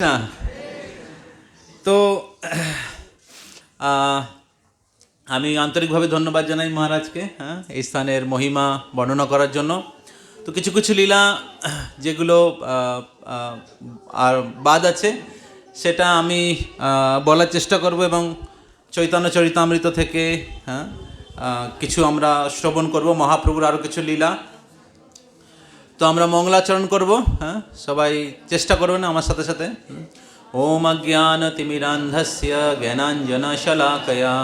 না তো আমি আন্তরিকভাবে ধন্যবাদ জানাই মহারাজকে, এই স্থানের মহিমা বর্ণনা করার জন্য। তো কিছু কিছু লীলা যেগুলো আর বাদ আছে সেটা আমি বলার চেষ্টা করব, এবং চৈতন্য চরিতামৃত থেকে কিছু আমরা শ্রবণ করব মহাপ্রভুর আরও কিছু লীলা। তো আমরা মঙ্গলাচরণ করব, সবাই চেষ্টা করবেন আমার সাথে সাথে। ওম অজ্ঞানতিমিরান্ধস্য জ্ঞানাঞ্জনশলাকয়া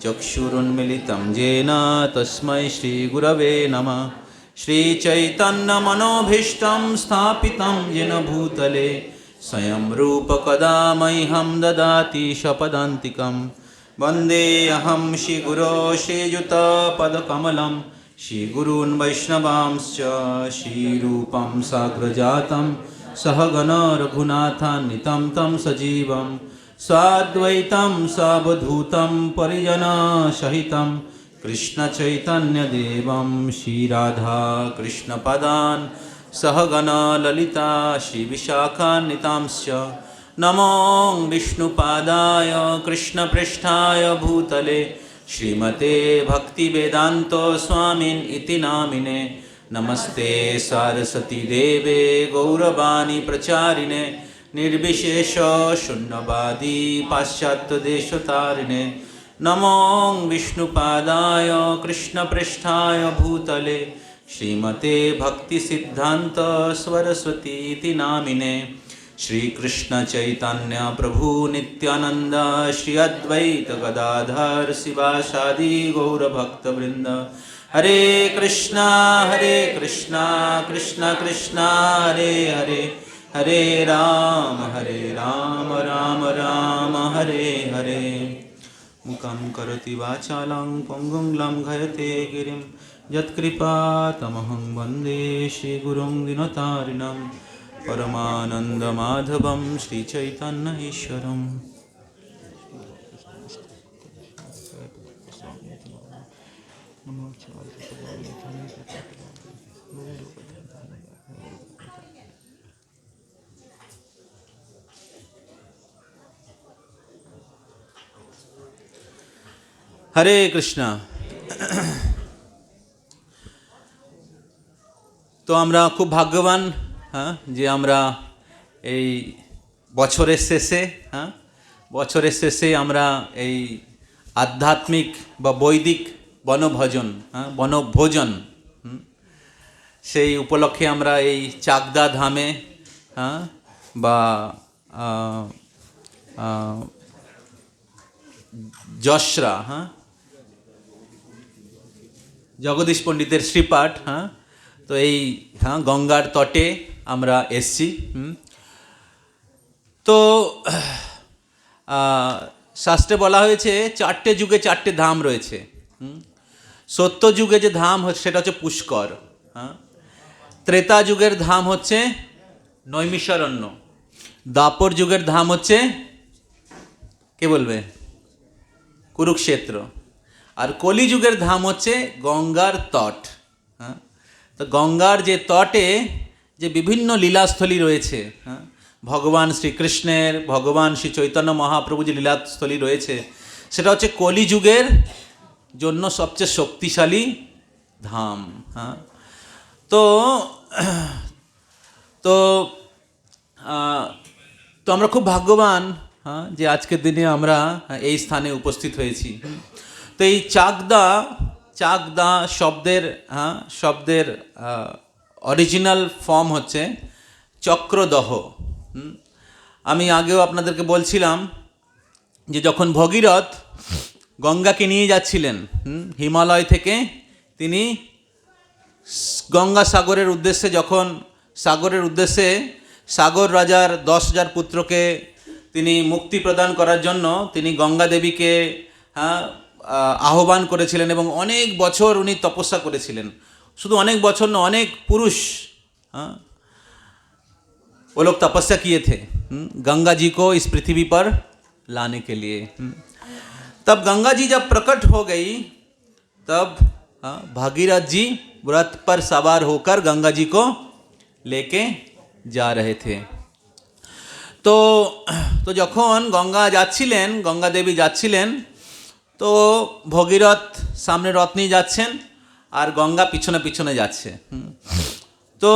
চক্ষুरुन्मिलितं येन तस्मै श्रीगुरवे नमः। श्रीचैतन्यमनोभीष्टं स्थापितं येन भूतले स्वयं रूपकदा मह्यं ददाति स्वपदान्तिकं। वन्देऽहं श्रीगुरो श्रीयुतपदकमलं श्रीगुरून् वैष्णवांश्च श्रीरूपं साग्रजातं सहगण रघुनाथान्वितं तं सजीवं साद्वैतं सावधूतं परिजनसहितं कृष्णचैतन्यदेवं श्रीराधा कृष्णपदान् सहगण ललिता श्रीविशाखान्वितांश्च। नमो विष्णुपादाय कृष्णपृष्ठाय भूतले श्रीमते भक्तिवेदान्तो स्वामिन् इति नामिने। नमस्ते सारस्वती देवे गौरवाणी प्रचारिणे निर्विशेष शून्यवादी पाश्चात्यदेशतारिणे। नमो विष्णुपादाय कृष्णपृष्ठाय भूतले श्रीमते भक्तिसिद्धान्त सरस्वती इति नामिने। श्रीकृष्ण चैतन्य प्रभु नित्यानंद श्री अद्वैत गदाधर शिवासादि गौरभक्तवृंद। हरे कृष्णा कृष्ण कृष्णा हरे हरे, हरे राम राम राम हरे हरे। मुखं करोति वाचालं पङ्गुं लङ्घयते गिरिं यत्कृपातमहं वन्दे श्रीगुरुं दीनतारिणं। परमानन्दमाधवं श्रीचैतन्य ईश्वरम्। হরে কৃষ্ণ। তো আমরা খুব ভাগ্যবান, যে আমরা এই বছরের শেষে আমরা এই আধ্যাত্মিক বা বৈদিক বনভোজন সেই উপলক্ষে আমরা এই চাকদা ধামে বা যশরা জগদীশ পণ্ডিতের শ্রীপাঠ, তো এই গঙ্গার তটে আমরা এসছি। তো শাস্ত্রে বলা হয়েছে 4টে যুগে 4টে ধাম রয়েছে। সত্য যুগে যে ধাম সেটা হচ্ছে পুষ্কর, ত্রেতা যুগের ধাম হচ্ছে নৈমিষারণ্য, দ্বাপর যুগের ধাম হচ্ছে কে বলবে কুরুক্ষেত্র, আর কলি যুগের ধাম হচ্ছে গঙ্গার তট। তো গঙ্গার যে তটে যে বিভিন্ন লীলাস্থলী রয়েছে, ভগবান শ্রীকৃষ্ণের, ভগবান শ্রী চৈতন্য মহাপ্রভু যে লীলাস্থলী রয়েছে, সেটা হচ্ছে কলিযুগের জন্য সবচেয়ে শক্তিশালী ধাম। তো তো তো আমরা খুব ভাগ্যবান যে আজকের দিনে আমরা এই স্থানে উপস্থিত হয়েছি। তো এই চাকদা শব্দের অরিজিনাল ফর্ম হচ্ছে চক্রদহ। আমি আগেও আপনাদেরকে বলছিলাম যে যখন ভগীরথ গঙ্গাকে নিয়ে যাচ্ছিলেন হিমালয় থেকে, তিনি গঙ্গাসাগরের উদ্দেশ্যে সাগর রাজার 10,000 পুত্রকে তিনি মুক্তি প্রদান করার জন্য তিনি গঙ্গা দেবীকে আহ্বান করেছিলেন, এবং অনেক বছর উনি তপস্যা করেছিলেন। শুধু অনেক বছর না, অনেক पुरुष वो लोग तपस्या किए थे गंगा जी को इस पृथ्वी पर लाने के लिए। तब गंगा जी जब प्रकट हो गई, तब भागीरथ जी व्रत पर सवार होकर गंगा जी को लेके जा रहे थे। তো তো যখন গঙ্গা যাচ্ছিলেন, গঙ্গা দেবী যাচ্ছিলেন, তো ভগীরথ সামনে রথ নিয়ে যাচ্ছেন আর গঙ্গা পিছনে পিছনে যাচ্ছে। তো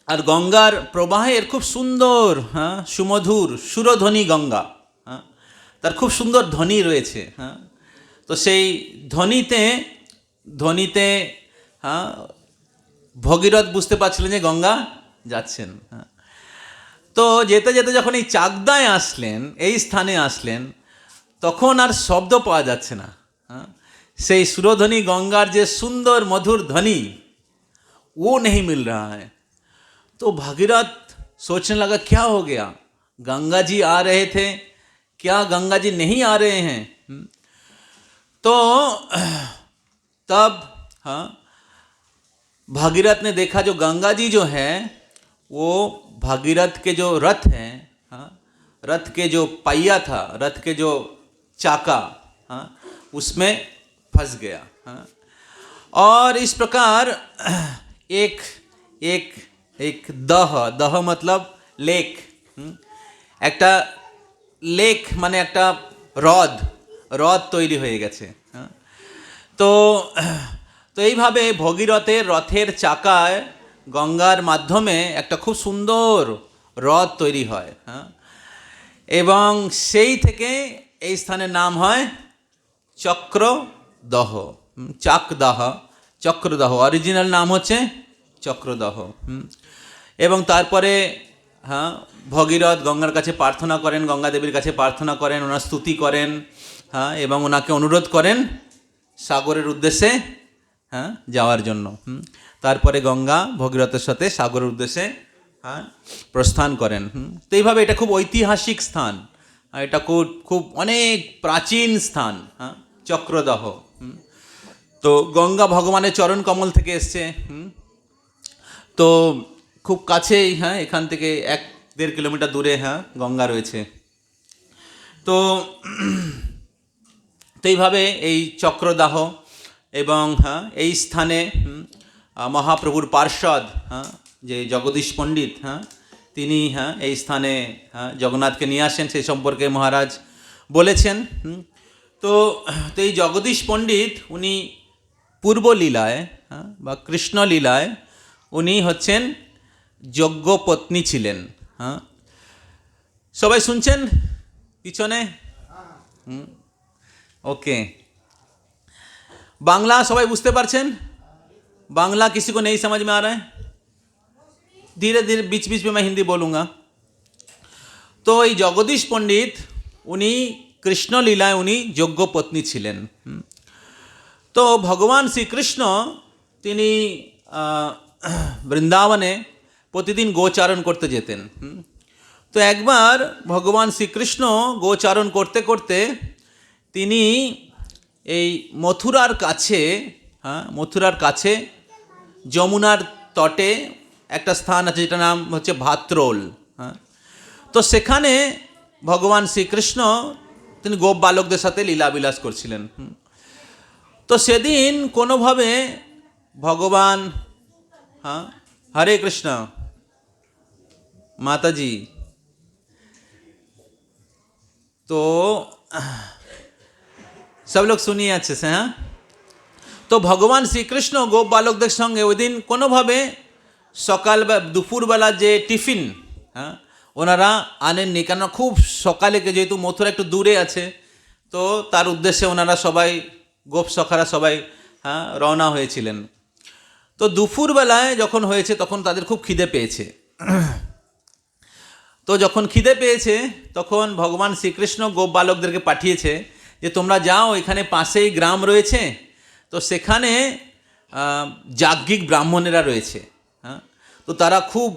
আর গঙ্গার প্রবাহের খুব সুন্দর, হ্যাঁ, সুমধুর সুরধ্বনি গঙ্গা, হ্যাঁ, তার খুব সুন্দর ধ্বনি রয়েছে, হ্যাঁ। তো সেই ধ্বনিতে ধ্বনিতে হ্যাঁ, ভগীরথ বুঝতে পারছিলেন যে গঙ্গা যাচ্ছেন, হ্যাঁ। তো যেতে যেতে যখন এই চাকদায় আসলেন, এই স্থানে আসলেন, তখন আর শব্দ পাওয়া যাচ্ছে না, হ্যাঁ। সেই সুরধ্বনি गंगार যে সুন্দর মধুর ধ্বনি वो नहीं मिल रहा है। तो भगीरथ सोचने लगा क्या हो गया, गंगा जी आ रहे थे, क्या गंगा जी नहीं आ रहे हैं। तो तब हाँ, भागीरथ ने देखा जो गंगा जी जो है वो भागीरथ के जो रथ हैं, हाँ, रथ के जो पहिया था, रथ के जो चाका, हाँ, उसमें फंस गया, हाँ। और इस प्रकार एक एक एक दह दह मतलब लेक, একটা লেক মানে একটা হ্রদ হ্রদ তৈরি হয়ে গেছে, হ্যাঁ। তো তো এইভাবে ভগীরথের রথের চাকায় গঙ্গার মাধ্যমে একটা খুব সুন্দর হ্রদ তৈরি হয়, হ্যাঁ। এবং সেই থেকে এই স্থানের নাম হয় চক্রদহ, চাকদাহ, চক্রদহ, অরিজিনাল নাম হচ্ছে চক্রদহ। এবং তারপরে হ্যাঁ, ভগীরথ গঙ্গার কাছে প্রার্থনা করেন, গঙ্গা দেবীর কাছে প্রার্থনা করেন, ওনার স্তুতি করেন, হ্যাঁ, এবং ওনাকে অনুরোধ করেন সাগরের উদ্দেশ্যে, হ্যাঁ, যাওয়ার জন্য। তারপরে গঙ্গা ভগীরথের সাথে সাগরের উদ্দেশ্যে, হ্যাঁ, প্রস্থান করেন। তো এইভাবে এটা খুব ঐতিহাসিক স্থান, এটা খুব খুব অনেক প্রাচীন স্থান, হ্যাঁ, চক্রদহ। তো গঙ্গা ভগবানের চরণ কমল থেকে এসছে, তো খুব কাছেই, হ্যাঁ, এখান থেকে 1-1.5 কিলোমিটার দূরে, হ্যাঁ, গঙ্গা রয়েছে। তো তো এইভাবে এই চক্রদাহ এবং হ্যাঁ, এই স্থানে মহাপ্রভুর পার্ষদ, হ্যাঁ, যে জগদীশ পণ্ডিত, হ্যাঁ, তিনি, হ্যাঁ, এই স্থানে, হ্যাঁ, জগন্নাথকে নিয়ে আসেন, সেই সম্পর্কে মহারাজ বলেছেন। তো তো এই জগদীশ পণ্ডিত উনি পূর্বলীলায়, হ্যাঁ, বা কৃষ্ণলীলায় উনি হচ্ছেন যোগ্য পত্নী ছিলেন, হ্যাঁ। সবাই শুনছেন পিছনে? ओके, बांग्ला सबाई बुझते पारछेन? बांग्ला किसी को नहीं समझ में आ रहा है? धीरे धीरे बीच बीच में मैं हिंदी बोलूँगा। तो ये जगदीश पंडित उनी कृष्ण लीलाय उनी योग्य पत्नी छिलेन। तो भगवान श्री कृष्ण तिनी वृंदावने प्रतिदिन गोचारण करते जेतेन। तो एक बार भगवान श्री कृष्ण गोचारण करते करते তিনি এই মথুরার কাছে, হ্যাঁ, মথুরার কাছে যমুনার তটে একটা স্থান আছে যেটার নাম হচ্ছে ভাত্রোল, হ্যাঁ। তো সেখানে ভগবান শ্রীকৃষ্ণ তিনি গোপ বালকদের সাথে লীলাবিলাস করছিলেন। তো সেদিন কোনোভাবে ভগবান, হ্যাঁ, হরে কৃষ্ণ মাতাজি, তো सब लोग सुनिए अच्छे से, हाँ। तो भगवान श्री कृष्ण गोप बालकদের সঙ্গে ওই দিন কোনোভাবে সকাল বা দুপুরবেলা যে টিফিন, হ্যাঁ, ওনারা আনেননি, কেন খুব সকালে, যেহেতু মথুরা একটু দূরে আছে, তো তার উদ্দেশ্যে ওনারা সবাই গোপ সখারা সবাই, হ্যাঁ, রওনা হয়েছিলেন। তো দুপুরবেলায় যখন হয়েছে তখন তাদের খুব খিদে পেয়েছে। তো যখন খিদে পেয়েছে তখন ভগবান শ্রীকৃষ্ণ গোপ বালকদেরকে পাঠিয়েছে যে তোমরা যাও, এখানে পাশেই গ্রাম রয়েছে, তো সেখানে যাজ্ঞিক ব্রাহ্মণেরা রয়েছে, হ্যাঁ। তো তারা খুব,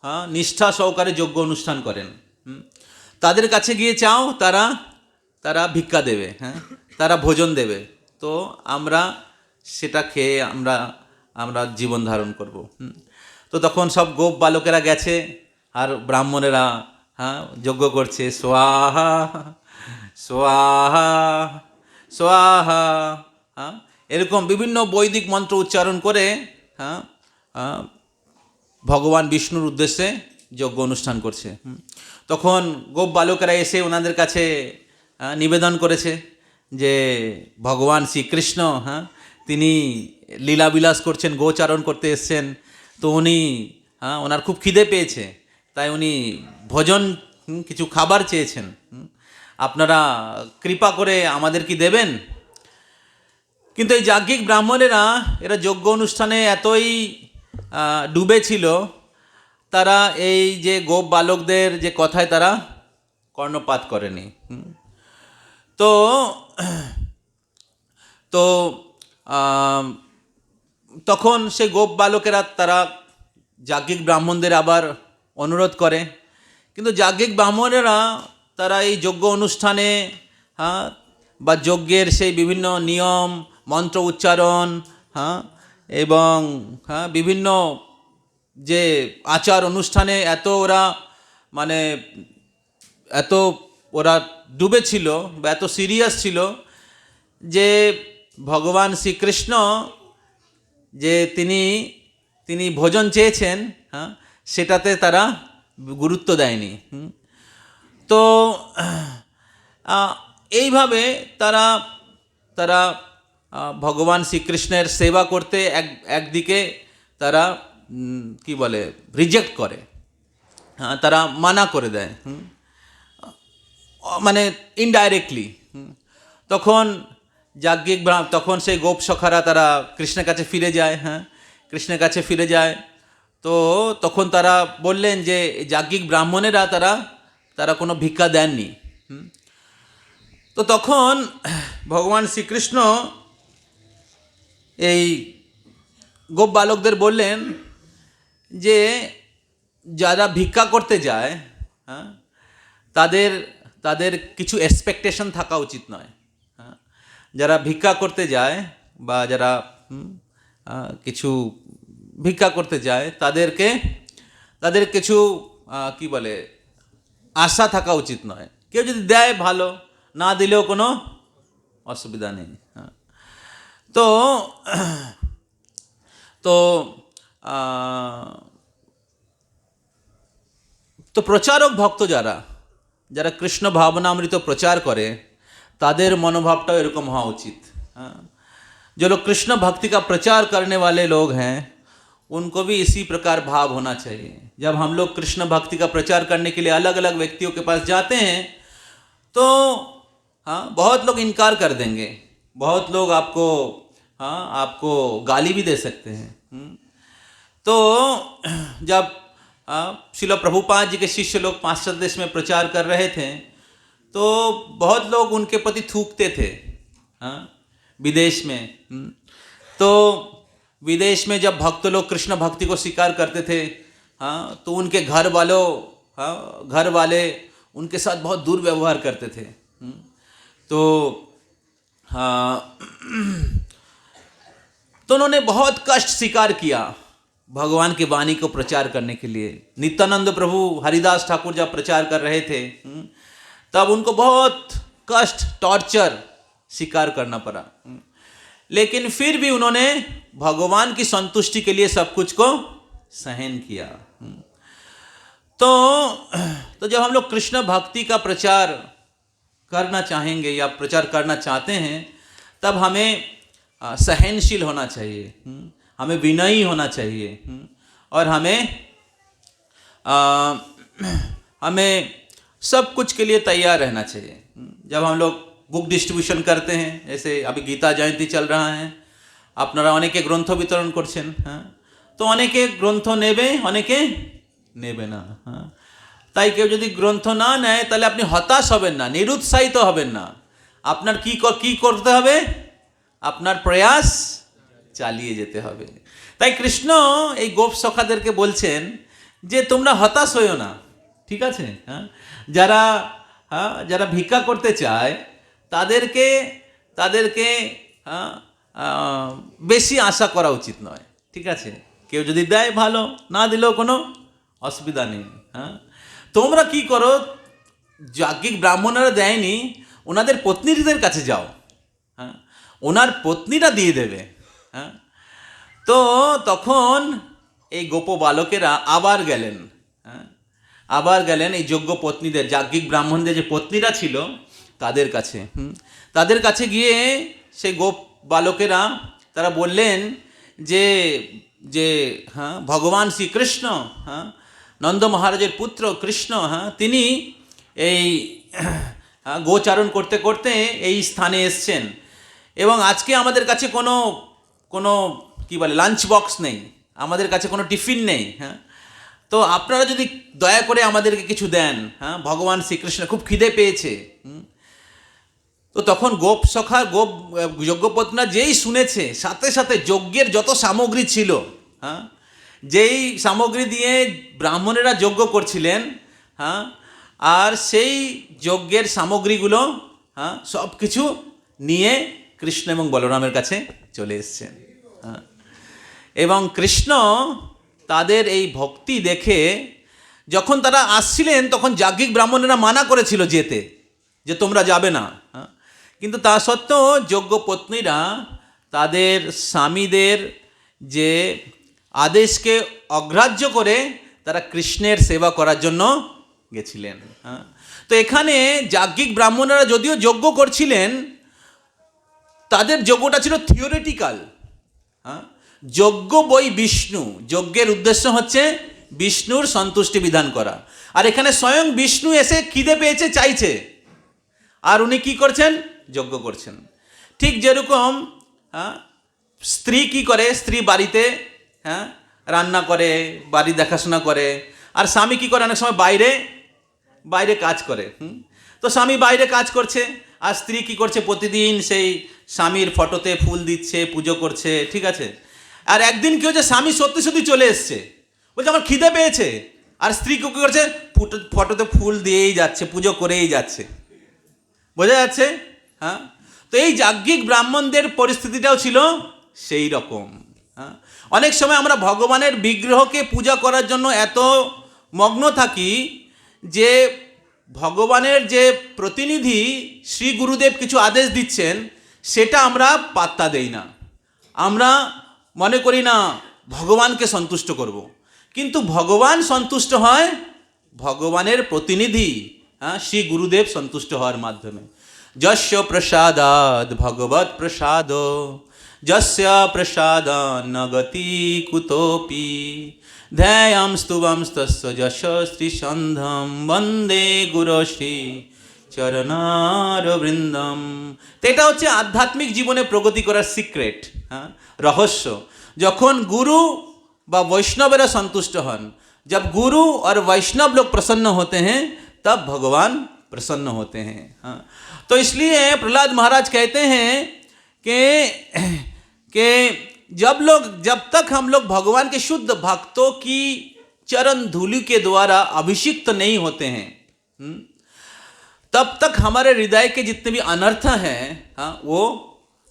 হ্যাঁ, নিষ্ঠা সহকারে যজ্ঞ অনুষ্ঠান করেন, তাদের কাছে গিয়ে চাও, তারা তারা ভিক্ষা দেবে, হ্যাঁ, তারা ভোজন দেবে, তো আমরা সেটা খেয়ে আমরা আমরা জীবন ধারণ করব। তো তখন সব গোপ বালকেরা গেছে আর ব্রাহ্মণেরা, হ্যাঁ, যজ্ঞ করছে, স্বাহা স্বাহা স্বাহা, হ্যাঁ, এরকম বিভিন্ন বৈদিক মন্ত্র উচ্চারণ করে, হ্যাঁ, ভগবান বিষ্ণুর উদ্দেশ্যে যজ্ঞ অনুষ্ঠান করছে। তো তখন গোপ বালকেরা এসে ওনাদের কাছে নিবেদন করেছে যে ভগবান শ্রীকৃষ্ণ তিনি লীলাবিলাস করছেন, গোচারণ করতে এসছেন, তো উনি ওনার খুব খিদে পেয়েছে, তাই উনি ভোজন কিছু খাবার চেয়েছেন, আপনারা কৃপা করে আমাদের কি দেবেন? কিন্তু এই যাজ্ঞিক ব্রাহ্মণেরা এরা যজ্ঞ অনুষ্ঠানে এতই ডুবে ছিল, তারা এই যে গোপ বালকদের যে কথায় তারা কর্ণপাত করেনি। তো তো তখন সেই গোপ বালকেরা তারা যাজ্ঞিক ব্রাহ্মণদের আবার অনুরোধ করে, কিন্তু যাজ্ঞিক ব্রাহ্মণেরা তারা এই যজ্ঞ অনুষ্ঠানে বা যজ্ঞের সেই বিভিন্ন নিয়ম মন্ত্র উচ্চারণ এবং বিভিন্ন যে আচার অনুষ্ঠানে এত ওরা ডুবে ছিল বা এত সিরিয়াস ছিল যে ভগবান শ্রীকৃষ্ণ যে তিনি ভোজন চেয়েছেন সেটাতে তারা গুরুত্ব দেয়নি। তো এইভাবে তারা ভগবান শ্রীকৃষ্ণের সেবা করতে একদিকে তারা কি বলে রিজেক্ট করে, তারা মানা করে দেয়, মানে ইনডাইরেক্টলি। তখন তখন সেই গোপ সখারা তারা কৃষ্ণের কাছে ফিরে যায়, কৃষ্ণের কাছে ফিরে যায়। তো তখন তারা বললেন যে যাজ্ঞিক ব্রাহ্মণেরা তারা কোনো ভিক্ষা দেননি। তো তখন ভগবান শ্রীকৃষ্ণ এই গোপ বালকদের বললেন যে যারা ভিক্ষা করতে যায় তাদের কিছু এক্সপেকটেশন থাকা উচিত নয়। যারা ভিক্ষা করতে যায় বা যারা কিছু ভিক্ষা করতে যায় তাদের কিছু কি বলে আশা থাকা উচিত নয়। কেউ যদি দেয় ভালো, না দিলেও কোনো অসুবিধা নেই। তো তো তো প্রচারক ভক্ত যারা কৃষ্ণ भावनामृत प्रचार करे तादेर मनोभावटाও এরকম হওয়া उचित। जो लोग कृष्ण भक्ति का प्रचार करने वाले लोग हैं उनको भी इसी प्रकार भाव होना चाहिए। जब हम लोग कृष्ण भक्ति का प्रचार करने के लिए अलग अलग व्यक्तियों के पास जाते हैं तो बहुत लोग इनकार कर देंगे, बहुत लोग आपको गाली भी दे सकते हैं। तो जब श्रील प्रभुपाद जी के शिष्य लोग पाश्चात्य देश में प्रचार कर रहे थे तो बहुत लोग उनके प्रति थूकते थे विदेश में। तो विदेश में जब भक्त लोग कृष्ण भक्ति को स्वीकार करते थे तो उनके घर वाले उनके साथ बहुत दुर्व्यवहार करते थे। तो उन्होंने बहुत कष्ट स्वीकार किया भगवान की वाणी को प्रचार करने के लिए। नित्यानंद प्रभु हरिदास ठाकुर जब प्रचार कर रहे थे तब उनको बहुत कष्ट टॉर्चर स्वीकार करना पड़ा, लेकिन फिर भी उन्होंने भगवान की संतुष्टि के लिए सब कुछ को सहन किया। तो जब हम लोग कृष्ण भक्ति का प्रचार करना चाहेंगे या प्रचार करना चाहते हैं तब हमें सहनशील होना चाहिए, हमें विनयी होना चाहिए और हमें सब कुछ के लिए तैयार रहना चाहिए। जब हम लोग बुक डिस्ट्रीब्यूशन करते हैं, जैसे अभी गीता जयंती चल रहा है, আপনারা অনেকে গ্রন্থ বিতরণ করছেন, তো অনেকে গ্রন্থ নেবে, অনেকে নেবে না। তাই কেউ যদি গ্রন্থ না নেয় তাহলে আপনি হতাশ হবেন না, নিরুৎসাহিত হবেন না। আপনার কি করতে হবে? আপনার প্রয়াস চালিয়ে যেতে হবে। তাই কৃষ্ণ এই গোপ সখাদেরকে বলছেন যে তোমরা হতাশ হইও না, ঠিক আছে? যারা ভিক্ষা করতে চায় তাদেরকে বেশি আশা করা উচিত নয়, ঠিক আছে? কেউ যদি দেয় ভালো, না দিলেও কোনো অসুবিধা নেই। তোমরা কি করো, যাজ্ঞিক ব্রাহ্মণরা দেয়নি, ওনাদের পত্নীদের কাছে যাও, ওনার পত্নীরা দিয়ে দেবে। তো তখন এই গোপ বালকেরা আবার গেলেন, আবার গেলেন এই যোগ্য পত্নীদের, যাজ্ঞিক ব্রাহ্মণদের যে পত্নীরা ছিল তাদের কাছে। তাদের কাছে গিয়ে সেই গোপ বালকেরা তারা বললেন যে যে হ্যাঁ, ভগবান শ্রীকৃষ্ণ, হ্যাঁ, নন্দ মহারাজের পুত্র কৃষ্ণ, হ্যাঁ, তিনি এই গোচারণ করতে করতে এই স্থানে এসছেন এবং আজকে আমাদের কাছে কোনো কোনো কী বলে লাঞ্চ বক্স নেই, আমাদের কাছে কোনো টিফিন নেই। হ্যাঁ, তো আপনারা যদি দয়া করে আমাদেরকে কিছু দেন, হ্যাঁ, ভগবান শ্রীকৃষ্ণ খুব খিদে পেয়েছে। তো তখন গোপ সখা গোপ যজ্ঞপত্না যেই শুনেছে, সাথে সাথে যজ্ঞের যত সামগ্রী ছিল, হ্যাঁ, যেই সামগ্রী দিয়ে ব্রাহ্মণেরা যজ্ঞ করছিলেন, হ্যাঁ, আর সেই যজ্ঞের সামগ্রীগুলো, হ্যাঁ, সব কিছু নিয়ে কৃষ্ণ এবং বলরামের কাছে চলে এসছেন। হ্যাঁ, এবং কৃষ্ণ তাদের এই ভক্তি দেখে যখন তারা আসছিলেন তখন যাজ্ঞিক ব্রাহ্মণেরা মানা করেছিল যেতে, যে তোমরা যাবে না। হ্যাঁ, কিন্তু তা সত্ত্বেও যোগ্য পত্নীরা তাদের স্বামীদের যে আদেশকে অগ্রাহ্য করে তারা কৃষ্ণের সেবা করার জন্য গেছিলেন। হ্যাঁ, তো এখানে যাজ্ঞিক ব্রাহ্মণেরা যদিও যজ্ঞ করছিলেন, তাদের যজ্ঞটা ছিল থিওরিটিক্যাল। হ্যাঁ, যজ্ঞ বই বিষ্ণু, যজ্ঞের উদ্দেশ্য হচ্ছে বিষ্ণুর সন্তুষ্টি বিধান করা। আর এখানে স্বয়ং বিষ্ণু এসে খিদে পেয়েছে, চাইছে, আর উনি কী করছেন? যজ্ঞ করছেন। ঠিক যেরকম হ্যাঁ, স্ত্রী কি করে? স্ত্রী বাড়িতে, হ্যাঁ, রান্না করে, বাড়ি দেখাশোনা করে, আর স্বামী কী করে? অনেক সময় বাইরে বাইরে কাজ করে। তো স্বামী বাইরে কাজ করছে, আর স্ত্রী কী করছে? প্রতিদিন সেই স্বামীর ফটোতে ফুল দিচ্ছে, পুজো করছে, ঠিক আছে। আর একদিন কী হচ্ছে? স্বামী সত্যি সত্যি চলে এসছে, বলছে আমার খিদে পেয়েছে, আর স্ত্রী কী করছে? ফটোতে ফুল দিয়েই যাচ্ছে, পুজো করেই যাচ্ছে। বোঝা যাচ্ছে? হ্যাঁ, তো এই যাজ্ঞিক ব্রাহ্মণদের পরিস্থিতিটাও ছিল সেই রকম। হ্যাঁ, অনেক সময় আমরা ভগবানের বিগ্রহকে পূজা করার জন্য এত মগ্ন থাকি যে ভগবানের যে প্রতিনিধি শ্রী গুরুদেব কিছু আদেশ দিচ্ছেন সেটা আমরা পাত্তা দেই না। আমরা মনে করি না ভগবানকে সন্তুষ্ট করব, কিন্তু ভগবান সন্তুষ্ট হয় ভগবানের প্রতিনিধি, হ্যাঁ, শ্রী গুরুদেব সন্তুষ্ট হওয়ার মাধ্যমে। যস্য প্রসাদাদ ভগবৎ প্রসাদ, যস্য প্রসাদান ন গতি কুতোপি, ধ্যায়াম স্তুবম তস্য যশ শ্রীসন্ধম, বন্দে গুরুশ্রী চরণার বৃন্দম। তো এটা হচ্ছে আধ্যাত্মিক জীবনে প্রগতি করার সিক্রেট, হ্যাঁ, রহস্য। যখন গুরু বা वैष्णवेरा संतुष्ट हन, जब गुरु और वैष्णव लोग प्रसन्न होते हैं तब भगवान प्रसन्न होते हैं। हाँ, तो इसलिए प्रहलाद महाराज कहते हैं कि जब तक हम लोग भगवान के शुद्ध भक्तों की चरण धूलि के द्वारा अभिषिक्त नहीं होते हैं, तब तक हमारे हृदय के जितने भी अनर्थ हैं, हाँ, वो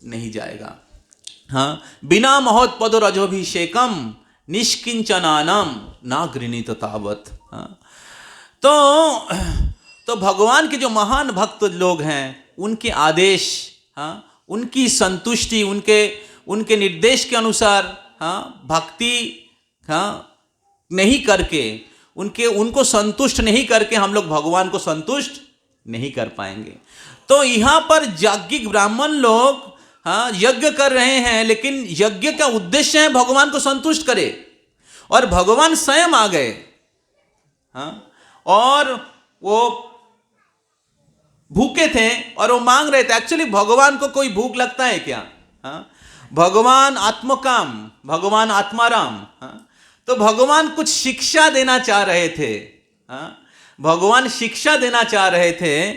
नहीं जाएगा। हाँ, बिना महोत्पद रजोभिषेकम निष्किंचनानम ना गृणीत तावत। हाँ, तो भगवान के जो महान भक्त लोग हैं उनके आदेश, हाँ, उनकी संतुष्टि, उनके निर्देश के अनुसार, हाँ, भक्ति, हाँ, नहीं करके, उनको संतुष्ट नहीं करके हम लोग भगवान को संतुष्ट नहीं कर पाएंगे। तो यहाँ पर याज्ञिक ब्राह्मण लोग, हाँ, यज्ञ कर रहे हैं, लेकिन यज्ञ का उद्देश्य है भगवान को संतुष्ट करे, और भगवान स्वयं आ गए। हाँ, और वो भूखे थे और वो मांग रहे थे। एक्चुअली भगवान को कोई भूख लगता है क्या? हाँ, भगवान आत्मकाम, भगवान आत्माराम। हाँ, तो भगवान कुछ शिक्षा देना चाह रहे थे। हाँ, भगवान शिक्षा देना चाह रहे थे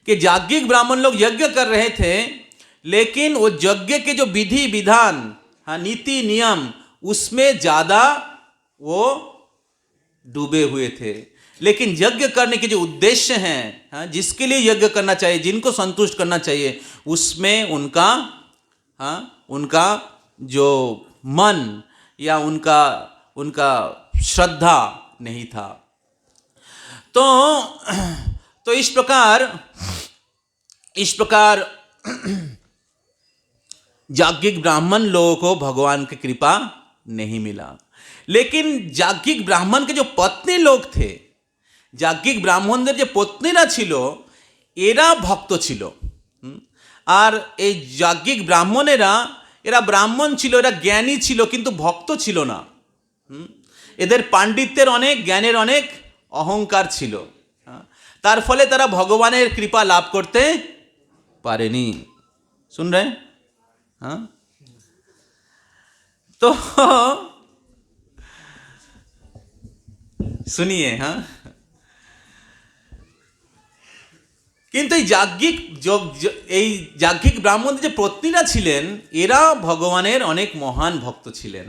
कि याज्ञिक ब्राह्मण लोग यज्ञ कर रहे थे, लेकिन वो यज्ञ के जो विधि विधान, हाँ, नीति नियम, उसमें ज़्यादा वो डूबे हुए थे। लेकिन यज्ञ करने के जो उद्देश्य हैं, हाँ, जिसके लिए यज्ञ करना चाहिए, जिनको संतुष्ट करना चाहिए, उसमें उनका, हाँ, उनका जो मन या उनका श्रद्धा नहीं था। तो इस प्रकार याज्ञिक ब्राह्मण लोगों को भगवान की कृपा नहीं मिला। लेकिन याज्ञिक ब्राह्मण के जो पत्नी लोग थे, যাজ্ঞিক ব্রাহ্মণদের যে পত্নীরা ছিল এরা ভক্ত ছিল। আর এই যাজ্ঞিক ব্রাহ্মণেরা, এরা ব্রাহ্মণ ছিল, এরা জ্ঞানী ছিল, কিন্তু ভক্ত ছিল না। এদের পাণ্ডিত্যের অনেক, জ্ঞানের অনেক অহংকার ছিল। তার ফলে তারা ভগবানের কৃপা লাভ করতে পারেনি। শুন রে? হ্যাঁ, তো শুনিয়ে। হ্যাঁ, কিন্তু এই যাজ্ঞিক ব্রাহ্মণদের যে পত্নীরা ছিলেন এরা ভগবানের অনেক মহান ভক্ত ছিলেন।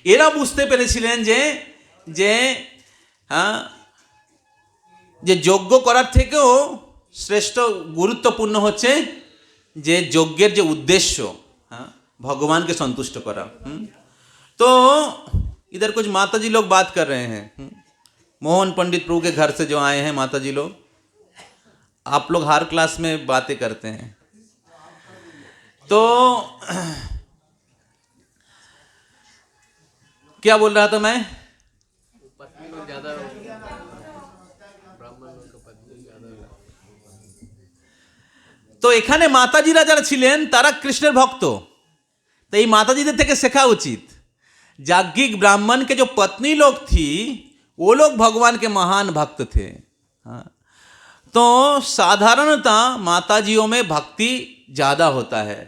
এরা বুঝতে পেরেছিলেন যে যে হ্যাঁ, যে যজ্ঞ করার থেকেও শ্রেষ্ঠ গুরুত্বপূর্ণ হচ্ছে যে যজ্ঞের যে উদ্দেশ্য, हाँ भगवान के संतुष्ट करा। तो इधर कुछ माता जी लोग बात कर रहे हैं। मोहन पंडित प्रभु के घर से जो आए हैं माता जी लोग, आप लोग हर क्लास में बातें करते हैं। तो क्या बोल रहा था मैं? पत्नी लोग ज्यादा, ब्राह्मण लोग का पत्नी ज्यादा। তো এখানে মাতাজিরা যারা ছিলেন তারা কৃষ্ণের ভক্ত। तो ये माताजीদের থেকে শেখা উচিত। যাজ্ঞিক ब्राह्मण के जो पत्नी लोग थी वो लोग भगवान के महान भक्त थे। हाँ, तो साधारणतः माताजियों में भक्ति ज़्यादा होता है,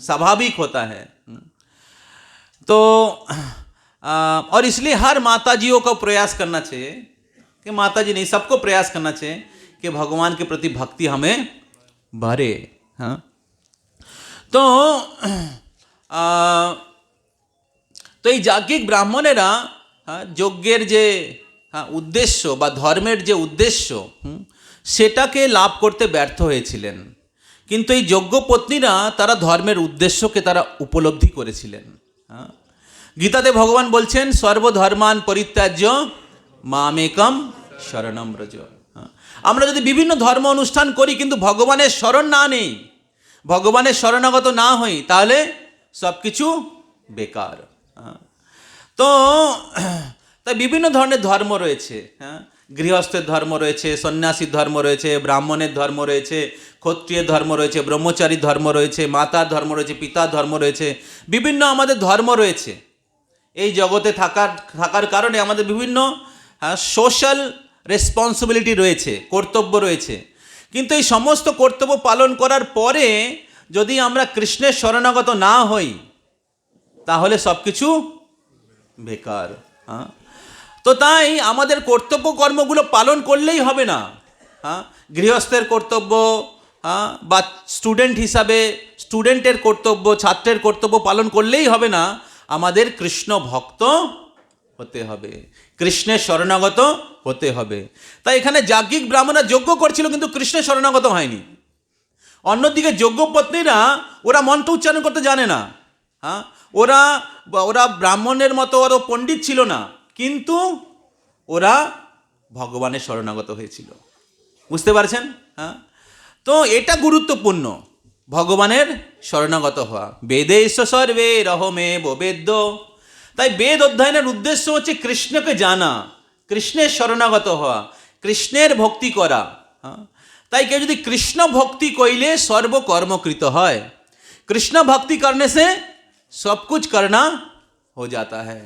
स्वाभाविक होता है। तो और इसलिए हर माताजियों को प्रयास करना चाहिए कि माताजी नहीं, सबको प्रयास करना चाहिए कि भगवान के प्रति भक्ति हमें बढ़े। हाँ, तो তো এই যাজ্ঞিক ব্রাহ্মণেরা যজ্ঞের যে উদ্দেশ্য বা ধর্মের যে উদ্দেশ্য সেটাকে লাভ করতে ব্যর্থ হয়েছিলেন। কিন্তু এই যজ্ঞপত্নীরা তারা ধর্মের উদ্দেশ্যকে তারা উপলব্ধি করেছিলেন। গীতাতে ভগবান বলছেন সর্বধর্মান পরিত্যাজ্য মামেকম শরণম ব্রজ। আমরা যদি বিভিন্ন ধর্ম অনুষ্ঠান করি কিন্তু ভগবানের শরণ না নেই, ভগবানের শরণাগত না হই, তাহলে সব কিছু বেকার। তো তাই বিভিন্ন ধরনের ধর্ম রয়েছে। হ্যাঁ, গৃহস্থের ধর্ম রয়েছে, সন্ন্যাসীর ধর্ম রয়েছে, ব্রাহ্মণের ধর্ম রয়েছে, ক্ষত্রিয়ের ধর্ম রয়েছে, ব্রহ্মচারীর ধর্ম রয়েছে, মাতার ধর্ম রয়েছে, পিতার ধর্ম রয়েছে, বিভিন্ন আমাদের ধর্ম রয়েছে। এই জগতে থাকার কারণে আমাদের বিভিন্ন সোশ্যাল রেসপন্সিবিলিটি রয়েছে, কর্তব্য রয়েছে। কিন্তু এই সমস্ত কর্তব্য পালন করার পরে যদি আমরা কৃষ্ণের শরণাগত না হই তাহলে সব কিছু বেকার। হ্যাঁ, তো তাই আমাদের কর্তব্য কর্মগুলো পালন করলেই হবে না। হ্যাঁ, গৃহস্থের কর্তব্য, হ্যাঁ, বা স্টুডেন্ট হিসাবে স্টুডেন্টের কর্তব্য, ছাত্রের কর্তব্য পালন করলেই হবে না, আমাদের কৃষ্ণ ভক্ত হতে হবে, কৃষ্ণের শরণাগত হতে হবে। তাই এখানে যাজ্ঞিক ব্রাহ্মণরা যজ্ঞ করছিল কিন্তু কৃষ্ণের শরণাগত হয়নি। অন্যদিকে যজ্ঞপত্নীরা ওরা মন্ত্র উচ্চারণ করতে জানে না। হ্যাঁ, ওরা ব্রাহ্মণের মতো ওরা পণ্ডিত ছিল না, কিন্তু ওরা ভগবানের শরণাগত হয়েছিল। বুঝতে পারছেন? হ্যাঁ, তো এটা গুরুত্বপূর্ণ, ভগবানের শরণাগত হওয়া। বেদে সর্বে রহমেব বেদ্য। তাই বেদ অধ্যয়নের উদ্দেশ্য হচ্ছে কৃষ্ণকে জানা, কৃষ্ণের শরণাগত হওয়া, কৃষ্ণের ভক্তি করা। হ্যাঁ, তাই কেউ যদি कृष्ण भक्ति কইলে सर्वकर्मकृत হয়। कृष्ण भक्ति करने से सब कुछ करना हो जाता है।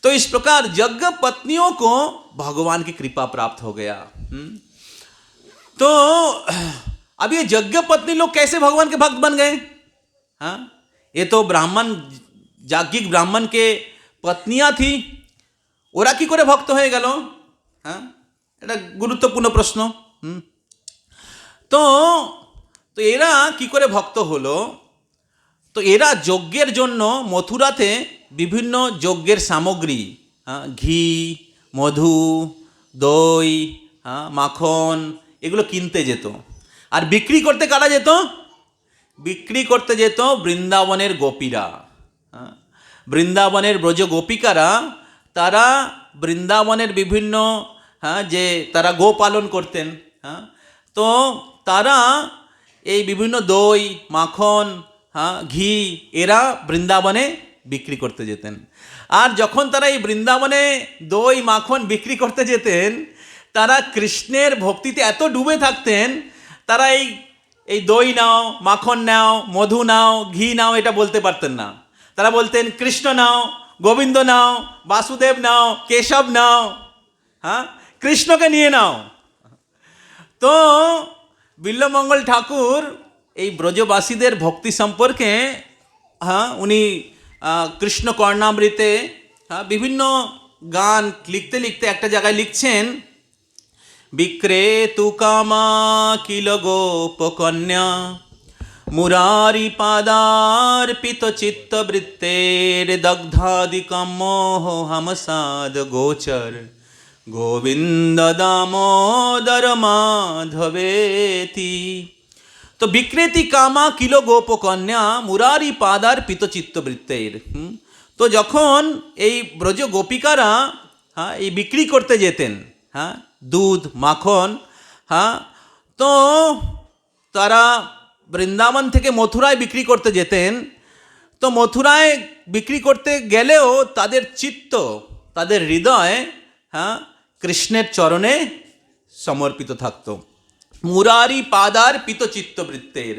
तो इस प्रकार यज्ञ पत्नियों को भगवान की कृपा प्राप्त हो गया। तो अब ये यज्ञ पत्नी लोग कैसे भगवान के भक्त बन गए? हाँ, ये तो ब्राह्मण, যাজ্ঞিক ব্রাহ্মণ के पत्नियां थी, ওরা কি করে ভক্ত হয়ে গেল? হ্যাঁ, এটা গুরুত্বপূর্ণ প্রশ্ন। তো এরা কি করে ভক্ত হলো? তো এরা যজ্ঞের জন্য মথুরাতে বিভিন্ন যজ্ঞের সামগ্রী, ঘি, মধু, দই, মাখন, এগুলো কিনতে যেত। আর বিক্রি করতে কারা যেত? বিক্রি করতে যেত বৃন্দাবনের গোপীরা। বৃন্দাবনের ব্রজ গোপিকারা, তারা বৃন্দাবনের বিভিন্ন যে তারা গো পালন করতেন। তো তারা এই বিভিন্ন দই, মাখন, ঘি এরা বৃন্দাবনে বিক্রি করতে যেতেন। আর যখন তারা এই বৃন্দাবনে দই মাখন বিক্রি করতে যেতেন, তারা কৃষ্ণের ভক্তিতে এত ডুবে থাকতেন, তারা এই দই নাও, মাখন নাও, মধু নাও, ঘি নাও এটা বলতে পারতেন না। তারা বলতেন কৃষ্ণ নাও, গোবিন্দ নাও, বাসুদেব নাও, কেশব নাও, হ্যাঁ, কৃষ্ণকে নিয়ে নাও। তো বিল্বমঙ্গল ঠাকুর এই ব্রজবাসীদের ভক্তি সম্পর্কে, হ্যাঁ, উনি কৃষ্ণ কর্ণামৃতে বিভিন্ন গান লিখতে লিখতে একটা জায়গায় লিখছেন, বিক্রেতু কামা কিল গোপকন্যা মুরারি পাদার্পিত চিত্তবৃত্তের দগ্ধাদিকম মোহ হামসাদ গোচর গোবিন্দ দামোদর মাধবেতি। তো বিক্রেতি কামা কিলো গোপকন্যা মুরারি পাদার্পিত চিত্তবৃত্তের। তো যখন এই ব্রজ গোপিকারা, হ্যাঁ, এই বিক্রি করতে যেতেন, হ্যাঁ, দুধ মাখন, হ্যাঁ, তো তারা বৃন্দাবন থেকে মথুরায় বিক্রি করতে যেতেন। তো মথুরায় বিক্রি করতে গেলেও তাদের চিত্ত, তাদের হৃদয়, হ্যাঁ, কৃষ্ণের চরণে সমর্পিত থাকত। মুরারি পাদার্পিত চিত্তবৃত্তের,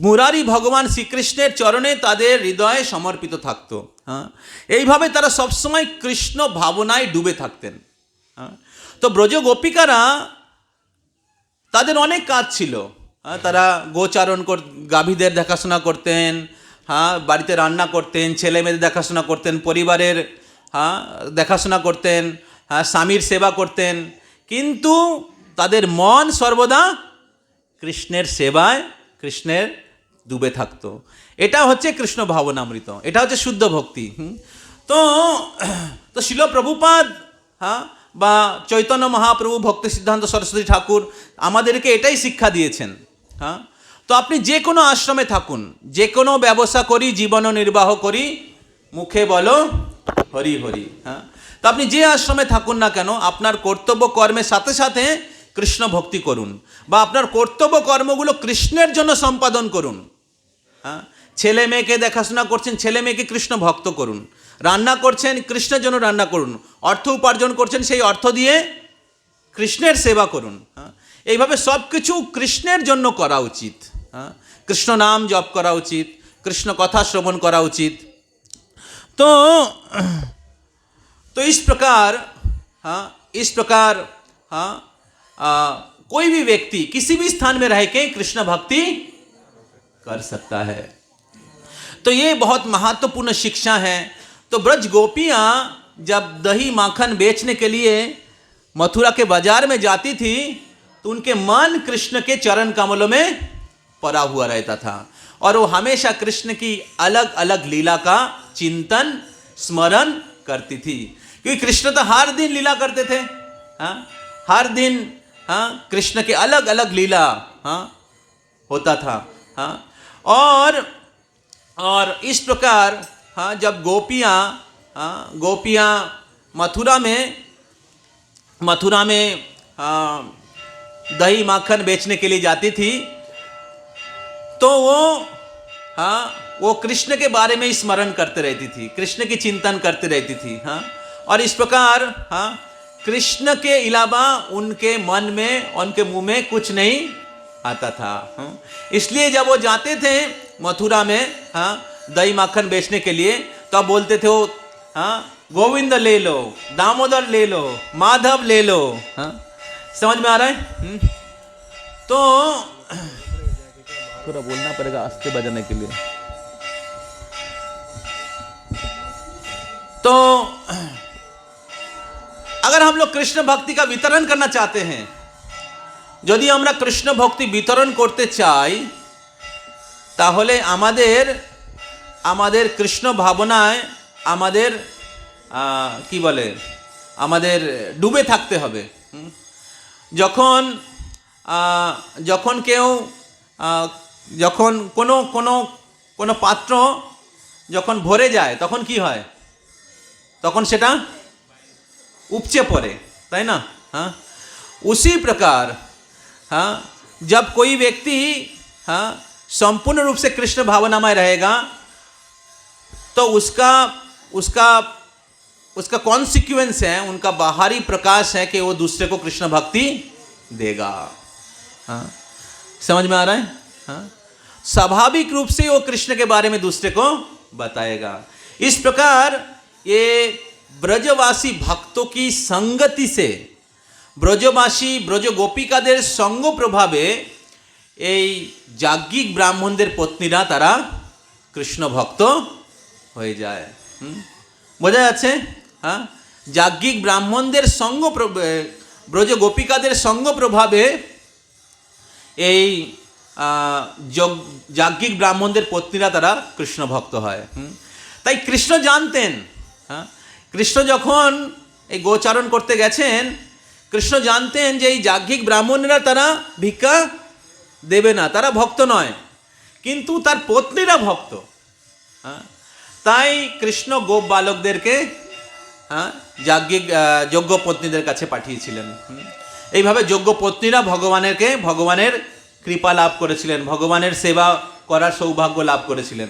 মুরারি ভগবান শ্রীকৃষ্ণের চরণে তাদের হৃদয়ে সমর্পিত থাকত। হ্যাঁ, এইভাবে তারা সবসময় কৃষ্ণ ভাবনায় ডুবে থাকতেন। হ্যাঁ, তো ব্রজ গোপিকারা, তাদের অনেক কাজ ছিল। হ্যাঁ, তারা গোচারণ গাভীদের দেখাশোনা করতেন, হ্যাঁ, বাড়িতে রান্না করতেন, ছেলে মেয়েদের দেখাশোনা করতেন, পরিবারের, হ্যাঁ, দেখাশোনা করতেন, হ্যাঁ, স্বামীর সেবা করতেন, কিন্তু তাদের মন সর্বদা কৃষ্ণের সেবায়, কৃষ্ণের ডুবে থাকতো। এটা হচ্ছে কৃষ্ণ ভাবনামৃত, এটা হচ্ছে শুদ্ধ ভক্তি। তো তো শিল প্রভুপাদ, হ্যাঁ, বা চৈতন্য মহাপ্রভু, ভক্তি সিদ্ধান্ত সরস্বতী ঠাকুর আমাদেরকে এটাই শিক্ষা দিয়েছেন। হ্যাঁ, তো আপনি যে কোনো আশ্রমে থাকুন, যে কোনো ব্যবসা করি, জীবন নির্বাহ করি, মুখে বলো হরি হরি। হ্যাঁ, তো আপনি যে আশ্রমে থাকুন না কেন, আপনার কর্তব্য কর্মের সাথে সাথে কৃষ্ণ ভক্তি করুন, বা আপনার কর্তব্য কর্মগুলো কৃষ্ণের জন্য সম্পাদন করুন। হ্যাঁ, ছেলে মেয়েকে দেখাশোনা করছেন, ছেলে মেয়েকে কৃষ্ণ ভক্ত করুন। রান্না করছেন, কৃষ্ণের জন্য রান্না করুন। অর্থ উপার্জন করছেন, সেই অর্থ দিয়ে কৃষ্ণের সেবা করুন। হ্যাঁ, এইভাবে সব কিছু কৃষ্ণের জন্য করা উচিত। হ্যাঁ, কৃষ্ণ নাম জপ করা উচিত, কৃষ্ণ কথা শ্রবণ করা উচিত। तो तो इस प्रकार, हाँ, इस प्रकार, हाँ, कोई भी व्यक्ति किसी भी स्थान में रह के कृष्ण भक्ति कर सकता है। तो ये बहुत महत्वपूर्ण शिक्षा है। तो ब्रज गोपियाँ जब दही माखन बेचने के लिए मथुरा के बाजार में जाती थी, तो उनके मन कृष्ण के चरण कमलों में पड़ा हुआ रहता था, और वो हमेशा कृष्ण की अलग अलग लीला का चिंतन स्मरण करती थी, क्योंकि कृष्ण तो हर दिन लीला करते थे। हाँ, हर दिन, हाँ, कृष्ण के अलग अलग लीला, हाँ, होता था। हाँ, और इस प्रकार, हाँ, जब गोपियाँ, हाँ, गोपियाँ मथुरा में दही माखन बेचने के लिए जाती थी, तो वो कृष्ण के बारे में स्मरण करते रहती थी, कृष्ण की चिंतन करती रहती थी। हाँ, और इस प्रकार, हाँ, कृष्ण के अलावा उनके मन में, उनके मुंह में कुछ नहीं आता था। हाँ, इसलिए जब वो जाते थे मथुरा में, हाँ, दही माखन बेचने के लिए, तो अब बोलते थे वो, हाँ, गोविंद ले लो, दामोदर ले लो, माधव ले लो। हाँ, समझ में आ रहा है? तो थोड़ा बोलना पड़ेगा आस्ते बजाने के लिए। तो अगर हम लोग कृष्ण भक्ति का वितरण करना चाहते हैं, यदि আমরা কৃষ্ণ ভক্তি বিতরণ করতে চাই, তাহলে আমাদের কৃষ্ণ ভাবনায় আমাদের কি বলে, আমাদের ডুবে থাকতে হবে। যখন কেউ, যখন কোনো পাত্র যখন ভরে যায়, তখন কি হয়, তখন সেটা উপচে পড়ে, তাই না? हाँ, उसी प्रकार, हाँ, जब कोई व्यक्ति, हाँ, संपूर्ण रूप से कृष्ण भावना में रहेगा, तो उसका उसका कॉन्सिक्वेंस है, उनका बाहरी प्रकाश है कि वो दूसरे को कृष्ण भक्ति देगा। हाँ, समझ में आ रहा है? हाँ, स्वाभाविक रूप से वो कृष्ण के बारे में दूसरे को बताएगा। इस प्रकार ये ব্রজবাসী भक्तों की संगति से ব্রজবাসী ব্রজ গোপিকাদের সঙ্গ প্রভাবে এই যাজ্ঞিক ব্রাহ্মণদের পত্নীরা তারা কৃষ্ণ ভক্ত হয়ে যায়। বোঝা যাচ্ছে? হ্যাঁ, যাজ্ঞিক ব্রাহ্মণদের সঙ্গ ব্রজ গোপিকাদের সঙ্গ প্রভাবে এই যাজ্ঞিক ব্রাহ্মণদের পত্নীরা তারা কৃষ্ণ ভক্ত হয়। তাই কৃষ্ণ জানতেন, হ্যাঁ, কৃষ্ণ যখন এই গোচারণ করতে গেছেন, কৃষ্ণ জানতেন যে এই যাজ্ঞিক ব্রাহ্মণেরা তারা ভিক্ষা দেবে না, তারা ভক্ত নয়, কিন্তু তার পত্নীরা ভক্ত। হ্যাঁ, তাই কৃষ্ণ গোপ বালকদেরকে যাজ্ঞিক যোগ্য পত্নীদের কাছে পাঠিয়েছিলেন। এইভাবে যোগ্য পত্নীরা ভগবানের কৃপা লাভ করেছিলেন, ভগবানের সেবা করার সৌভাগ্য লাভ করেছিলেন।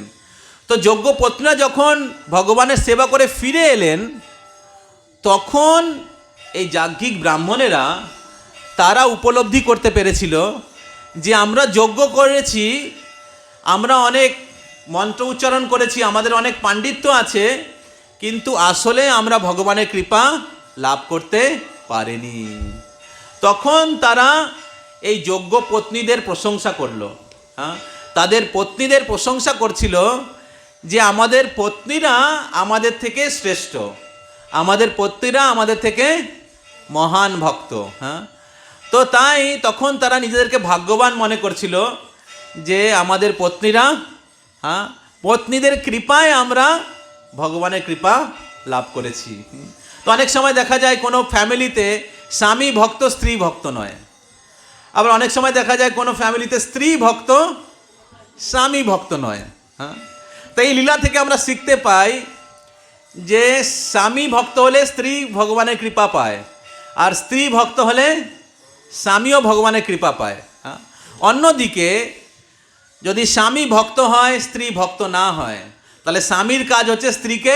তো যোগ্য পত্নীরা যখন ভগবানের সেবা করে ফিরে এলেন, তখন এই যাজ্ঞিক ব্রাহ্মণেরা তারা উপলব্ধি করতে পেরেছিল যে আমরা যজ্ঞ করেছি, আমরা অনেক মন্ত্র উচ্চারণ করেছি, আমাদের অনেক পাণ্ডিত্য আছে, কিন্তু আসলে আমরা ভগবানের কৃপা লাভ করতে পারিনি। তখন তারা এই যোগ্য পত্নীদের প্রশংসা করলো। হ্যাঁ, তাদের পত্নীদের প্রশংসা করছিল যে আমাদের পত্নীরা আমাদের থেকে শ্রেষ্ঠ, আমাদের পত্নীরা আমাদের থেকে মহান ভক্ত। হ্যাঁ, তো তাই তখন তারা নিজেদেরকে ভাগ্যবান মনে করছিল যে আমাদের পত্নীরা, হ্যাঁ, পত্নীদের কৃপায় আমরা ভগবানের কৃপা লাভ করেছি। তো অনেক সময় দেখা যায় কোনো ফ্যামিলিতে স্বামী ভক্ত, স্ত্রী ভক্ত নয়। আবার অনেক সময় দেখা যায় কোনো ফ্যামিলিতে স্ত্রী ভক্ত, স্বামী ভক্ত নয়। হ্যাঁ, তো এই লীলা থেকে আমরা শিখতে পাই যে স্বামী ভক্ত হলে স্ত্রী ভগবানের কৃপা পায়, আর স্ত্রী ভক্ত হলে স্বামীও ভগবানের কৃপা পায়। হ্যাঁ, অন্যদিকে যদি স্বামী ভক্ত হয়, স্ত্রী ভক্ত না হয়, তাহলে স্বামীর কাজ হচ্ছে স্ত্রীকে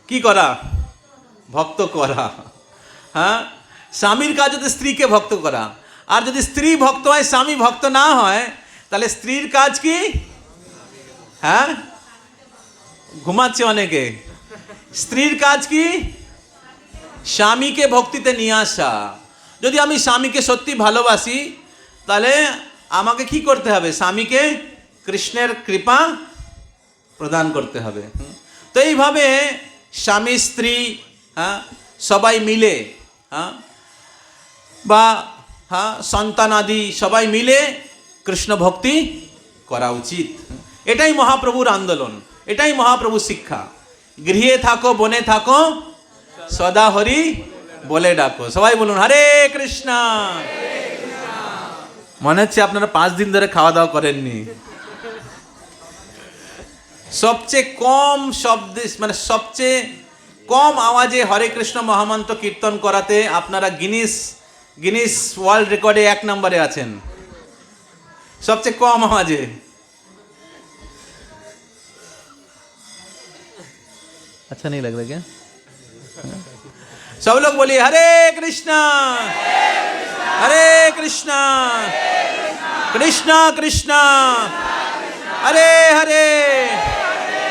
কি করা? ভক্ত করা। হ্যাঁ, স্বামীর কাজ হচ্ছে স্ত্রীকে ভক্ত করা। আর যদি স্ত্রী ভক্ত হয়, স্বামী ভক্ত না হয়, তাহলে স্ত্রীর কাজ কি? হ্যাঁ, ঘুমাচ্ছে অনেকে। স্ত্রীর কাজ কি? স্বামীকে ভক্তিতে নিয়ে আসা। যদি আমি স্বামীকে সত্যি ভালোবাসি, তাহলে আমাকে কি করতে হবে? স্বামীকে কৃষ্ণের কৃপা প্রদান করতে হবে। তো এইভাবে স্বামী স্ত্রী, হ্যাঁ, সবাই মিলে, হ্যাঁ, বা হ্যাঁ সন্তানাদি সবাই মিলে কৃষ্ণ ভক্তি করা উচিত। এটাই মহাপ্রভুর আন্দোলন, এটাই মহাপ্রভুর শিক্ষা। গৃহে থাকো, বনে থাকো, সদা হরি বলে ডাকো। সবাই বলুন হরে কৃষ্ণ। মনে হচ্ছে আপনারা 5 দিন ধরে খাওয়া দাওয়া করেননি। সবচেয়ে কম শব্দে, মানে সবচেয়ে কম আওয়াজে হরে কৃষ্ণ মহামন্ত্র কীর্তন করাতে আপনারা গিনিস ওয়ার্ল্ড রেকর্ডে 1 নম্বরে আছেন, সবচেয়ে কম আওয়াজে। अच्छा नहीं लग रहा क्या? सब लोग बोलिए हरे कृष्णा हरे कृष्णा कृष्णा कृष्णा हरे हरे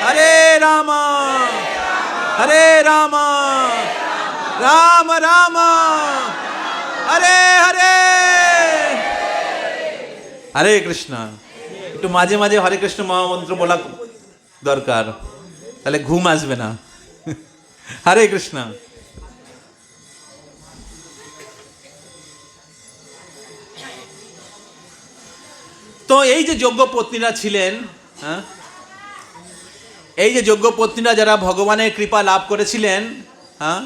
हरे रामा राम राम हरे हरे हरे कृष्णा। একটু মাঝে মাঝে হরে কৃষ্ণ মহামন্ত্র বলা দরকার, তাহলে ঘুম আসবে না। হরে কৃষ্ণ। তো এই যে যোগ্য পত্নীরা ছিলেন, হ্যাঁ, এই যে যোগ্য পত্নীরা যারা ভগবানের কৃপা লাভ করেছিলেন, হ্যাঁ,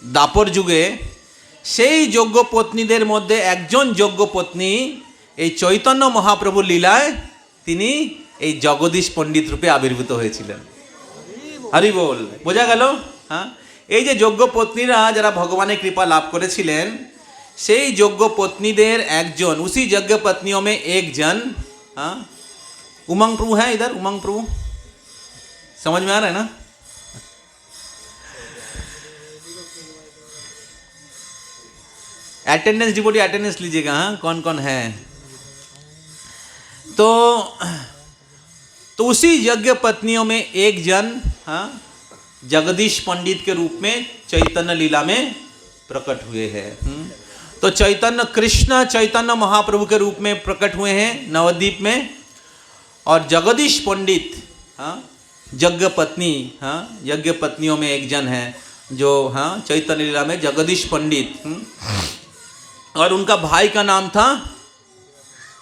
দাপর যুগে, সেই যোগ্য পত্নীদের মধ্যে একজন যোগ্য পত্নী এই চৈতন্য মহাপ্রভুর লীলায় তিনি এই জগদীশ পণ্ডিত রূপে আবির্ভূত হয়েছিলেন। হরি বল। বোঝা গেল? হ্যাঁ, এই যে যোগ্য পত্নীরা যারা ভগবানের কৃপা লাভ করেছিলেন, সেই যোগ্য পত্নীদের একজন, उसी यज्ञ पत्नियों में एक जन, हाँ, उमंग प्रभु है इधर, उमंग प्रभु, समझ में आ रहा है ना? अटेंडेंस डिवोटी अटेंडेंस लीजिएगा, हाँ कौन कौन है। तो उसी यज्ञ पत्नियों में एक जन, हाँ, जगदीश पंडित के रूप में चैतन्य लीला में प्रकट हुए हैं। तो चैतन्य कृष्ण चैतन्य महाप्रभु के रूप में प्रकट हुए हैं नवद्वीप में, और जगदीश पंडित, हाँ, यज्ञ पत्नी, हाँ, यज्ञ पत्नियों में एक जन है जो, हाँ, चैतन्य लीला में जगदीश पंडित, और उनका भाई का नाम था,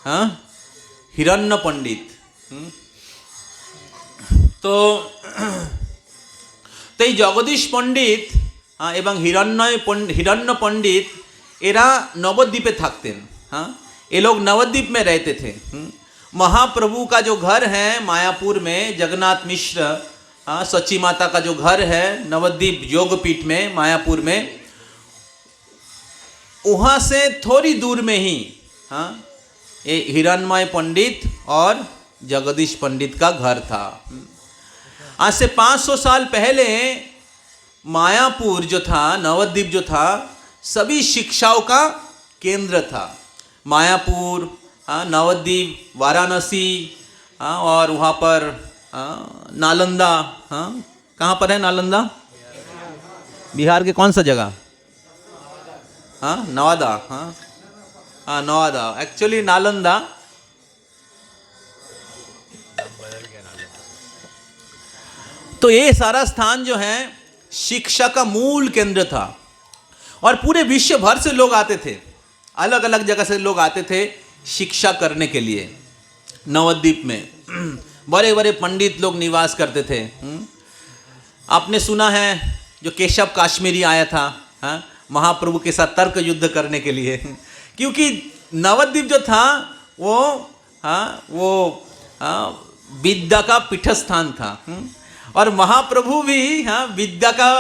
हाँ, हिरण्य पंडित। तो এই জগদীশ পণ্ডিত এবং हिरण्य पंडित एरा नवद्वीपे থাকতেন। हाँ, ये लोग नवद्वीप में रहते थे। महाप्रभु का जो घर है मायापुर में, जगन्नाथ मिश्र, हाँ, सची माता का जो घर है नवद्वीप योगपीठ में मायापुर में, वहाँ से थोड़ी दूर में ही, हाँ, ये हिरण्मय पंडित और जगदीश पंडित का घर था। आज से 500 साल पहले मायापुर जो था, नवद्वीप जो था, सभी शिक्षाओं का केंद्र था। मायापुर, नवद्वीप, वाराणसी, और वहाँ पर नालंदा, हाँ, कहाँ पर है नालंदा? बिहार के कौन सा जगह? हाँ, नवादा, हाँ, हाँ नवादा, एक्चुअली नालंदा। तो ये सारा स्थान जो है शिक्षा का मूल केंद्र था, और पूरे विश्व भर से लोग आते थे, अलग अलग जगह से लोग आते थे शिक्षा करने के लिए। नवद्वीप में बड़े बड़े पंडित लोग निवास करते थे। आपने सुना है जो केशव काश्मीरी आया था, हाँ, महाप्रभु के साथ तर्क युद्ध करने के लिए, क्योंकि नवद्वीप जो था वो, हाँ, वो विद्या का पीठस्थान था, और महाप्रभु भी, हाँ, विद्या का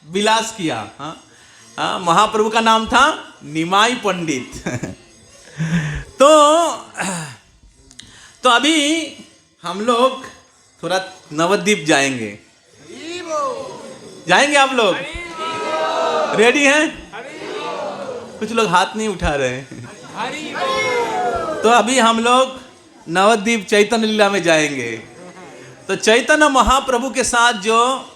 विलास किया। हाँ, हाँ, महाप्रभु का नाम था निमाई पंडित। तो अभी हम लोग थोड़ा नवद्वीप जाएंगे। जाएंगे आप लोग? रेडी हैं? कुछ लोग हाथ नहीं उठा रहे हैं। तो अभी हम लोग नवद्वीप चैतन्य लीला में जाएंगे। तो चैतन्य महाप्रभु के साथ जो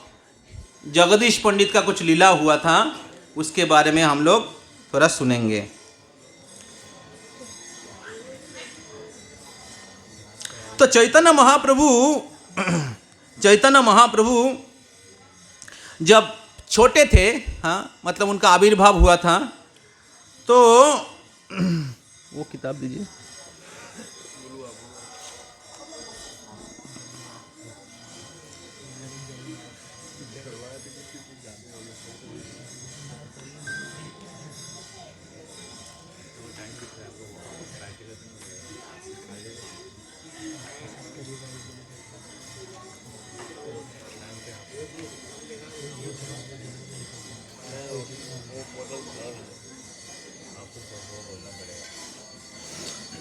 जगदीश पंडित का कुछ लीला हुआ था उसके बारे में हम लोग थोड़ा सुनेंगे। तो चैतन्य महाप्रभु जब छोटे थे, हाँ, मतलब उनका आविर्भाव हुआ था, तो वो किताब दीजिए।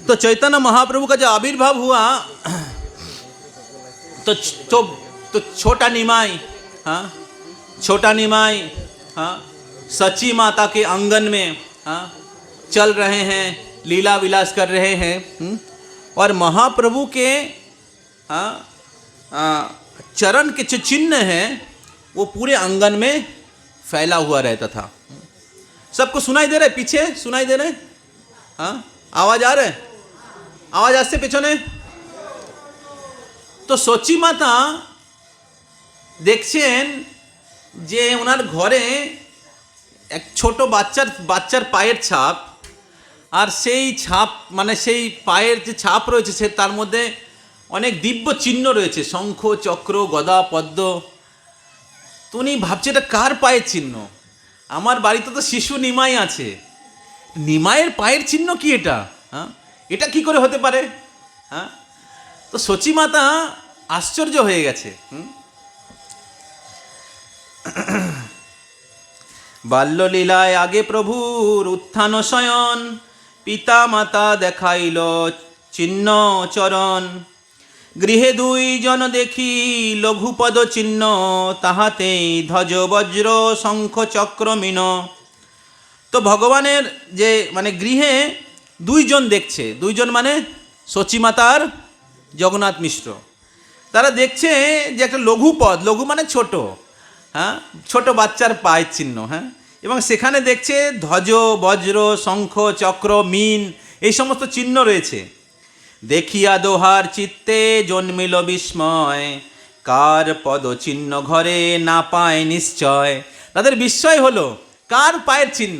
तो चैतन्य महाप्रभु का जब आविर्भाव हुआ तो छोटा निमाई, हाँ, छोटा निमाई, हाँ, सची माता के आंगन में, हाँ, चल रहे हैं, लीला विलास कर रहे हैं, और महाप्रभु के, हाँ, चरण के जो चिन्ह हैं वो पूरे आंगन में फैला हुआ रहता था। सबको सुनाई दे रहा है? पीछे सुनाई दे रहे हैं? हाँ, आवाज आ रहा है? आवाज আসছে পেছনে? তো সচি মাতা দেখছেন যে ওনার ঘরে এক ছোট বাচ্চার পায়ের ছাপ, আর সেই ছাপ মানে সেই পায়ের যে ছাপ রয়েছে সে তার মধ্যে অনেক দিব্য চিহ্ন রয়েছে, শঙ্খ, চক্র, গদা, পদ্ম। তো উনি ভাবছে এটা কার পায়ের চিহ্ন? আমার বাড়িতে তো শিশু নিমাই আছে, নিমাইয়ের পায়ের চিহ্ন কি এটা? হ্যাঁ, এটা কি করে হতে পারে? হ্যাঁ, তো সচি মাতা আশ্চর্য হয়ে গেছে। বাল্যলীলায় আগে প্রভুর উত্থান শয়ন, পিতা মাতা দেখাইল চিহ্ন চরণ, গৃহে দুই জন দেখি লঘুপদ চিহ্ন, তাহাতেই ধ্বজ বজ্র শঙ্খ চক্র মিন, তো ভগবানের যে মানে গৃহে দুইজন দেখছে, দুইজন মানে সচিমাতা আর জগন্নাথ মিশ্র। তারা দেখছে যে একটা লঘু পদ, লঘু মানে ছোট, হ্যাঁ, ছোট বাচ্চার পায়ের চিহ্ন, হ্যাঁ, এবং সেখানে দেখছে ধ্বজ, বজ্র, শঙ্খ, চক্র, মিন এই সমস্ত চিহ্ন রয়েছে। দেখিয়া দোহার চিত্তে জন্মিল বিস্ময়, কার পদ চিহ্ন ঘরে না পায় নিশ্চয়। তাদের বিস্ময় হলো, কার পায়ের চিহ্ন,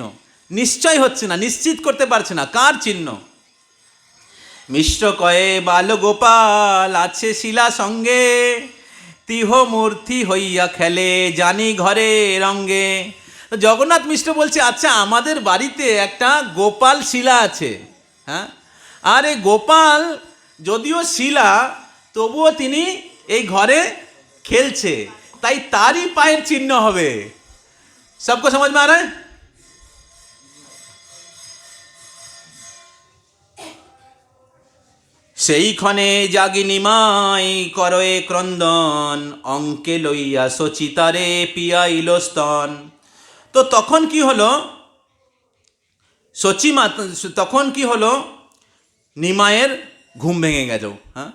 নিশ্চয় হচ্ছে না, নিশ্চিত করতে পারছে না কার চিহ্ন। মিশ্র কয়ে বাল গোপাল আছে শিলা সঙ্গে, তিহ মূর্তি হইয়া খেলে জানি ঘরে রঙ্গে। জগন্নাথ মিশ্র বলছে, আচ্ছা আমাদের বাড়িতে একটা গোপাল শিলা আছে, হ্যাঁ, আর এই গোপাল যদিও শিলা তবুও তিনি এই ঘরে খেলছে, তাই তারই পায়ের চিহ্ন হবে। সবকো সমাজ মে আ রহা হ্যায়? সেইক্ষণে জাগি নিমাই করয়ে ক্রন্দন, অঙ্কে লইয়া সচিতারে পিয়াইল স্তন। তো তখন কি হলো, তখন কি হলো, নিমাইয়ের ঘুম ভেঙে গেল, হ্যাঁ,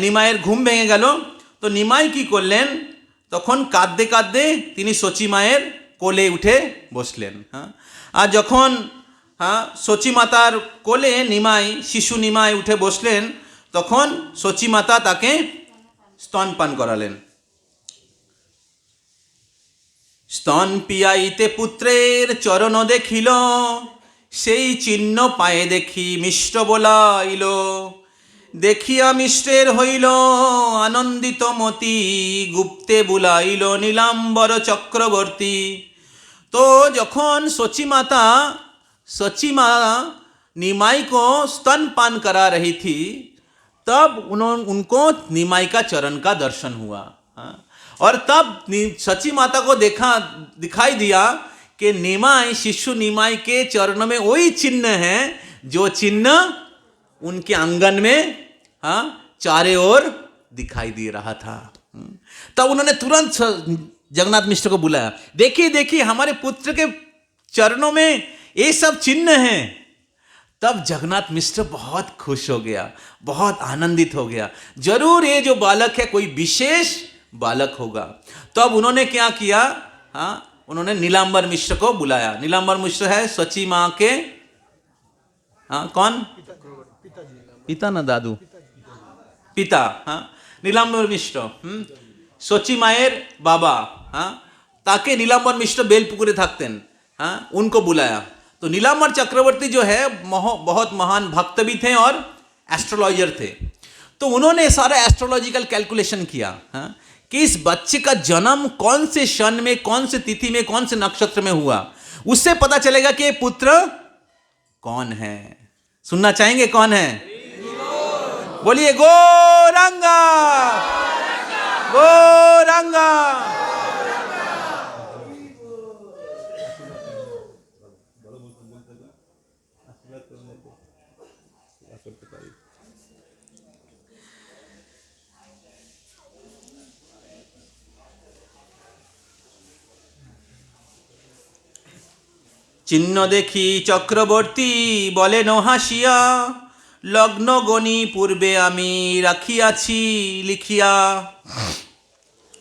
নিমাইয়ের ঘুম ভেঙে গেল। তো নিমাই কি করলেন, তখন কাঁদতে কাঁদতে তিনি সচিমায়ের কোলে উঠে বসলেন, হ্যাঁ। আর যখন, হ্যাঁ, সচিমাতার কোলে নিমাই, শিশু নিমাই উঠে বসলেন, তখন সচিমাতা তাকে স্তনপান করালেন। স্তন পিয়াইতে পুত্রের চরণ দেখিল, সেই চিহ্ন পায়ে দেখি মিশ্র বলাইল। দেখিয়া মিশ্রের হইল আনন্দিত মতি, গুপ্তে বুলাইল নীলাম্বর চক্রবর্তী। तो যখন सची माँ निमाई को स्तनपान करा रही थी, तब उनको निमाई का चरण का दर्शन हुआ, हाँ? और तब सची माता को दिखाई दिया कि निमाई, शिशु निमाई के चरणों में वही चिन्ह है जो चिन्ह उनके आंगन में, हाँ, चारे ओर दिखाई दे रहा था। तब उन्होंने तुरंत जगन्नाथ मिश्र को बुलाया, देखिए देखिए हमारे पुत्र के चरणों में ये सब चिन्ह हैं। तब जगन्नाथ मिश्र बहुत खुश हो गया, बहुत आनंदित हो गया, जरूर ये जो बालक है कोई विशेष बालक होगा। तब उन्होंने क्या किया, हाँ, उन्होंने नीलांबर मिश्र को बुलाया। नीलांबर मिश्र है सची माँ के, हाँ, कौन, पिता ना दादू, पिता, हाँ, नीलांबर मिश्र, सची माয়ের बाबा, हाँ, ताके नीलांबर मिश्र बेलपुकुरे থাকতেন, हाँ, उनको बुलाया। तो नीलांबर चक्रवर्ती जो है बहुत महान भक्त भी थे और एस्ट्रोलॉजर थे। तो उन्होंने सारा एस्ट्रोलॉजिकल कैलकुलेशन किया, हाँ, कि इस बच्चे का जन्म कौन से क्षण में, कौन से तिथि में, कौन से नक्षत्र में हुआ, उससे पता चलेगा कि ये पुत्र कौन है। सुनना चाहेंगे कौन है? बोलिए गौरंगा, गौरंगा। चिन्ह देखी चक्रवर्ती बोलेन हासिया, लग्न गणि पूर्वे आमी राखियाछि लिखिया।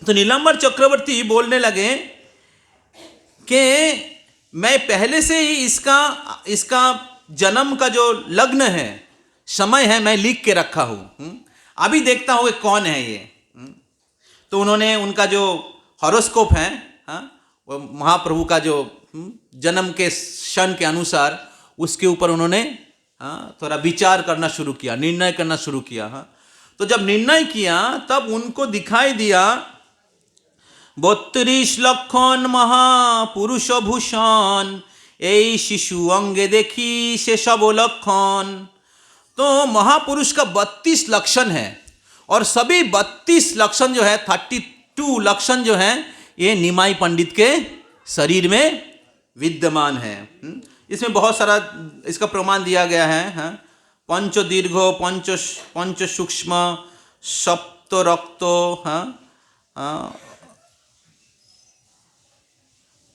तो नीलांबर चक्रवर्ती बोलने लगे कि मैं पहले से ही इसका जन्म का जो लग्न है, समय है, मैं लिख के रखा हूँ, अभी देखता हूँ कौन है ये। तो उन्होंने उनका जो हॉरोस्कोप है, हाँ, वो महाप्रभु का जो जन्म के क्षण के अनुसार उसके ऊपर उन्होंने, हाँ, थोड़ा विचार करना शुरू किया, निर्णय करना शुरू किया, हाँ। तो जब निर्णय किया तब उनको दिखाई दिया 32 लक्षण महापुरुष भूषण, এই शिशु अंगे देखी से सब लक्षण। तो महापुरुष का 32 लक्षण है और सभी 32 लक्षण जो है, 32 लक्षण जो है, ये निमाई पंडित के शरीर में विद्यमान है। इसमें बहुत सारा इसका प्रमाण दिया गया है, हाँ? पंच दीर्घ, पंच सूक्ष्म, सप्त रक्त, हाँ,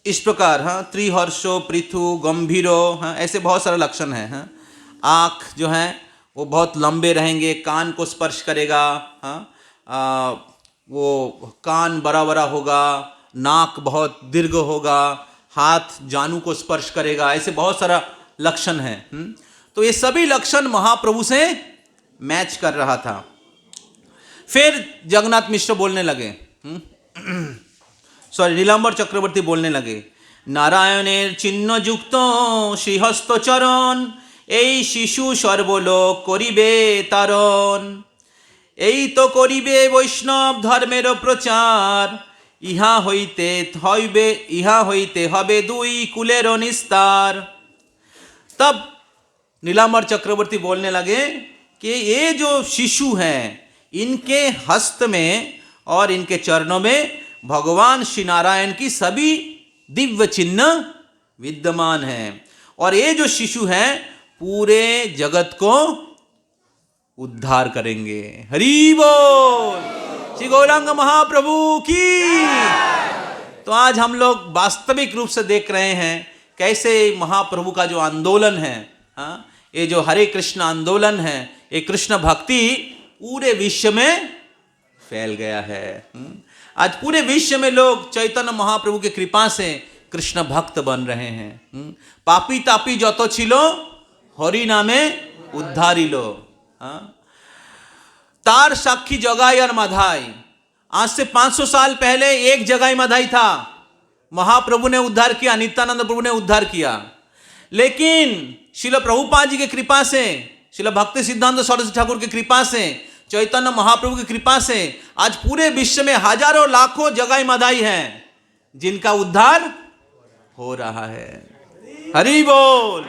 इस प्रकार, हाँ, त्रिहर्षो पृथु गंभीरो, हाँ, ऐसे बहुत सारे लक्षण हैं। हाँ, आँख जो है वो बहुत लंबे रहेंगे, कान को स्पर्श करेगा। हाँ, वो कान बड़ा बड़ा होगा, नाक बहुत दीर्घ होगा, हाथ जानु को स्पर्श करेगा, ऐसे बहुत सारा लक्षण है। तो ये सभी लक्षण महाप्रभु से मैच कर रहा था। फिर जगन्नाथ मिश्र बोलने लगे, सॉरी, नीलाम्बर चक्रवर्ती बोलने लगे, नारायणेर चिन्ह युक्त श्रीहस्त चरण, এই শিশু সর্বলোক করিবে তারণ, এই তো করিবে বৈষ্ণব ধর্মের প্রচার, ইহা হইতে হবে দুই কুলের নিস্তার। तब नीलाम्बर चक्रवर्ती बोलने लगे कि ये जो शिशु हैं, इनके हस्त में और इनके चरणों में भगवान श्री नारायण की सभी दिव्य चिन्ह विद्यमान हैं, और ये जो शिशु हैं पूरे जगत को उद्धार करेंगे। हरि बोल, श्री गौरांग महाप्रभु की। तो आज हम लोग वास्तविक रूप से देख रहे हैं कैसे महाप्रभु का जो आंदोलन है, हाँ, ये जो हरे कृष्ण आंदोलन है, ये कृष्ण भक्ति पूरे विश्व में फैल गया है। आज पूरे विश्व में लोग चैतन्य महाप्रभु की कृपा से कृष्ण भक्त बन रहे हैं। पापी तापी যত ছিল हरि नामे उद्धारिलो। तार साक्षी जगाई और माधाई। आज से 500 साल पहले एक जगाई माधाई था, महाप्रभु ने उद्धार किया, नित्यानंद प्रभु ने उद्धार किया। लेकिन श्रील प्रभुपाद जी की कृपा से, श्रील भक्ति सिद्धांत सरस्वती ठाकुर की कृपा से, चैतन्य महाप्रभु की कृपा से आज पूरे विश्व में हजारों लाखों जगाई माधाई हैं जिनका उद्धार हो रहा है। हरि बोल।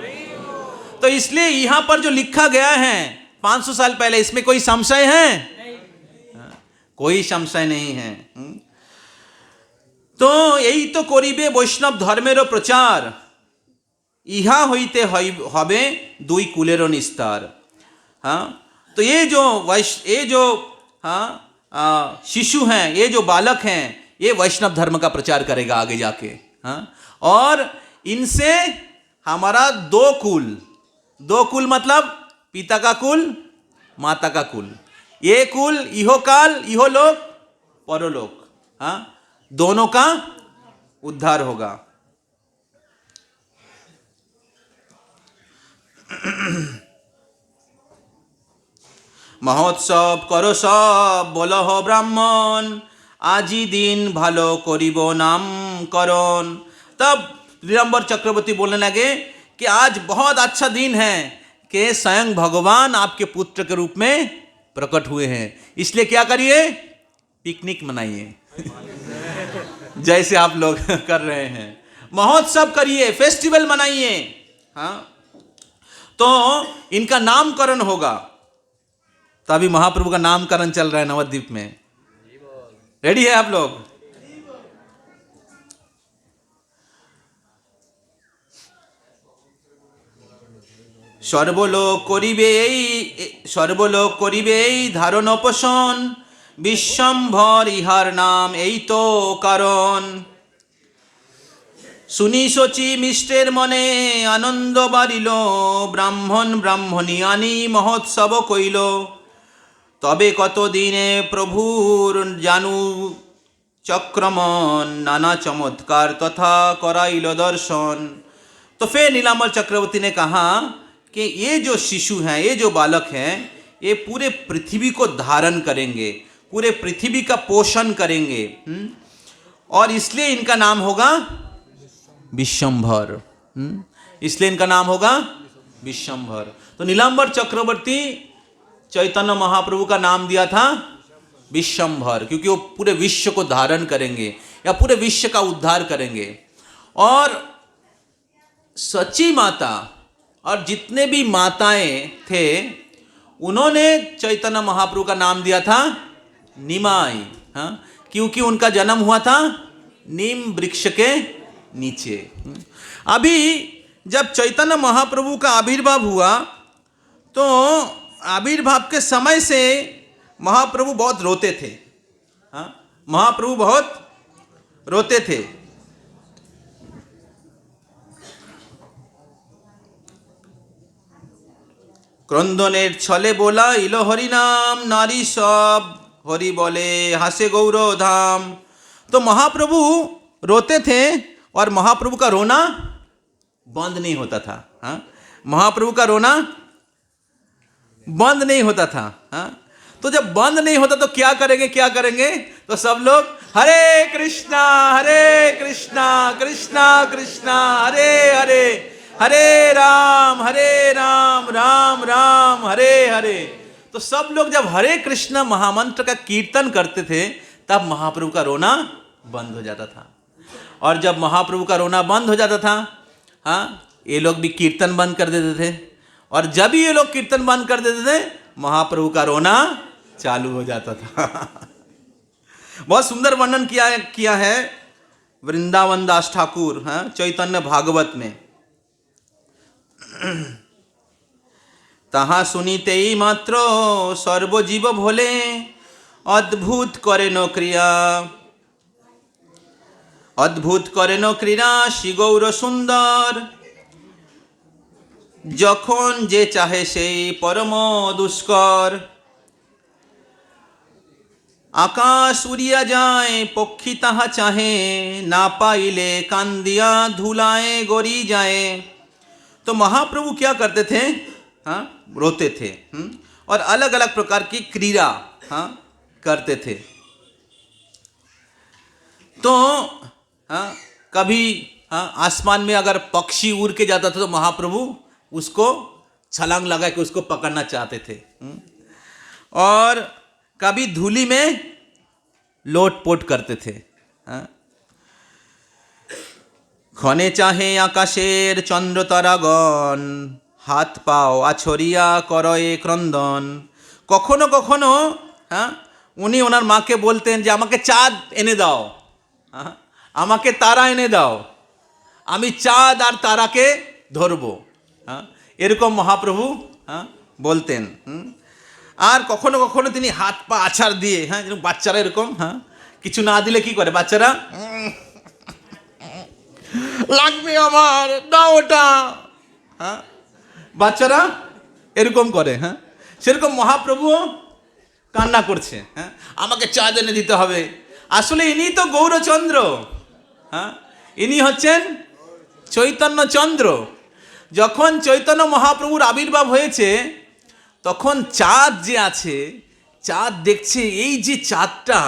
तो इसलिए यहां पर जो लिखा गया है 500 साल पहले, इसमें कोई संशय है? कोई संशय नहीं है। तो यही तो करिबे वैष्णव धर्मेर प्रचार, इहा होइते हबे दुई कुलेर निस्तार। हाँ, तो ये जो शिशु हैं, ये जो बालक हैं, ये वैष्णव धर्म का प्रचार करेगा आगे जाके। हाँ, और इनसे हमारा दो कुल मतलब पिता का कुल, माता का कुल, ये कुल इहोकाल, इहोलोक, परलोक, हाँ, दोनों का उद्धार होगा। महोत्सव करो सब बोलो हो ब्राह्मण, आजी दिन भालो करिबो नाम करण। तब नीलाम्बर चक्रवर्ती बोलने लगे कि आज बहुत अच्छा दिन है कि स्वयं भगवान आपके पुत्र के रूप में प्रकट हुए हैं, इसलिए क्या करिए, पिकनिक मनाइए जैसे आप लोग कर रहे हैं, महोत्सव करिए, फेस्टिवल मनाइए। हाँ, तो इनका नामकरण होगा। तो अभी महाप्रभु का नामकरण चल रहा है नवद्वीप में। रेडी है आप लोग? सर्वलोक करिबे धारण पोषण, विश्वम्भर इहार नाम এই তো কারণ। শুনি শচী মিষ্টের মনে আনন্দ বাড়িল, ব্রাহ্মণ ব্রাহ্মণী আনি মহোৎসব কইল। তবে কত দিনে প্রভুর জানু চক্রমণ, नाना चमत्कार तथा कराइल दर्शन। तो फिर नीलाम्बर चक्रवर्ती ने कहा कि ये जो शिशु हैं, ये जो बालक हैं, ये पूरे पृथ्वी को धारण करेंगे, पूरे पृथ्वी का पोषण करेंगे, और इसलिए इनका नाम होगा विश्वम्भर। इसलिए इनका नाम होगा विश्वम्भर। तो नीलाम्बर चक्रवर्ती चैतन्य महाप्रभु का नाम दिया था विश्वम्भर, क्योंकि वो पूरे विश्व को धारण करेंगे या पूरे विश्व का उद्धार करेंगे। और सची माता और जितने भी माताएं थे, उन्होंने चैतन्य महाप्रभु का नाम दिया था निमाई। हाँ, क्योंकि उनका जन्म हुआ था नीम वृक्ष के नीचे। अभी जब चैतन्य महाप्रभु का आविर्भाव हुआ, तो आविर्भाव के समय से महाप्रभु बहुत रोते थे। हाँ, महाप्रभु बहुत रोते थे। क्रंदनेर छले बोला इलो हरि नाम, नारी सब हरि बोले हासे गौर धाम। तो महाप्रभु रोते थे और महाप्रभु का रोना बंद नहीं होता था। हाँ, महाप्रभु का रोना बंद नहीं होता था। हाँ, तो जब बंद नहीं होता तो क्या करेंगे, क्या करेंगे? तो सब लोग हरे कृष्णा कृष्णा कृष्णा हरे हरे, हरे राम राम राम हरे हरे। तो सब लोग जब हरे कृष्णा महामंत्र का कीर्तन करते थे तब महाप्रभु का रोना बंद हो जाता था। और जब महाप्रभु का रोना बंद हो जाता था, हाँ, ये लोग भी कीर्तन बंद कर देते थे। और जब ये लोग कीर्तन बंद कर देते थे महाप्रभु का रोना चालू हो जाता था। बहुत सुंदर वर्णन किया है वृंदावन दास ठाकुर, हाँ, चैतन्य भागवत में। ताहा सुनीते ही मात्र सर्वजीव भोले, अद्भुत करेन क्रिया, अद्भुत करेन क्रीड़ा श्री गौर सुंदर। যখন যে চাহে সেই পরম দুষ্কর, আকাশ উড়িয়া যায় পক্ষী তাহা চাহে, না পাইলে কান্দিया धुलाए गरी जाए। तो महाप्रभु क्या करते थे? हाँ, रोते थे और अलग अलग प्रकार की क्रीड़ा, हाँ, करते थे। तो हाँ, कभी हाँ, आसमान में अगर पक्षी उड़ के जाता था तो महाप्रभु उसको छलांग लगा के उसको पकड़ना चाहते थे। और कभी धूली में लोटपोट करते थे। ক্ষণে চাহে আকাশের চন্দ্র তারাগণ, হাত পাও আছড়িয়া করয়ে ক্রন্দন। কখনো কখনো হ্যাঁ, উনি ওনার মাকে বলতেন যে আমাকে চাঁদ এনে দাও, আমাকে তারা এনে দাও, আমি চাঁদ আর তারাকে ধরবো। হ্যাঁ, এরকম মহাপ্রভু হ্যাঁ বলতেন। আর কখনো কখনো তিনি হাত পা আছাড় দিয়ে, হ্যাঁ, যেরকম বাচ্চারা এরকম, হ্যাঁ, কিছু না দিলে কি করে বাচ্চারা, লাগবে আমার, দাও ওটা, হ্যাঁ, বাচ্চারা এরকম করে। হ্যাঁ, সেরকম মহাপ্রভুও কান্না করছে, হ্যাঁ, আমাকে চাঁদ এনে দিতে হবে। আসলে ইনি তো গৌরচন্দ্র, হ্যাঁ, ইনি হচ্ছেন চৈতন্যচন্দ্র। যখন চৈতন্য মহাপ্রভুর আবির্ভাব হয়েছে তখন চাঁদ যে আছে, চাঁদ দেখছে এই যে চাঁদটা,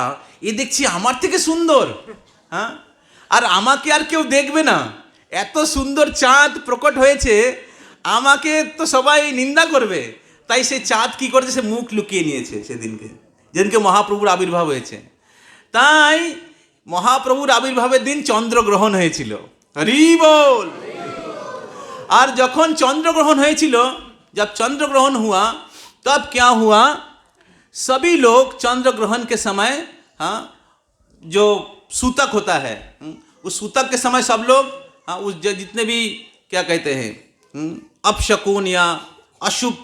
এ দেখছি আমার থেকে সুন্দর, হ্যাঁ, আর আমাকে আর কেউ দেখবে না, এত সুন্দর চাঁদ প্রকট হয়েছে, আমাকে তো সবাই নিন্দা করবে। তাই সেই চাঁদ কি করেছে, সে মুখ লুকিয়ে নিয়েছে সেদিনকে, যেদিনকে মহাপ্রভুর আবির্ভাব হয়েছে। তাই মহাপ্রভুর আবির্ভাবের দিন চন্দ্রগ্রহণ হয়েছিল। হরি বল। और जखन चंद्र ग्रहण হয়েছিল, जब चंद्र ग्रहण हुआ तब क्या हुआ, सभी लोग चंद्र ग्रहण के समय, हाँ, जो सूतक होता है, उस सूतक के समय सब लोग, हाँ, उस जितने भी क्या कहते हैं अपशकुन या अशुभ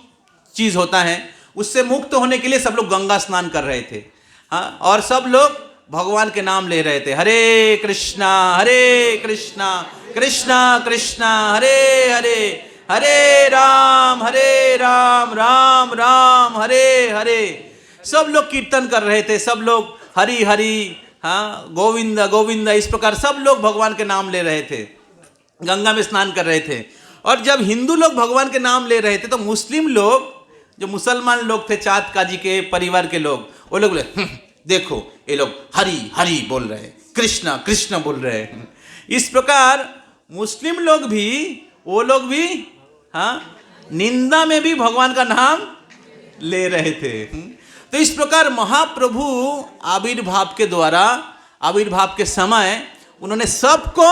चीज़ होता है उससे मुक्त होने के लिए सब लोग गंगा स्नान कर रहे थे। हाँ, और सब लोग भगवान के नाम ले रहे थे, हरे कृष्णा कृष्णा कृष्णा हरे हरे, हरे राम राम राम हरे हरे। सब लोग कीर्तन कर रहे थे, सब लोग हरि हरि, हाँ, गोविंद गोविंद, इस प्रकार सब लोग भगवान के नाम ले रहे थे, गंगा में स्नान कर रहे थे। और जब हिंदू लोग भगवान के नाम ले रहे थे तो मुस्लिम लोग, जो मुसलमान लोग थे, चाँद काजी के परिवार के लोग, वो लोग बोले देखो ये लोग हरि हरि बोल रहे हैं, कृष्णा कृष्णा बोल रहे हैं। इस प्रकार मुस्लिम लोग भी, वो लोग भी, हाँ, निंदा में भी भगवान का नाम ले रहे थे। तो इस प्रकार महाप्रभु आविर्भाव के द्वारा, आविर्भाव के समय उन्होंने सबको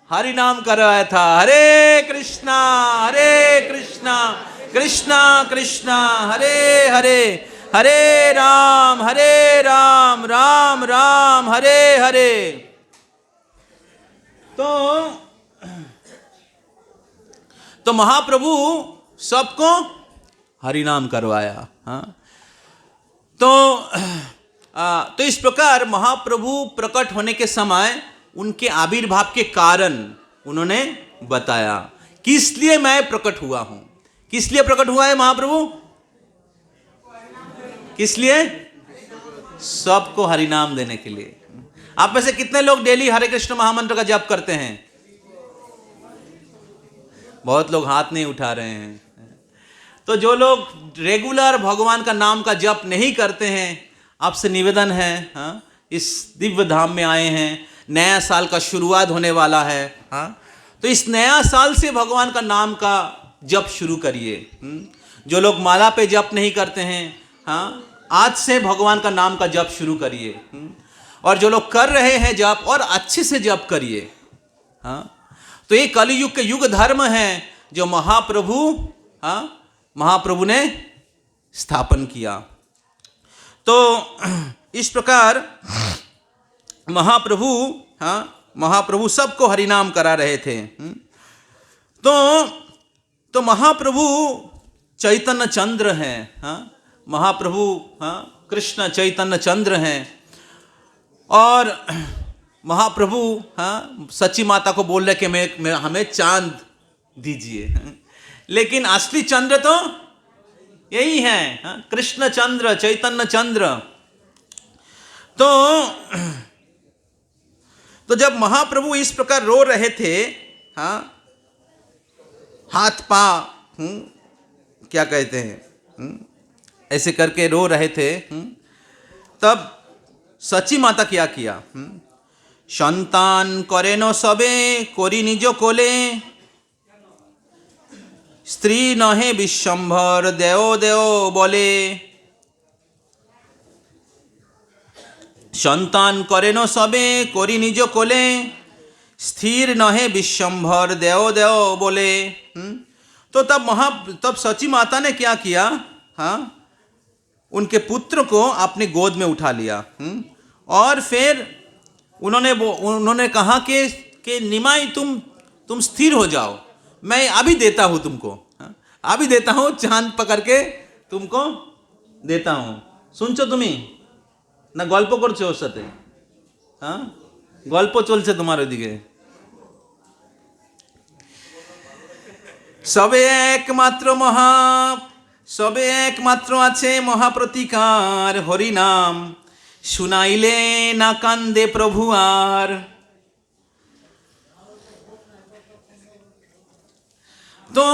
हरि नाम करवाया था, हरे कृष्णा कृष्णा कृष्णा हरे हरे, हरे राम राम राम हरे हरे। तो महाप्रभु सबको हरि नाम करवाया। हाँ, तो इस प्रकार महाप्रभु प्रकट होने के समय उनके आविर्भाव के कारण उन्होंने बताया किस लिए मैं प्रकट हुआ हूँ, किस लिए प्रकट हुआ है महाप्रभु? किस लिए? सबको हरि नाम देने के लिए। आप में से कितने लोग डेली हरे कृष्ण महामंत्र का जप करते हैं? बहुत लोग हाथ नहीं उठा रहे हैं। तो जो लोग रेगुलर भगवान का नाम का जप नहीं करते हैं, आपसे निवेदन है, हाँ, इस दिव्य धाम में आए हैं, नया साल का शुरुआत होने वाला है, हाँ, तो इस नया साल से भगवान का नाम का जप शुरू करिए। जो लोग माला पे जप नहीं करते हैं, हाँ, आज से भगवान का नाम का जप शुरू करिए। और जो लोग कर रहे हैं जप, और अच्छे से जप करिए। हाँ, तो ये कलियुग के युग धर्म है जो महाप्रभु ने स्थापन किया। तो इस प्रकार महाप्रभु सबको हरिनाम करा रहे थे। तो महाप्रभु चैतन्य चंद्र हैं। हाँ, महाप्रभु, हाँ, कृष्ण चैतन्य चंद्र हैं। और महाप्रभु, हाँ, सच्ची माता को बोल रहे कि हमें चांद दीजिए। लेकिन असली चंद्र तो यही है, हाँ, कृष्ण चंद्र, चैतन्य चंद्र। तो जब महाप्रभु इस प्रकार रो रहे थे, हाँ, हाथ पा, क्या कहते हैं, ऐसे करके रो रहे थे, तब सची माता क्या किया? संतान करे न सबे करी निज कोले, स्त्री नहे विश्वम्भर देव देव बोले। संतान करे न सबे करी निज कोले, स्थिर नहे विश्वम्भर देव देव बोले। तो तब सची माता ने क्या किया? हाँ, उनके पुत्र को अपने गोद में उठा लिया। और फिर उन्होंने कहा कि निमाई तुम स्थिर हो जाओ, मैं अभी देता हूँ तुमको, अभी देता हूँ, चांद पकड़ के तुमको देता हूँ। सुनছো তুমি না গল্প করছো ওর সাথে? হ্যাঁ, গল্প চলছে তোমার ওইদিকে। সবে একমাত্র আছে মহাপ্রতিকার, হরিনাম শুনাইলে না কান্দে প্রভু আর। तो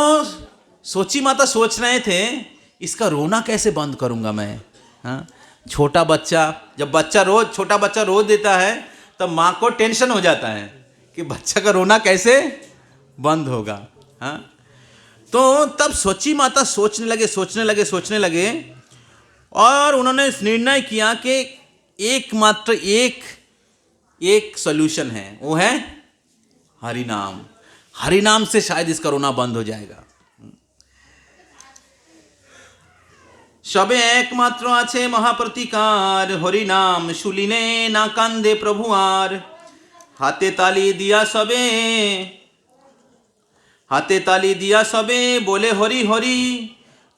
सोची माता सोच रहे थे इसका रोना कैसे बंद करूंगा मैं। हाँ, छोटा बच्चा, जब छोटा बच्चा रो देता है तब माँ को टेंशन हो जाता है कि बच्चा का रोना कैसे बंद होगा। हाँ, तो तब सोची माता सोचने लगे और उन्होंने निर्णय किया कि एकमात्र एक सॉल्यूशन है, वो है हरिनाम। हरिनाम से शायद इसका रोना बंद हो जाएगा। सबे एकमात्र आछे महाप्रतिकार, हरिनाम शुलिने ना कांदे प्रभु आर। हाथे ताली दिया सबे बोले हरि हरि,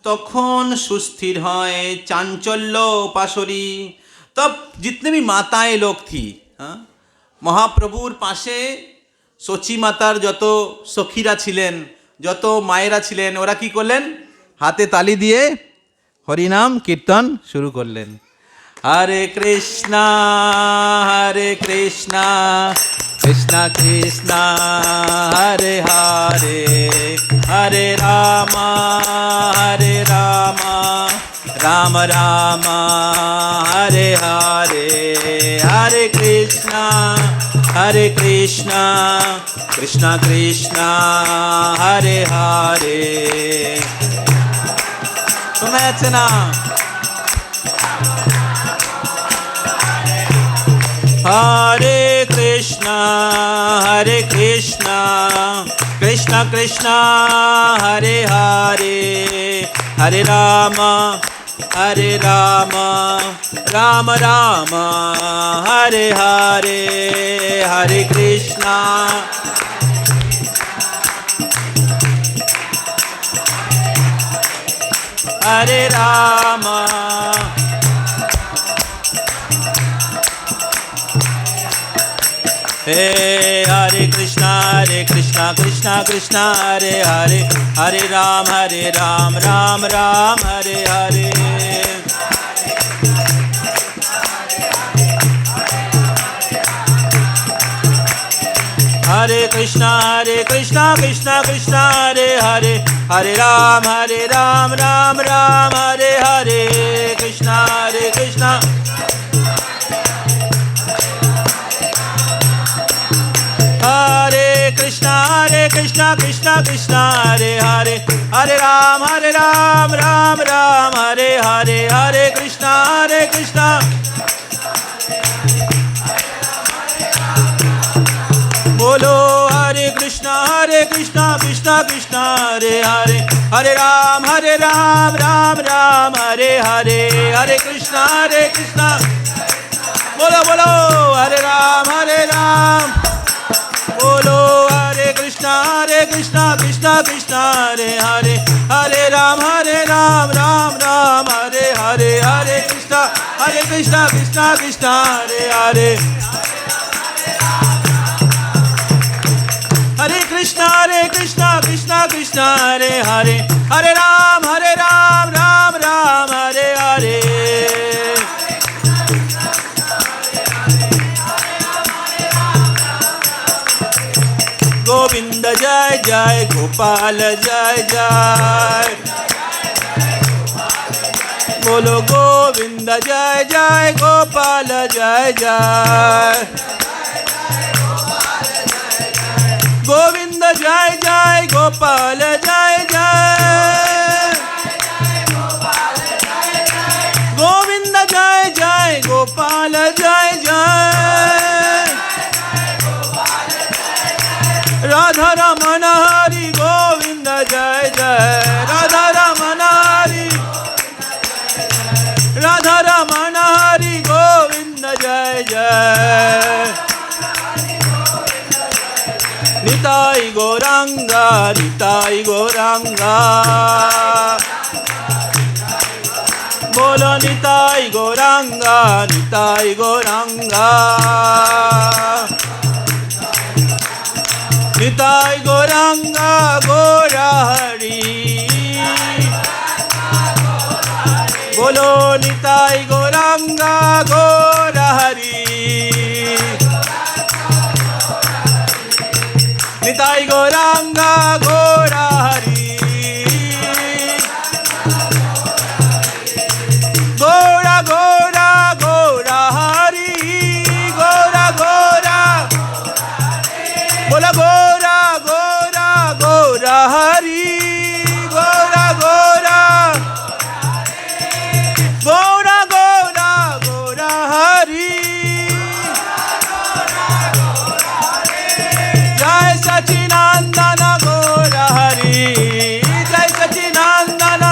तखन सुस्थिर है चांचल्य पाशरी। तब जितने भी माताएं लोग थी, हाँ, महाप्रभुर पाशे सची मातार যত সখীরা ছিলেন, যত মায়েরা ছিলেন, ওরা কি করলেন? হাতে তালি দিয়ে হরিনাম কীর্তন শুরু করলেন। হরে কৃষ্ণ কৃষ্ণ কৃষ্ণ হরে হরে, হরে রাম রাম রাম হরে হরে, হরে কৃষ্ণ কৃষ্ণ কৃষ্ণ হরে হরে। শোনা যাচ্ছে না? হরে কৃষ্ণ কৃষ্ণ কৃষ্ণ হরে হরে, হরে রাম রাম রাম হরে হরে, হরে কৃষ্ণ হরে Ram. Hare Krishna Krishna Krishna Hare Hare Hare Ram Ram Ram Hare Hare Hare Krishna Krishna Krishna Hare Hare Hare Ram Ram Ram Hare Hare Krishna Krishna Hare Krishna Krishna Krishna Hare Hare Hare Ram Ram Ram Hare Hare Hare Krishna Bolo Hare Krishna Krishna Krishna Hare Hare Hare Ram Ram Ram Hare Hare Hare Krishna Bolo Hare Ram Bolo Hare Krishna Krishna Krishna Hare Hare Hare Ram Ram Ram Hare Hare Hare Krishna Krishna Hare Hare Hare Krishna Krishna Hare Hare Hare Ram Ram Ram Hare Hare Govinda Jai Jai Gopal Jai Jai Bolo Govinda Jai Jai Gopal Jai Jai Govinda Jai Jai Gopal Jai Jai Govinda Jai Jai Gopal Jai Jai Radha Ramana Hari Govinda Jai Jai Radha Ramana Hari Govinda Jai Jai Nitai Gauranga Bolo Nitai Gauranga Nitai Gauranga Gaura Hari Bolo Nitai Gauranga Gaura Hari Nitai Gauranga Gaura Hari Gaura Gaura Gaura Hari Gaura Gaura Bola Gaura Gaura Gaura Hari Gaura Gaura Gaura Gaura Gaura Hari Jai Sachinandana Gaura Hari Jai Sachinandana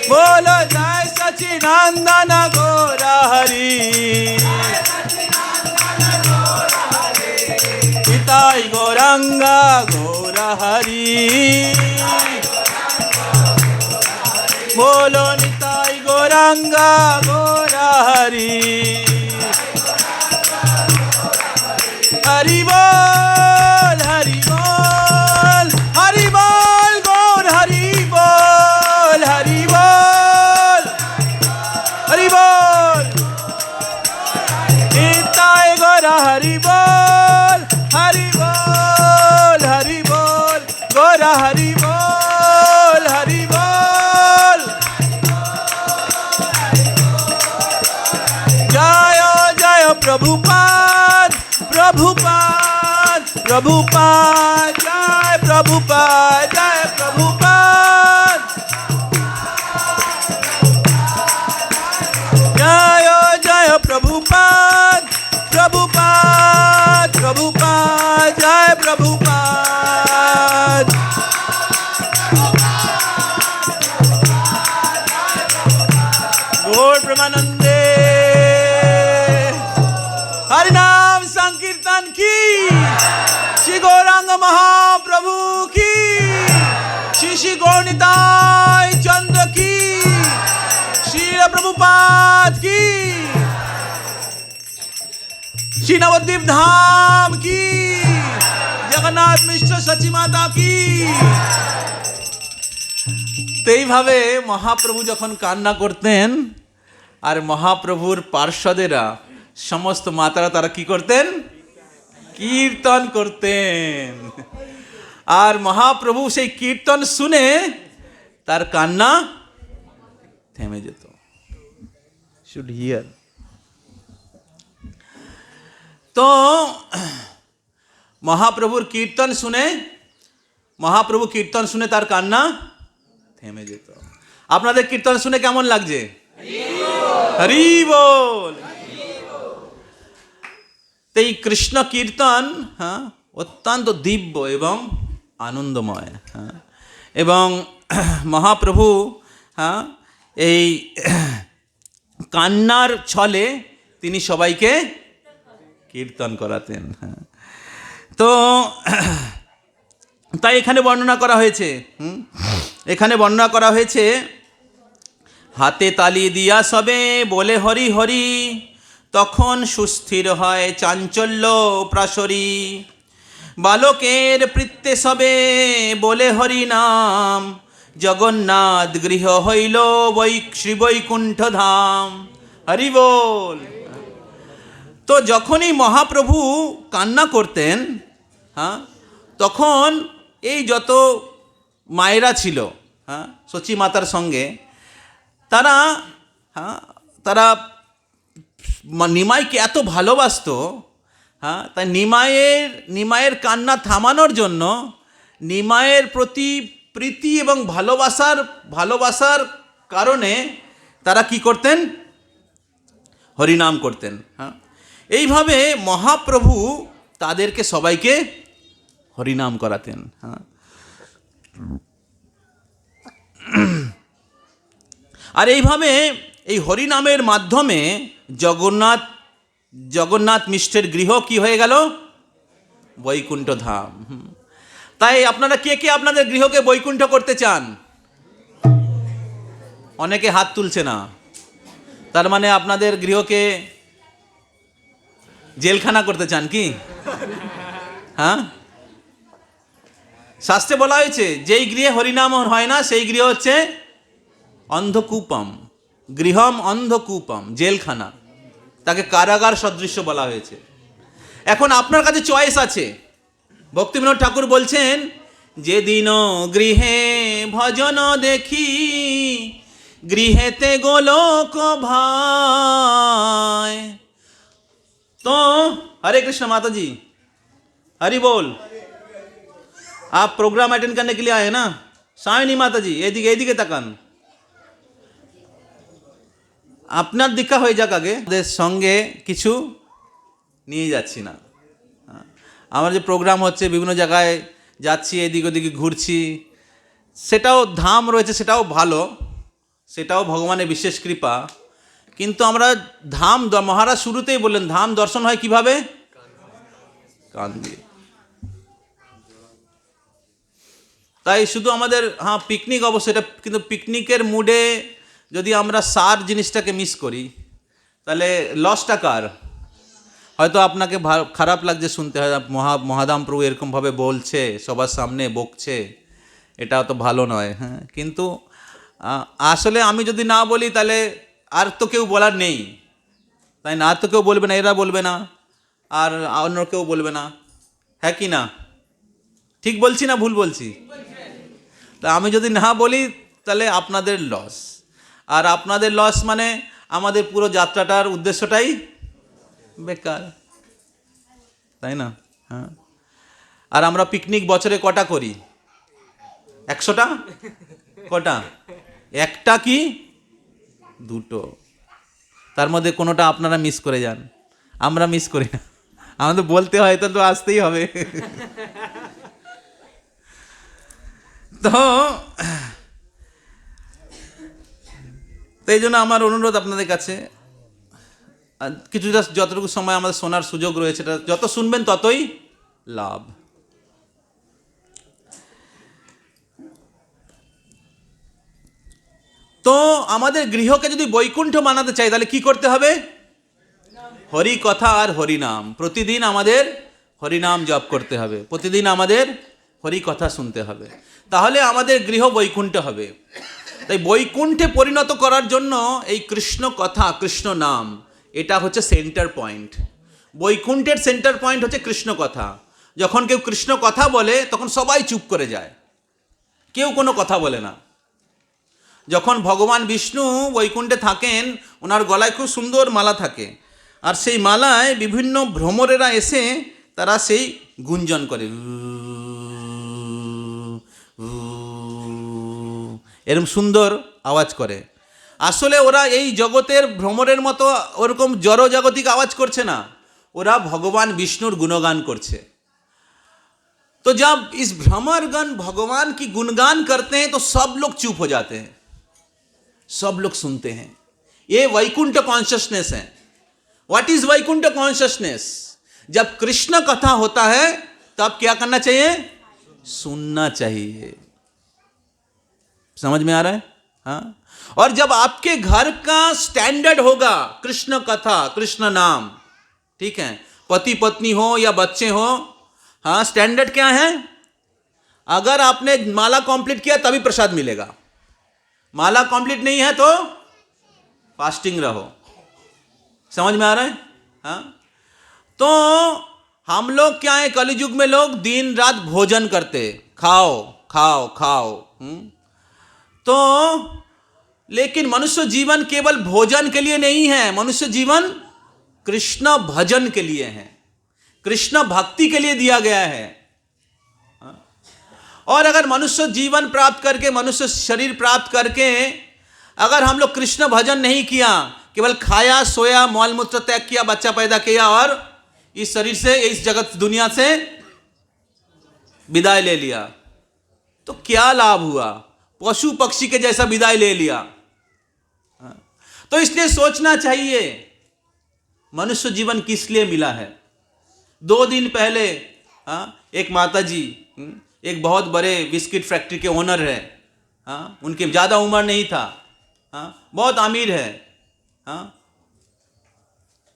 Bolo Jai Sachinandana Gaura Hari Nitai Gauranga Gaura Hari Bolo Nitai Gauranga Gaura Hari Hari Bol Hari Bol Hari Bol Gaur Hari Bol Hari Bol Hari Bol Nitai Gaura Hari Bol Hari Bol Hari Bol Gaura Hari Bol Hari Bol Jayo Jayo Prabhupada Prabhupada Prabhupada Jai Prabhupada Jai Prabhupada Jayo Jayo Prabhupada Prabhupada Prabhupada Jai Prabhupada Gaur Premanande Harinam Sankirtan ki Shri Gauranga Mahaprabhu ki Shri Gaurnitai Chandra ki Shri Prabhupada ki Shri Nabadwip ধাম কি, জগন্নাথ মিশ্র সচি মাতা কি। তো এইভাবে মহাপ্রভু যখন কান্না করতেন, আর মহাপ্রভুর পার্ষদেরা সমস্ত মাতারা তারা কি করতেন, কীর্তন করতেন। আর মহাপ্রভু সেই কীর্তন শুনে তার কান্না থেমে যেত। Should here. তো মহাপ্রভু কীর্তন শুনে তার কান্না থেমে যেত। আপনাদের কীর্তন শুনে কেমন লাগছে? হরি বল। এই কৃষ্ণ কীর্তন অত্যন্ত দিব্য এবং আনন্দময়। এবং মহাপ্রভু এই কান্নার ছলে তিনি সবাইকে কীর্তন করাতেন। তো তাই এখানে বর্ণনা করা হয়েছে, হাতে তালি দিয়া সবে বলে হরি হরি, তখন সুস্থির হয় চাঞ্চল্য প্রাসরী। বালকের প্রীত্যে সবে বলে হরি নাম, জগন্নাথ গৃহ হইল শ্রী বৈকুণ্ঠ ধাম। হরি বল। তো যখনই মহাপ্রভু কান্না করতেন, তখন এই যত মায়েরা ছিল সচি মাতার সঙ্গে, তারা নিমাইকে এত ভালোবাসতো। তাই নিমাইয়ের কান্না থামানোর জন্য নিমাইয়ের প্রতি প্রীতি এবং ভালোবাসার কারণে তারা কি করতেন, হরিনাম করতেন। এইভাবে মহাপ্রভু তাদেরকে সবাইকে হরিনাম করাতেন। আর এইভাবে এই হরিনামের মাধ্যমে জগন্নাথ মিশ্রের গৃহ কি হয়ে গেল, বৈকুণ্ঠ ধাম। তাই আপনারা কে কে আপনাদের গৃহকে বৈকুণ্ঠ করতে চান? অনেকে হাত তুলছে না। তার মানে আপনাদের গৃহকে জেলখানা করতে চান কি? শাস্ত্রে বলা হয়েছে যেই গৃহে হরিনাম হয় না সেই গৃহ হচ্ছে অন্ধকূপম, গৃহম অন্ধকূপম, জেলখানা। তাকে কারাগার সদৃশ্য বলা হয়েছে। এখন আপনার কাছে চয়েস আছে। ভক্তিবিনোদ ঠাকুর বলছেন, যেদিন গৃহে ভজন দেখি, গৃহেতে গোলক ভাই। तो हरे कृष्ण माता जी, हरि बोल। आप प्रोग्राम अटेंड करने के लिए आए ना? सायनी माता जी एदिके ताकान। আপনার দীক্ষা হয়ে যাক আগে, ওদের সঙ্গে কিছু নিয়ে যাচ্ছি না। আমার যে প্রোগ্রাম হচ্ছে, বিভিন্ন জায়গায় যাচ্ছি, এদিক ওদিকে ঘুরছি, সেটাও ধাম রয়েছে, সেটাও ভালো, সেটাও ভগবানের বিশেষ কৃপা। কিন্তু আমরা ধাম, মহারাজ শুরুতেই বললেন ধাম দর্শন হয় কিভাবে? কান দিয়ে। তাই শুধু আমাদের পিকনিক অবশ্যই, এটা কিন্তু পিকনিকের মুডে যদি আমরা সার জিনিসটাকে মিস করি তাহলে লসটা কার? হয়তো আপনাকে খারাপ লাগছে শুনতে, হয় মহাদাম প্রভু এরকমভাবে বলছে, সবার সামনে বকছে, এটা তো ভালো নয়। কিন্তু আসলে আমি যদি না বলি তাহলে আর তো কেউ বলার নেই, তাই না? আর তো কেউ বলবে না, এরা বলবে না, আর অন্য কেউ বলবে না, হ্যাঁ কি না? ঠিক বলছি না ভুল বলছি? তা আমি যদি না বলি তাহলে আপনাদের লস, আর আপনাদের লস মানে আমাদের পুরো যাত্রাটার উদ্দেশ্যটাই বেকার, তাই না? আর আমরা পিকনিক বছরে কটা করি? 100টা? কটা? একটা কি দুটো? তার মধ্যে কোনোটা আপনারা মিস করে যান, আমরা মিস করি না। আমাদের বলতে হয় তো আসতেই হবে। তো এই জন্য আমার অনুরোধ আপনাদের কাছে, কিছুটা যতটুকু সময় আমাদের শোনার সুযোগ রয়েছে, যত শুনবেন ততই লাভ। তো আমাদের গৃহকে যদি বৈকুণ্ঠ বানাতে চাই তাহলে কি করতে হবে? হরি কথা আর হরি নাম। প্রতিদিন আমাদের হরি নাম জপ করতে হবে, প্রতিদিন আমাদের হরি কথা শুনতে হবে, তাহলে আমাদের গৃহ বৈকুণ্ঠ হবে। তাই বৈকুণ্ঠে পরিণত করার জন্য এই কৃষ্ণ কথা, কৃষ্ণ নাম, এটা হচ্ছে সেন্টার পয়েন্ট। বৈকুণ্ঠের সেন্টার পয়েন্ট হচ্ছে কৃষ্ণ কথা। যখন কেউ কৃষ্ণ কথা বলে তখন সবাই চুপ করে যায়, কেউ কোনো কথা বলে না। যখন ভগবান বিষ্ণু বৈকুণ্ঠে থাকেন, ওনার গলায় খুব সুন্দর মালা থাকে, আর সেই মালায় বিভিন্ন ভ্রমরেরা এসে তারা সেই গুঞ্জন করে, এরকম সুন্দর আওয়াজ করে। আসলে ওরা এই জগতের ভ্রমরের মতো ওরকম জড়জাগতিক আওয়াজ করছে না, ওরা ভগবান বিষ্ণুর গুণগান করছে। तो जब इस भ्रमरगण भगवान की गुणगान करते हैं तो सब लोग चुप हो जाते हैं, सब लोग सुनते हैं। ये वैकुंठ कॉन्शियसनेस है। What is Vaikuntha consciousness? जब कृष्ण कथा होता है तब क्या करना चाहिए? सुनना चाहिए। समझ में आ रहा है? हाँ। और जब आपके घर का स्टैंडर्ड होगा कृष्ण कथा, कृष्ण नाम, ठीक है, पति पत्नी हो या बच्चे हो, हाँ, स्टैंडर्ड क्या है? अगर आपने माला कंप्लीट किया तभी प्रसाद मिलेगा, माला कंप्लीट नहीं है तो फास्टिंग रहो। समझ में आ रहा है? हाँ। तो हम लोग क्या है, कलयुग में लोग दिन रात भोजन करते, खाओ खाओ खाओ, तो लेकिन मनुष्य जीवन केवल भोजन के लिए नहीं है, मनुष्य जीवन कृष्ण भजन के लिए है, कृष्ण भक्ति के लिए दिया गया है। और अगर मनुष्य जीवन प्राप्त करके, मनुष्य शरीर प्राप्त करके अगर हम लोग कृष्ण भजन नहीं किया, केवल खाया सोया, मौल मूत्र त्याग किया, बच्चा पैदा किया और इस शरीर से, इस जगत दुनिया से विदाई ले लिया, तो क्या लाभ हुआ? पशु पक्षी के जैसा विदाई ले लिया। तो इसलिए सोचना चाहिए मनुष्य जीवन किस लिए मिला है। 2 दिन पहले एक माता जी, एक बहुत बड़े बिस्किट फैक्ट्री के ओनर है, उनके ज़्यादा उम्र नहीं था, बहुत अमीर है,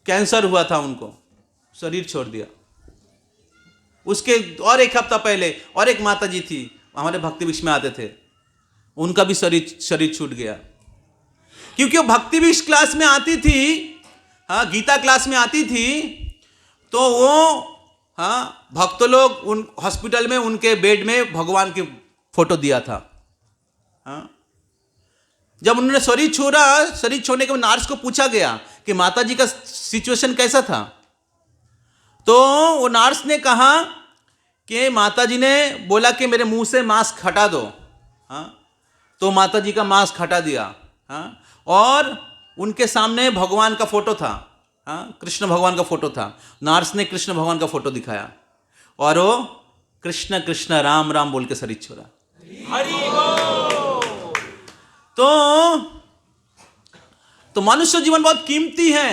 कैंसर हुआ था उनको, शरीर छोड़ दिया। उसके और एक हफ्ता पहले और एक माता जी थी, हमारे भक्ति विक्ष में आते थे, उनका भी शरीर छूट गया। क्योंकि वो भक्ति विक्ष क्लास में आती थी, गीता क्लास में आती थी, तो वो भक्त लोग उन हॉस्पिटल में उनके बेड में भगवान की फोटो दिया था। जब उन्होंने शरीर छोड़ा, शरीर छोड़ने के बाद नर्स को पूछा गया कि माता जी का सिचुएशन कैसा था, तो वो नर्स ने कहा कि माता जी ने बोला कि मेरे मुंह से मास्क हटा दो। तो माता जी का मास्क हटा दिया, और उनके सामने भगवान का फोटो था, कृष्ण भगवान का फोटो था। नर्स ने कृष्ण भगवान का फोटो दिखाया और वो कृष्ण कृष्ण राम राम बोल के शरीर छोड़ा। तो मनुष्य जीवन बहुत कीमती है।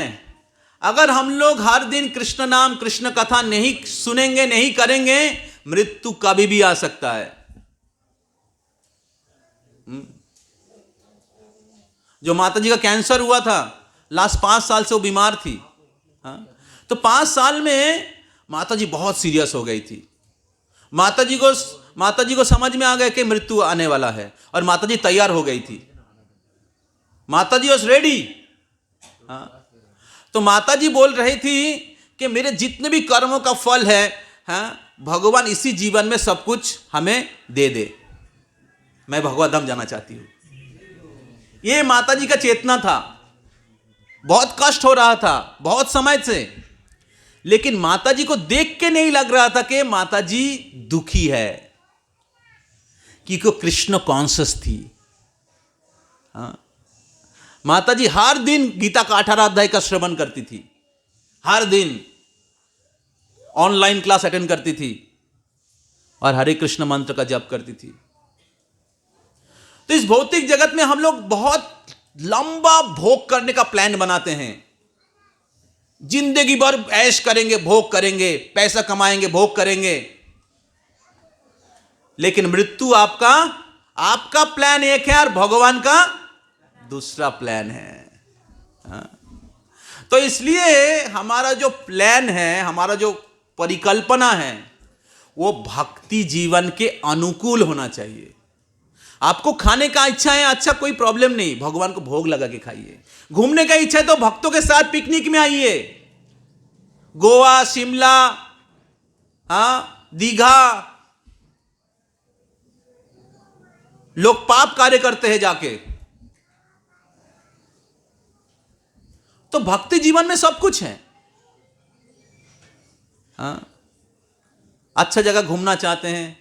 अगर हम लोग हर दिन कृष्ण नाम, कृष्ण कथा नहीं सुनेंगे, नहीं करेंगे, मृत्यु कभी भी आ सकता है। जो माता जी का कैंसर हुआ था, लास्ट 5 साल से वो बीमार थी, तो 5 साल में माता जी बहुत सीरियस हो गई थी। माता जी को समझ में आ गया कि मृत्यु आने वाला है, और माता जी तैयार हो गई थी, माता जी वॉज रेडी। तो माता जी बोल रही थी कि मेरे जितने भी कर्मों का फल है, भगवान इसी जीवन में सब कुछ हमें दे दे, मैं भगवत धाम जाना चाहती हूँ। ये माता जी का चेतना था। बहुत कष्ट हो रहा था बहुत समय से, लेकिन माता जी को देख के नहीं लग रहा था कि माता जी दुखी है, क्योंकि कृष्ण कॉन्शियस थी। माता जी हर दिन गीता का 18 अध्याय का श्रवण करती थी, हर दिन ऑनलाइन क्लास अटेंड करती थी और हरे कृष्ण मंत्र का जप करती थी। तो इस भौतिक जगत में हम लोग बहुत लंबा भोग करने का प्लान बनाते हैं, जिंदगी भर ऐश करेंगे, भोग करेंगे, पैसा कमाएंगे, भोग करेंगे, लेकिन मृत्यु आपका प्लान एक है और भगवान का दूसरा प्लान है। तो इसलिए हमारा जो प्लान है, हमारा जो परिकल्पना है, वो भक्ति जीवन के अनुकूल होना चाहिए। आपको खाने का इच्छा है, अच्छा कोई प्रॉब्लम नहीं, भगवान को भोग लगा के खाइए। घूमने का इच्छा है तो भक्तों के साथ पिकनिक में आइए, गोवा, शिमला, दीघा। लोग पाप कार्य करते हैं जाके, तो भक्ति जीवन में सब कुछ है। अच्छा जगह घूमना चाहते हैं,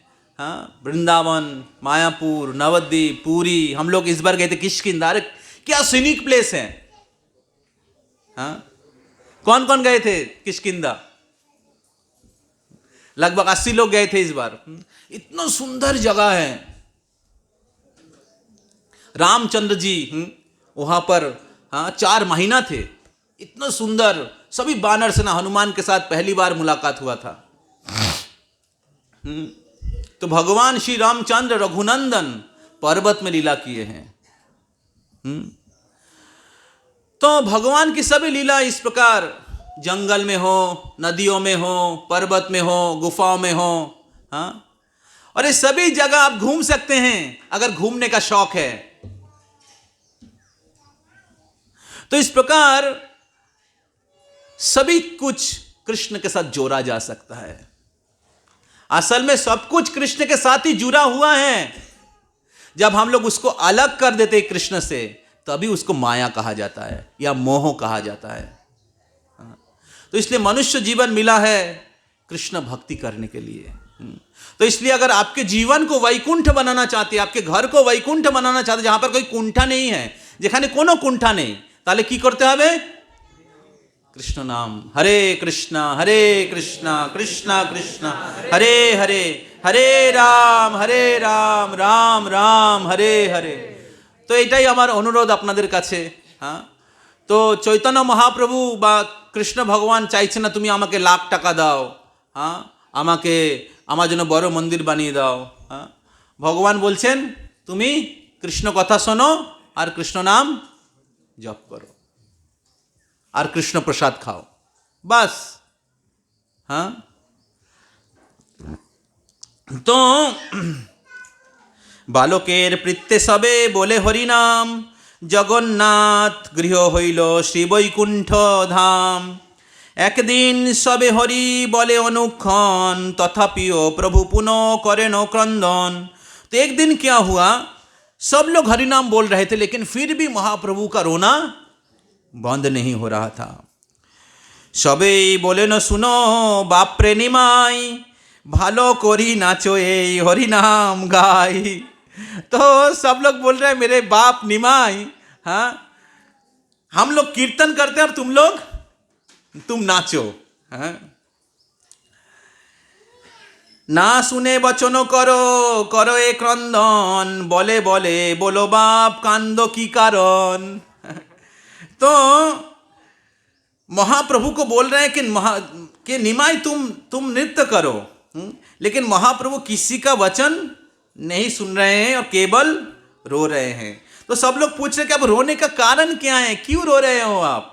वृंदावन, मायापुर, नवद्वीप, पूरी। हम लोग इस बार गए थे किष्किंधा। अरे क्या सीनिक प्लेस है। कौन कौन गए थे किष्किंधा? लगभग 80 लोग गए थे इस बार। इतना सुंदर जगह है। रामचंद्र जी वहां पर 4 महीना थे। इतना सुंदर, सभी बानर सेना, हनुमान के साथ पहली बार मुलाकात हुआ था। तो भगवान श्री रामचंद्र रघुनंदन पर्वत में लीला किए हैं। तो भगवान की सभी लीला इस प्रकार जंगल में हो, नदियों में हो, पर्वत में हो, गुफाओं में हो, और ये सभी जगह आप घूम सकते हैं अगर घूमने का शौक है। तो इस प्रकार सभी कुछ कृष्ण के साथ जोड़ा जा सकता है। असल में सब कुछ कृष्ण के साथ ही जुड़ा हुआ है। जब हम लोग उसको अलग कर देते कृष्ण से, तभी उसको माया कहा जाता है या मोह कहा जाता है। तो इसलिए मनुष्य जीवन मिला है कृष्ण भक्ति करने के लिए। तो इसलिए अगर आपके जीवन को वैकुंठ बनाना चाहते हैं, आपके घर को वैकुंठ बनाना चाहते हैं, जहां पर कोई कुंठा नहीं है, जेखाने कोनो कुंठा नहीं, ताले की करते हबे? कृष्ण नाम। हरे कृष्णा कृष्णा कृष्णा हरे हरे, हरे राम राम राम हरे हरे। तो एटाई आमार अनुरोध आपनादेर काछे। तो चैतन्य महाप्रभु बा कृष्ण भगवान चाइछे ना तुमी आमाके लाख टाका दाओ, आमाके आमार जोन्नो बड़ो मंदिर बानिये दाओ। भगवान बोलछेन तुमी कृष्ण कथा शोनो और कृष्ण नाम जप करो और कृष्ण प्रसाद खाओ, बस। तो बालकेर प्रीत्ये सबे बोले हरि नाम, जगन्नाथ गृह हইল श्री वैकुंठ धाम। एक दिन सबे हरि बोले अनुक्षण, तथापिओ प्रभु पुनः करें क्रंदन। तो एक दिन क्या हुआ, सब लोग हरि नाम बोल रहे थे, लेकिन फिर भी महाप्रभु का रोना बंद नहीं हो रहा था। सबे बोले न सुनो बापरे निमाई, भालो कोरी नाचो ए हरि नाम गाई। तो सब लोग बोल रहे हैं मेरे बाप निमाई, हम लोग कीर्तन करते हैं और तुम नाचो। ना सुने बचनो करो करो ए क्रंदन, बोले बोले बोलो बाप कांदो की कारण। तो महाप्रभु को बोल रहे हैं कि निमाई तुम नृत्य करो, लेकिन महाप्रभु किसी का वचन नहीं सुन रहे हैं और केवल रो रहे हैं। तो सब लोग पूछ रहे कि अब रोने का कारण क्या है, क्यों रो रहे हो आप?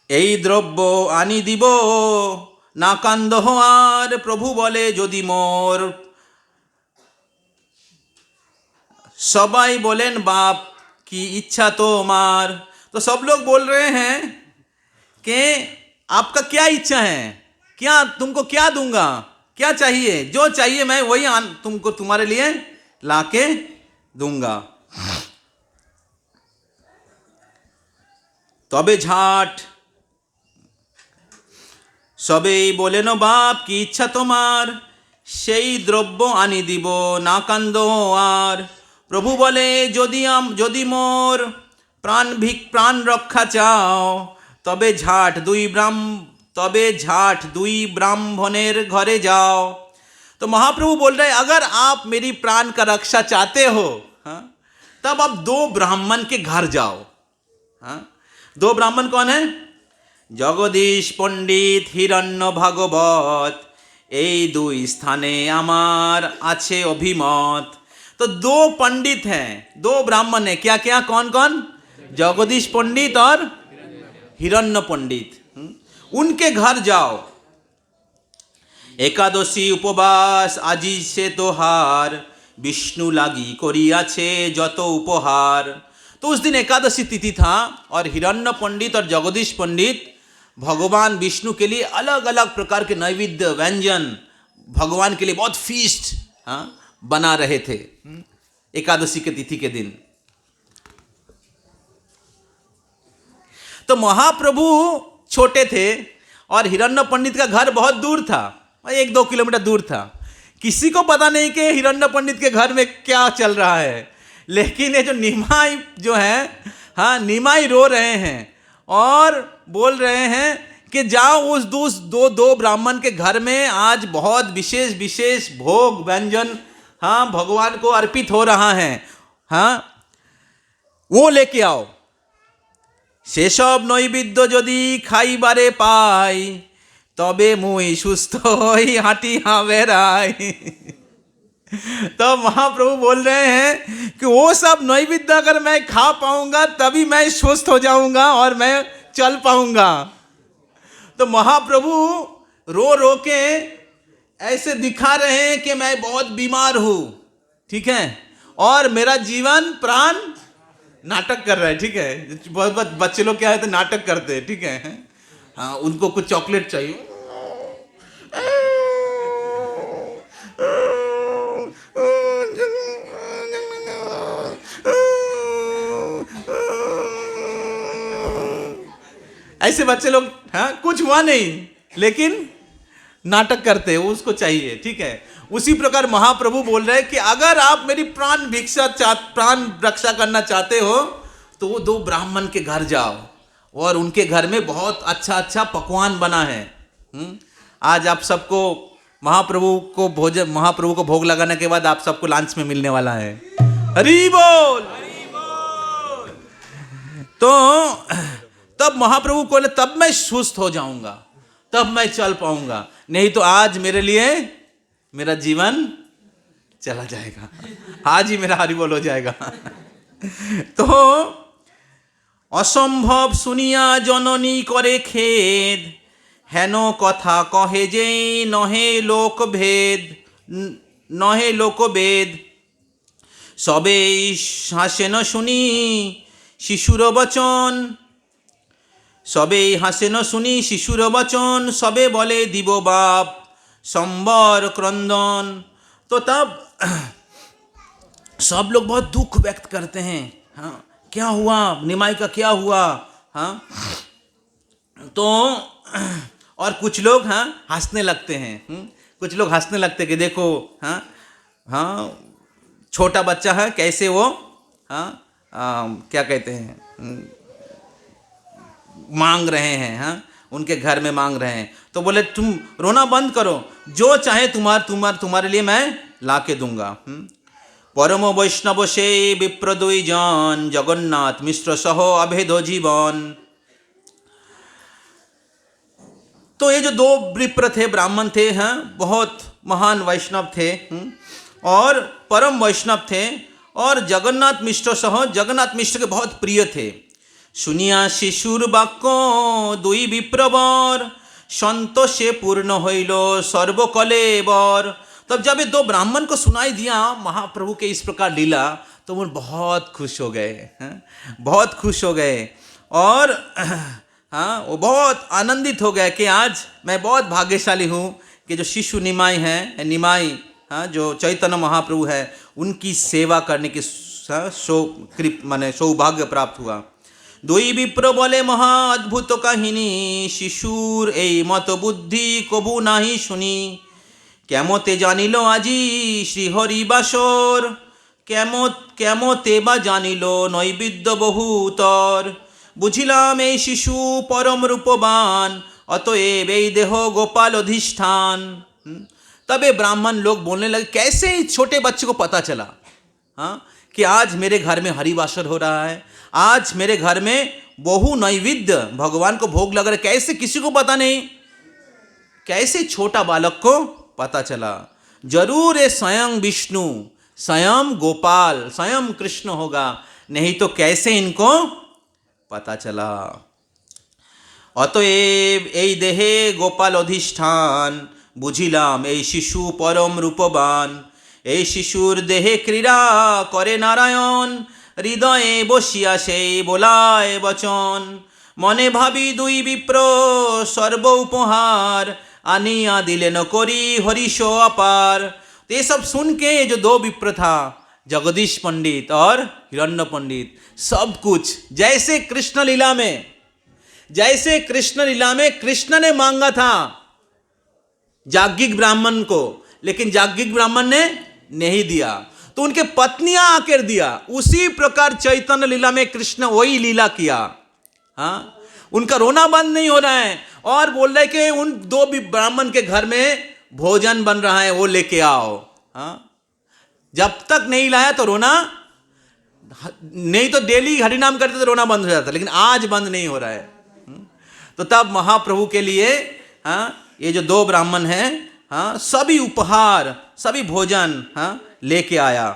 এই দ্রব্য আনি দিব না কান্দ আর, প্রভু বলে যদি মোর। সবাই बोलेन बाप की इच्छा তোমার। तो सब लोग बोल रहे हैं कि आपका क्या इच्छा है, क्या तुमको क्या दूंगा, क्या चाहिए, जो चाहिए मैं वही तुमको तुम्हारे लिए लाके दूंगा। तबे झाट सबे बोलेन बाप की इच्छा তোমার, সেই দ্রব্য আনি দিব না কান্দো আর। প্রভু বলে যদি মোর প্রাণ রক্ষা চাও, তবে ঝাট দুই ब्राह्मणेर घरे जाओ। तो महाप्रभु बोल रहे अगर आप मेरी प्राण का रक्षा चाहते हो, तब आप 2 ब्राह्मण के घर जाओ। 2 ब्राह्मण कौन है? जगदीश पंडित हिरण्य भागवत, এই 2 स्थाने आमार आछे अभिमत। तो 2 पंडित हैं, 2 ब्राह्मण हैं। क्या क्या, कौन कौन? जगदीश पंडित और हिरण्य पंडित, उनके घर जाओ। एकादशी उपवास आजी से तोहार, विष्णु लागी करियाछे जतो उपहार। तो उस दिन एकादशी तिथि था और हिरण्य पंडित और जगदीश पंडित भगवान विष्णु के लिए अलग अलग प्रकार के नैवेद्य व्यंजन, भगवान के लिए बहुत फीस्ट बना रहे थे एकादशी के तिथि के दिन। तो महाप्रभु छोटे थे और हिरण्य पंडित का घर बहुत दूर था, 1-2 किलोमीटर दूर था। किसी को पता नहीं कि हिरण्य पंडित के घर में क्या चल रहा है, लेकिन ये जो निमाई जो है, निमाई रो रहे हैं और बोल रहे हैं कि जाओ उस दो ब्राह्मण के घर में आज बहुत विशेष विशेष भोग व्यंजन भगवान को अर्पित हो रहा है, वो लेके आओ। से सब नैवेद्य यदि खाइबारे पाई, तबे मुई सुस्थ होई हाटिया बेराई। तो महाप्रभु बोल रहे हैं कि वो सब नैवेद्य अगर मैं खा पाऊंगा तभी मैं स्वस्थ हो जाऊंगा और मैं चल पाऊंगा। तो महाप्रभु रो रो के ऐसे दिखा रहे हैं कि मैं बहुत बीमार हूं, ठीक है, और मेरा जीवन प्राण नाटक कर रहा है, ठीक है। बहुत बच्चे लोग क्या है तो नाटक करते हैं, ठीक है, उनको कुछ चॉकलेट चाहिए, ऐसे बच्चे लोग कुछ हुआ नहीं लेकिन नाटक करते हैं, उसको चाहिए, ठीक है। उसी प्रकार महाप्रभु बोल रहे हैं कि अगर आप मेरी प्राण रक्षा करना चाहते हो तो वो 2 ब्राह्मण के घर जाओ और उनके घर में बहुत अच्छा अच्छा पकवान बना है। आज आप सबको महाप्रभु को भोग लगाने के बाद आप सबको लंच में मिलने वाला है। हरि बोल। तो तब महाप्रभु को तब मैं सुस्त हो जाऊंगा, तब मैं चल पाऊंगा, नहीं तो आज मेरे लिए मेरा जीवन चला जाएगा, आज ही मेरा हरि बोल हो जाएगा। तो असंभव सुनिया जननी करे खेद, हेनो कथा कहे जे नहे लोक भेद। सबे हासे न शुनी शिशुर वचन, सबे हासे न शुनी शिशुर वचन, सबे बोले दिबो बाप संबर क्रंदन। तो तब सब लोग बहुत दुख व्यक्त करते हैं, क्या हुआ, निमाई का क्या हुआ, तो और कुछ लोग हंसने लगते हैं, कुछ लोग हंसने लगते कि देखो छोटा बच्चा है कैसे वो क्या कहते हैं मांग रहे हैं, उनके घर में मांग रहे हैं। तो बोले तुम रोना बंद करो, जो चाहे तुम्हारे लिए मैं ला के दूंगा। परम वैष्णव से विप्र 2 जन, जगन्नाथ मिश्र सह अभेद जीवन। तो ये जो 2 विप्र थे, ब्राह्मण थे, बहुत महान वैष्णव थे और परम वैष्णव थे और जगन्नाथ मिश्र सह, जगन्नाथ मिश्र के बहुत प्रिय थे। सुनिया शिशुर बाक्य 2 विप्रवर, संतोषे पूर्ण हईल सर्वकलेवर। तब जब ये 2 ब्राह्मण को सुनाई दिया महाप्रभु के इस प्रकार लीला, तो वो बहुत खुश हो गए, बहुत खुश हो गए और वो बहुत आनंदित हो गए कि आज मैं बहुत भाग्यशाली हूँ कि जो शिशु निमाई हैं, निमाई जो चैतन्य महाप्रभु है, उनकी सेवा करने की सौभाग्य प्राप्त हुआ। 2 विप्र बोले महा अद्भुत काहिनी, शिशुर এই মত বুদ্ধি কবু নাহি শুনি। কেমতে জানিল আজি শ্রীহরি বাসর, কেমতে বা জানিল নৈবেদ্য বহুতর। বুঝিলাম এই শিশু परम रूपवान, अतएव এই देह गोपाल अधिष्ठान। तब ये ब्राह्मण लोग बोलने लगे कैसे इस छोटे बच्चे को पता चला कि आज मेरे घर में हरिवासर हो रहा है, आज मेरे घर में बहु नैवेद्य भगवान को भोग लग रहा है, कैसे किसी को पता नहीं, कैसे छोटा बालक को पता चला। जरूर ये स्वयं विष्णु, स्वयं गोपाल, स्वयं कृष्ण होगा, नहीं तो कैसे इनको पता चला। অতএব এই দেহে গোপাল অধিষ্ঠান, বুঝিলাম এই শিশু পরম রূপবান। এই শিশুর দেহে ক্রীড়া করে নারায়ণ, হৃদয়ে বসিয়া সেই বোলায় বচন। মনে ভাবি দুই বিপ্র সর্ব উপहार, आनिया दिलेन करी हरीशो अपार। तो ये सब सुन के जो दो विप्र था, जगदीश पंडित और हिरण्य पंडित, सब कुछ जैसे कृष्ण लीला में, जैसे कृष्ण लीला में कृष्ण ने मांगा था जाज्ञिक ब्राह्मण को, लेकिन जाज्ञिक ब्राह्मण ने नहीं दिया, तो उनके पत्नियां आकर दिया। उसी प्रकार चैतन्य लीला में कृष्ण वही लीला किया। हाँ, उनका रोना बंद नहीं हो रहा है और बोल रहे कि उन दो भी ब्राह्मण के घर में भोजन बन रहा है, वो लेके आओ। हाँ, जब तक नहीं लाया तो रोना नहीं, तो डेली हरिनाम करते तो रोना बंद हो जाता, लेकिन आज बंद नहीं हो रहा है। तो तब महाप्रभु के लिए हाँ, ये जो दो ब्राह्मण हैं, हाँ, सभी उपहार, सभी भोजन हाँ लेके आया।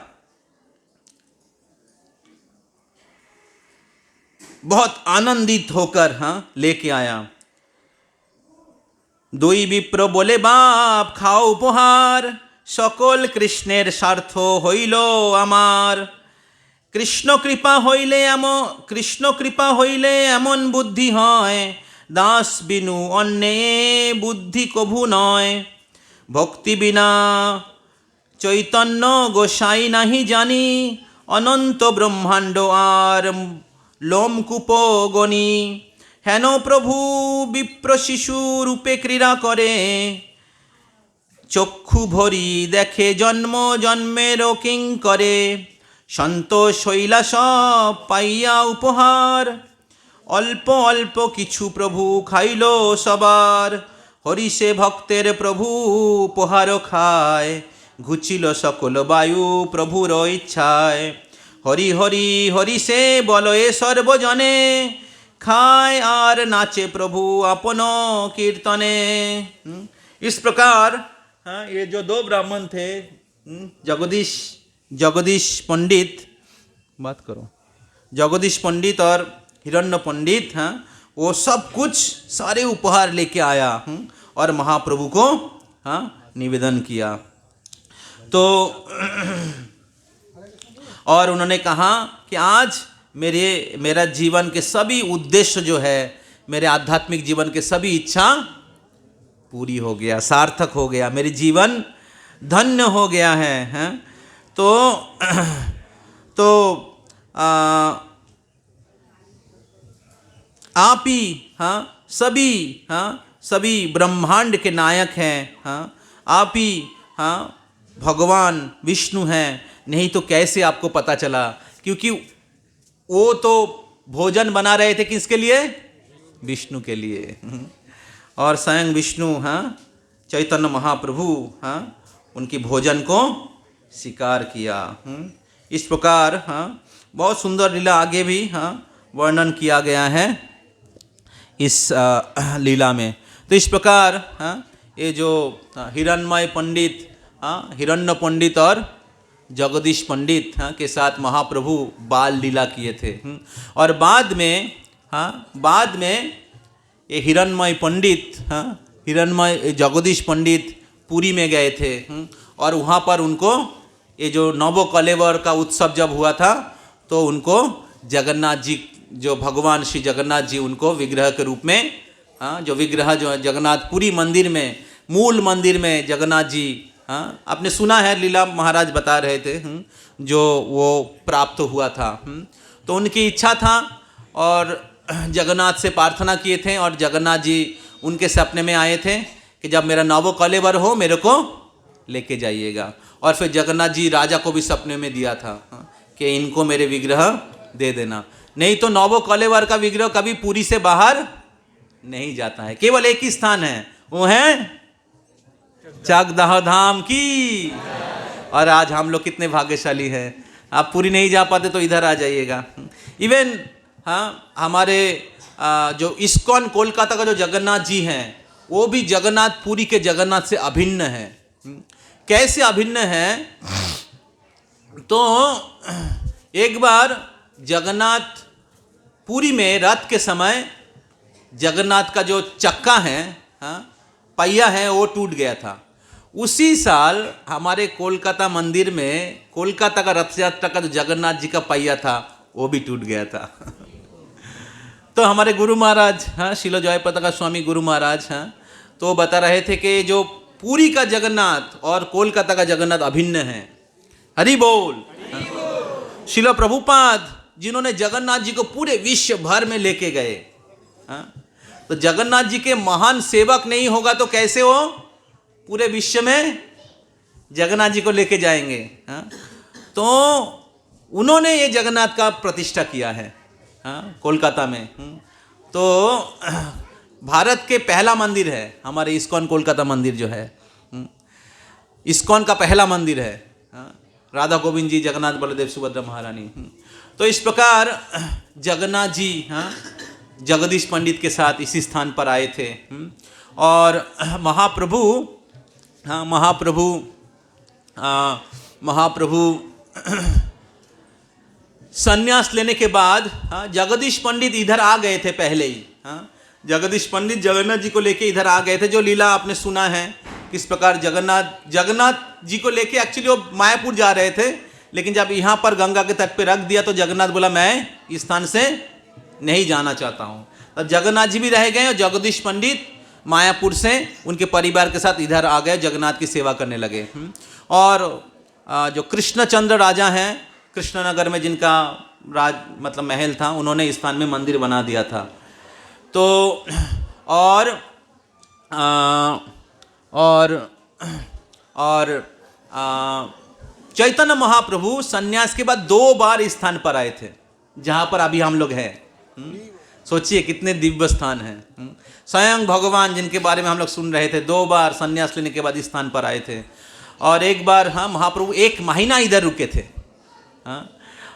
बहुत आनंदित होकर हाँ लेके आया। দুই বিপ্র বলে বাপ খাও উপহার, সকল কৃষ্ণের স্বার্থ হইল আমার। কৃষ্ণ কৃপা হইলে এমন বুদ্ধি হয়, দাস বিনু অন্যে বুদ্ধি কভু নয়। ভক্তি বিনা চৈতন্য গোসাই নাহি জানি, অনন্ত ব্রহ্মাণ্ড আর লোমকূপ গণি। হেন প্রভু বিপ্র শিশু রূপে ক্রীড়া করে, চক্ষু ভরি দেখে জন্ম জন্মের কিঙ্করে। সন্তোষ হইলা সব পাইয়া উপহার, অল্প অল্প কিছু প্রভু খাইল সবার। হরিষে ভক্তের প্রভু উপহার খায়, ঘুচিল সকল বায়ু প্রভুর ইচ্ছায়। হরি হরি হরিষে বলয়ে সর্বজনে, खाए आर नाचे प्रभु अपनो कीर्तने। इस प्रकार हाँ, ये जो दो ब्राह्मण थे, जगदीश पंडित, बात करो, जगदीश पंडित और हिरण्य पंडित, हाँ, वो सब कुछ सारे उपहार लेके आया और महाप्रभु को हाँ निवेदन किया। तो और उन्होंने कहा कि आज मेरा जीवन के सभी उद्देश्य जो है, मेरे आध्यात्मिक जीवन के सभी इच्छा पूरी हो गया, सार्थक हो गया, मेरी जीवन धन्य हो गया है, हैं? तो आप ही हाँ सभी ब्रह्मांड के नायक हैं। हाँ, आप ही हाँ भगवान विष्णु हैं, नहीं तो कैसे आपको पता चला? क्योंकि वो तो भोजन बना रहे थे किसके लिए? विष्णु के लिए। और स्वयं विष्णु हाँ चैतन्य महाप्रभु हाँ उनकी भोजन को स्वीकार किया। इस प्रकार हाँ बहुत सुंदर लीला आगे भी हाँ वर्णन किया गया है इस लीला में। तो इस प्रकार हाँ ये जो हिरण्मय पंडित हाँ हिरण्य पंडित और जगदीश पंडित हाँ के साथ महाप्रभु बाल लीला किए थे। और बाद में ये हिरण्मय पंडित हाँ हिरण्मय जगदीश पंडित पुरी में गए थे और वहाँ पर उनको ये जो नवो कलेवर का उत्सव जब हुआ था तो उनको जगन्नाथ जी, जो भगवान श्री जगन्नाथ जी, उनको विग्रह के रूप में हाँ जो विग्रह जो जगन्नाथपुरी मंदिर में, मूल मंदिर में जगन्नाथ जी हाँ आपने सुना है, लीला महाराज बता रहे थे जो वो प्राप्त हुआ था। तो उनकी इच्छा था और जगन्नाथ से प्रार्थना किए थे और जगन्नाथ जी उनके सपने में आए थे कि जब मेरा नवो कलेवर हो मेरे को लेके जाइएगा। और फिर जगन्नाथ जी राजा को भी सपने में दिया था कि इनको मेरे विग्रह दे देना, नहीं तो नवो कलेवर का विग्रह कभी पुरी से बाहर नहीं जाता है, केवल एक ही स्थान है, वो है चाकदाह धाम की। और आज हम लोग कितने भाग्यशाली हैं, आप पुरी नहीं जा पाते तो इधर आ जाइएगा। इवन हाँ हमारे जो इस्कॉन कोलकाता का जो जगन्नाथ जी हैं वो भी जगन्नाथ पुरी के जगन्नाथ से अभिन्न है। कैसे अभिन्न है? तो एक बार जगन्नाथ पुरी में रथ के समय जगन्नाथ का जो चक्का है, हाँ, पहिया है, वो टूट गया था। उसी साल हमारे कोलकाता मंदिर में कोलकाता का रथ यात्रा का जो जगन्नाथ जी का पहिया था वो भी टूट गया था। तो हमारे गुरु महाराज, हाँ, शिलो जय पताका स्वामी गुरु महाराज, हाँ, तो बता रहे थे कि जो पुरी का जगन्नाथ और कोलकाता का जगन्नाथ अभिन्न है। हरि बोल। शिलो प्रभुपाद जिन्होंने जगन्नाथ जी को पूरे विश्व भर में लेके गए, हाँ, तो जगन्नाथ जी के महान सेवक नहीं होगा तो कैसे वो पूरे विश्व में जगन्नाथ जी को लेके जाएंगे, हाँ? तो उन्होंने ये जगन्नाथ का प्रतिष्ठा किया है, हाँ, कोलकाता में। तो भारत के पहला मंदिर है हमारे इस्कॉन कोलकाता मंदिर जो है, इस्कॉन का पहला मंदिर है, हाँ? राधा गोविंद जी, जगन्नाथ बलदेव सुभद्रा महारानी। तो इस प्रकार जगन्नाथ जी, हाँ, जगदीश पंडित के साथ इसी स्थान पर आए थे। और महाप्रभु, हाँ, महाप्रभु संन्यास लेने के बाद, हाँ, जगदीश पंडित इधर आ गए थे पहले ही, हाँ, जगदीश पंडित जगन्नाथ जी को लेके इधर आ गए थे। जो लीला आपने सुना है किस प्रकार जगन्नाथ जी को लेके एक्चुअली वो मायापुर जा रहे थे, लेकिन जब यहाँ पर गंगा के तट पे रख दिया तो जगन्नाथ बोला मैं इस स्थान से नहीं जाना चाहता हूँ। तब जगन्नाथ जी भी रह गए और जगदीश पंडित मायापुर से उनके परिवार के साथ इधर आ गए, जगन्नाथ की सेवा करने लगे। और जो कृष्णचंद्र राजा हैं कृष्णनगर में, जिनका राज मतलब महल था, उन्होंने इस स्थान में मंदिर बना दिया था। तो और चैतन्य महाप्रभु सन्यास के बाद 2 बार इस स्थान पर आए थे जहाँ पर अभी हम लोग हैं। सोचिए कितने दिव्य स्थान है। स्वयं भगवान जिनके बारे में हम लोग सुन रहे थे 2 बार सन्यास लेने के बाद इस स्थान पर आए थे। और एक बार, हाँ, महाप्रभु 1 महीना इधर रुके थे, हाँ,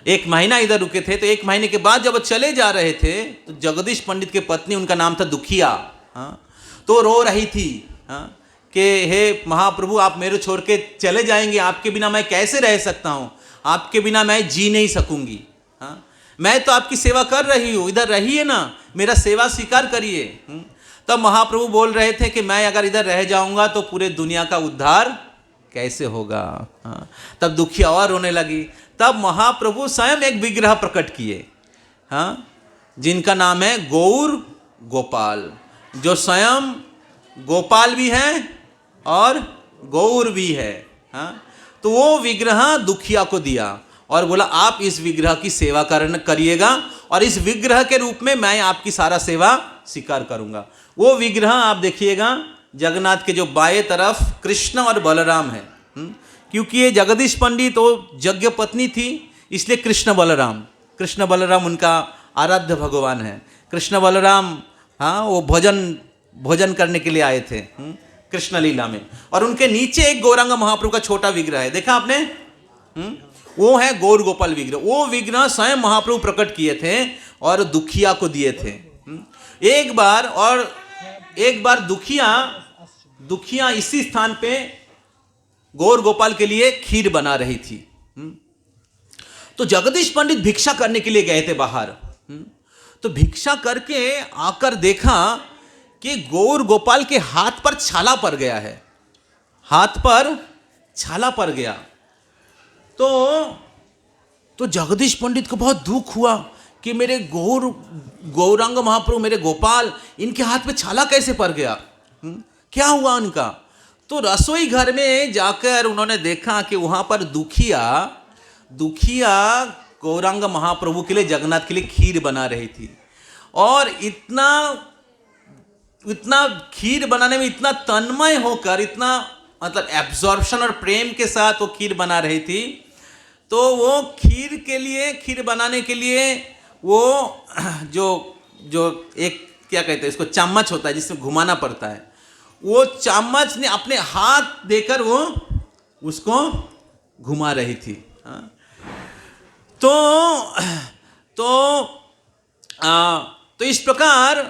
1 महीना इधर रुके थे। तो 1 महीने के बाद जब चले जा रहे थे तो जगदीश पंडित के पत्नी, उनका नाम था दुखिया, हाँ, तो रो रही थी, हाँ, कि हे महाप्रभु आप मेरे छोड़ के चले जाएंगे, आपके बिना मैं कैसे रह सकता हूँ, आपके बिना मैं जी नहीं सकूंगी, हाँ, मैं तो आपकी सेवा कर रही हूँ, इधर रहिए ना, मेरा सेवा स्वीकार करिए। तब महाप्रभु बोल रहे थे कि मैं अगर इधर रह जाऊंगा तो पूरे दुनिया का उद्धार कैसे होगा, हाँ। तब दुखिया और रोने लगी। तब महाप्रभु स्वयं एक विग्रह प्रकट किए, हाँ, जिनका नाम है गौर गोपाल, जो स्वयं गोपाल भी है और गौर भी है, हाँ। तो वो विग्रह दुखिया को दिया और बोला आप इस विग्रह की सेवा करिएगा और इस विग्रह के रूप में मैं आपकी सारा सेवा स्वीकार करूंगा। वो विग्रह आप देखिएगा जगन्नाथ के जो बाएं तरफ कृष्ण और बलराम है, क्योंकि ये जगदीश पंडित वो यज्ञ पत्नी थी, इसलिए कृष्ण बलराम उनका आराध्य भगवान है। कृष्ण बलराम, हाँ, वो भोजन करने के लिए आए थे कृष्ण लीला में। और उनके नीचे एक गौरांग महाप्रभु का छोटा विग्रह है, देखा आपने, वो है गौर गोपाल विग्रह। वो विग्रह स्वयं महाप्रभु प्रकट किए थे और दुखिया को दिए थे। एक बार दुखिया इसी स्थान पे गौर गोपाल के लिए खीर बना रही थी। तो जगदीश पंडित भिक्षा करने के लिए गए थे बाहर। तो भिक्षा करके आकर देखा कि गौर गोपाल के हाथ पर छाला पड़ गया है, हाथ पर छाला पड़ गया। तो जगदीश पंडित को बहुत दुख हुआ कि मेरे गौरांग महाप्रभु, मेरे गोपाल, इनके हाथ पे छाला कैसे पड़ गया, क्या हुआ उनका। तो रसोई घर में जाकर उन्होंने देखा कि वहाँ पर दुखिया गौरांग महाप्रभु के लिए, जगन्नाथ के लिए खीर बना रही थी। और इतना खीर बनाने में इतना तन्मय होकर, इतना मतलब एब्जॉर्प्शन और प्रेम के साथ वो खीर बना रही थी। तो वो खीर बनाने के लिए वो जो एक क्या कहते हैं इसको, चम्मच होता है जिसमें घुमाना पड़ता है, वो चम्मच ने अपने हाथ देकर वो उसको घुमा रही थी। तो इस प्रकार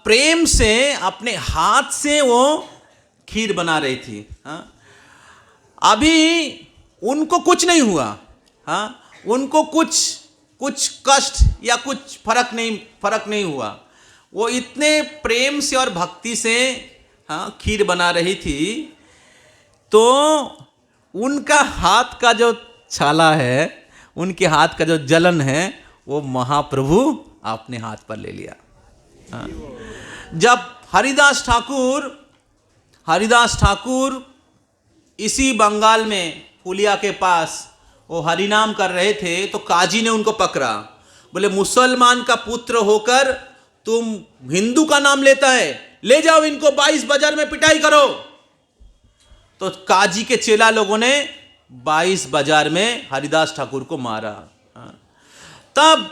प्रेम से अपने हाथ से वो खीर बना रही थी। अभी उनको कुछ नहीं हुआ, हाँ, उनको कुछ कुछ कष्ट या कुछ फर्क नहीं हुआ। वो इतने प्रेम से और भक्ति से हाँ खीर बना रही थी, तो उनका हाथ का जो छाला है, उनके हाथ का जो जलन है, वो महाप्रभु अपने हाथ पर ले लिया। हाँ। जब हरिदास ठाकुर इसी बंगाल में पुलिया के पास वो हरिनाम कर रहे थे, तो काजी ने उनको पकड़ा, बोले मुसलमान का पुत्र होकर तुम हिंदू का नाम लेता है, ले जाओ इनको 22 बाजार में पिटाई करो। तो काजी के चेला लोगों ने 22 बाजार में हरिदास ठाकुर को मारा। तब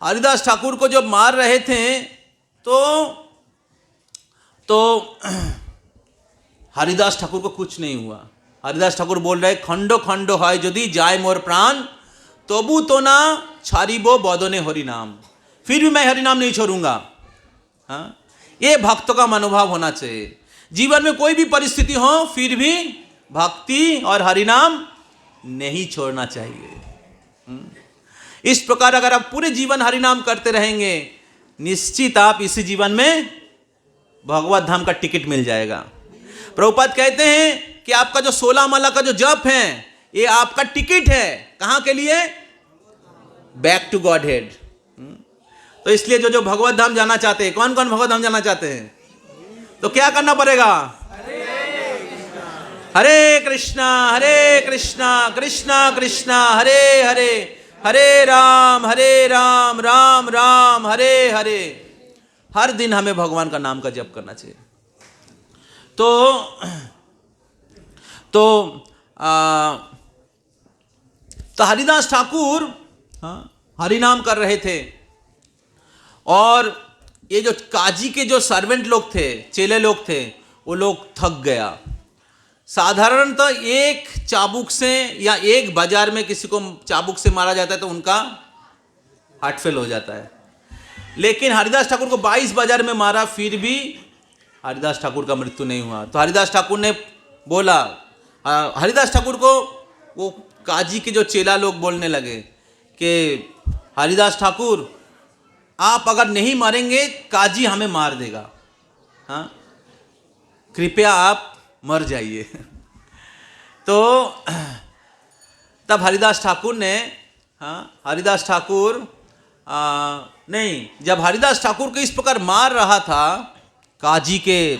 हरिदास ठाकुर को जब मार रहे थे, तो हरिदास ठाकुर को कुछ नहीं हुआ। हरिदास ठाकुर बोल रहे, खंडो खंडो है यदि जाए मोर प्राण, तबु तो ना छाड़िबो बदने हरि नाम, फिर भी मैं हरि नाम नहीं छोड़ूंगा। ये भक्तों का मनोभाव होना चाहिए। जीवन में कोई भी परिस्थिति हो, फिर भी भक्ति और हरि नाम नहीं छोड़ना चाहिए। इस प्रकार अगर आप पूरे जीवन हरि नाम करते रहेंगे, निश्चित आप इसी जीवन में भगवत धाम का टिकट मिल जाएगा। प्रभुपाद कहते हैं कि आपका जो 16 माला का जो जप है, ये आपका टिकट है। कहां के लिए? Back to godhead. तो इसलिए जो भगवत धाम जाना चाहते हैं, कौन कौन भगवत धाम जाना चाहते हैं, तो क्या करना पड़ेगा? हरे कृष्णा कृष्णा कृष्णा हरे हरे, हरे राम राम राम हरे हरे। हर दिन हमें भगवान का नाम का जप करना चाहिए। तो हरिदास ठाकुर हरि नाम कर रहे थे, और ये जो काजी के जो सर्वेंट लोग थे, चेले लोग थे, वो लोग थक गया। साधारणतः एक चाबुक से या एक बाजार में किसी को चाबुक से मारा जाता है तो उनका हार्ट फेल हो जाता है, लेकिन हरिदास ठाकुर को 22 बाजार में मारा, फिर भी हरिदास ठाकुर का मृत्यु नहीं हुआ। तो हरिदास ठाकुर ने बोला, हरिदास ठाकुर को वो काजी के जो चेला लोग बोलने लगे कि हरिदास ठाकुर, आप अगर नहीं मारेंगे काजी हमें मार देगा, हाँ, कृपया आप मर जाइए। तो तब हरिदास ठाकुर ने, नहीं, जब हरिदास ठाकुर को इस प्रकार मार रहा था काजी के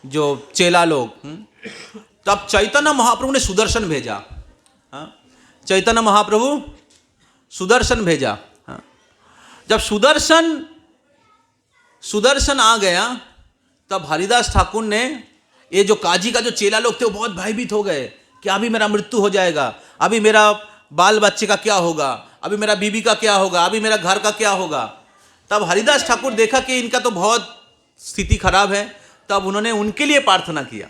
जो चेला लोग, तब चैतन्य महाप्रभु ने सुदर्शन भेजा। चैतन्य महाप्रभु सुदर्शन भेजा। जब सुदर्शन आ गया, तब हरिदास ठाकुर ने, ये जो काजी का जो चेला लोग थे वो बहुत भयभीत हो गए कि अभी मेरा मृत्यु हो जाएगा, अभी मेरा बाल बच्चे का क्या होगा, अभी मेरा बीबी का क्या होगा, अभी मेरा घर का क्या होगा। तब हरिदास ठाकुर देखा कि इनका तो बहुत स्थिति खराब है, तब उन्होंने उनके लिए प्रार्थना किया,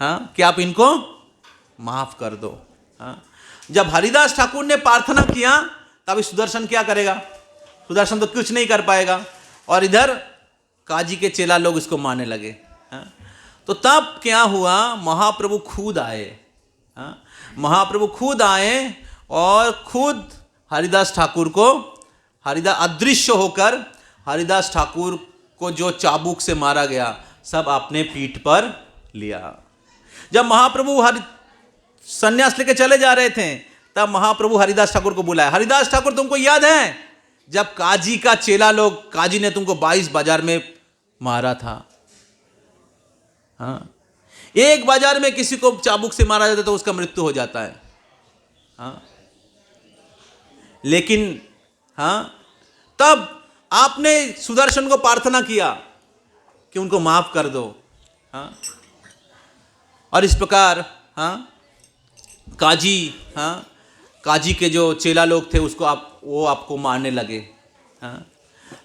कि आप इनको माफ कर दो। जब हरिदास ठाकुर ने प्रार्थना किया, तब सुदर्शन क्या करेगा? सुदर्शन तो कुछ नहीं कर पाएगा, और इधर काजी के चेला लोग इसको मारने लगे। तो तब क्या हुआ? महाप्रभु खुद आए। महाप्रभु खुद आए और खुद हरिदास ठाकुर को, अदृश्य होकर हरिदास ठाकुर को जो चाबुक से मारा गया, सब अपने पीठ पर लिया। जब महाप्रभु संन्यास लेके चले जा रहे थे, तब महाप्रभु हरिदास ठाकुर को बुलाया, हरिदास ठाकुर तुमको याद है जब काजी का चेला लोग, काजी ने तुमको 22 बाजार में मारा था? एक बाजार में किसी को चाबुक से मारा जाता तो उसका मृत्यु हो जाता है। लेकिन तब आपने सुदर्शन को प्रार्थना किया कि उनको माफ कर दो। और इस प्रकार काजी के जो चेला लोग थे वो आपको मारने लगे।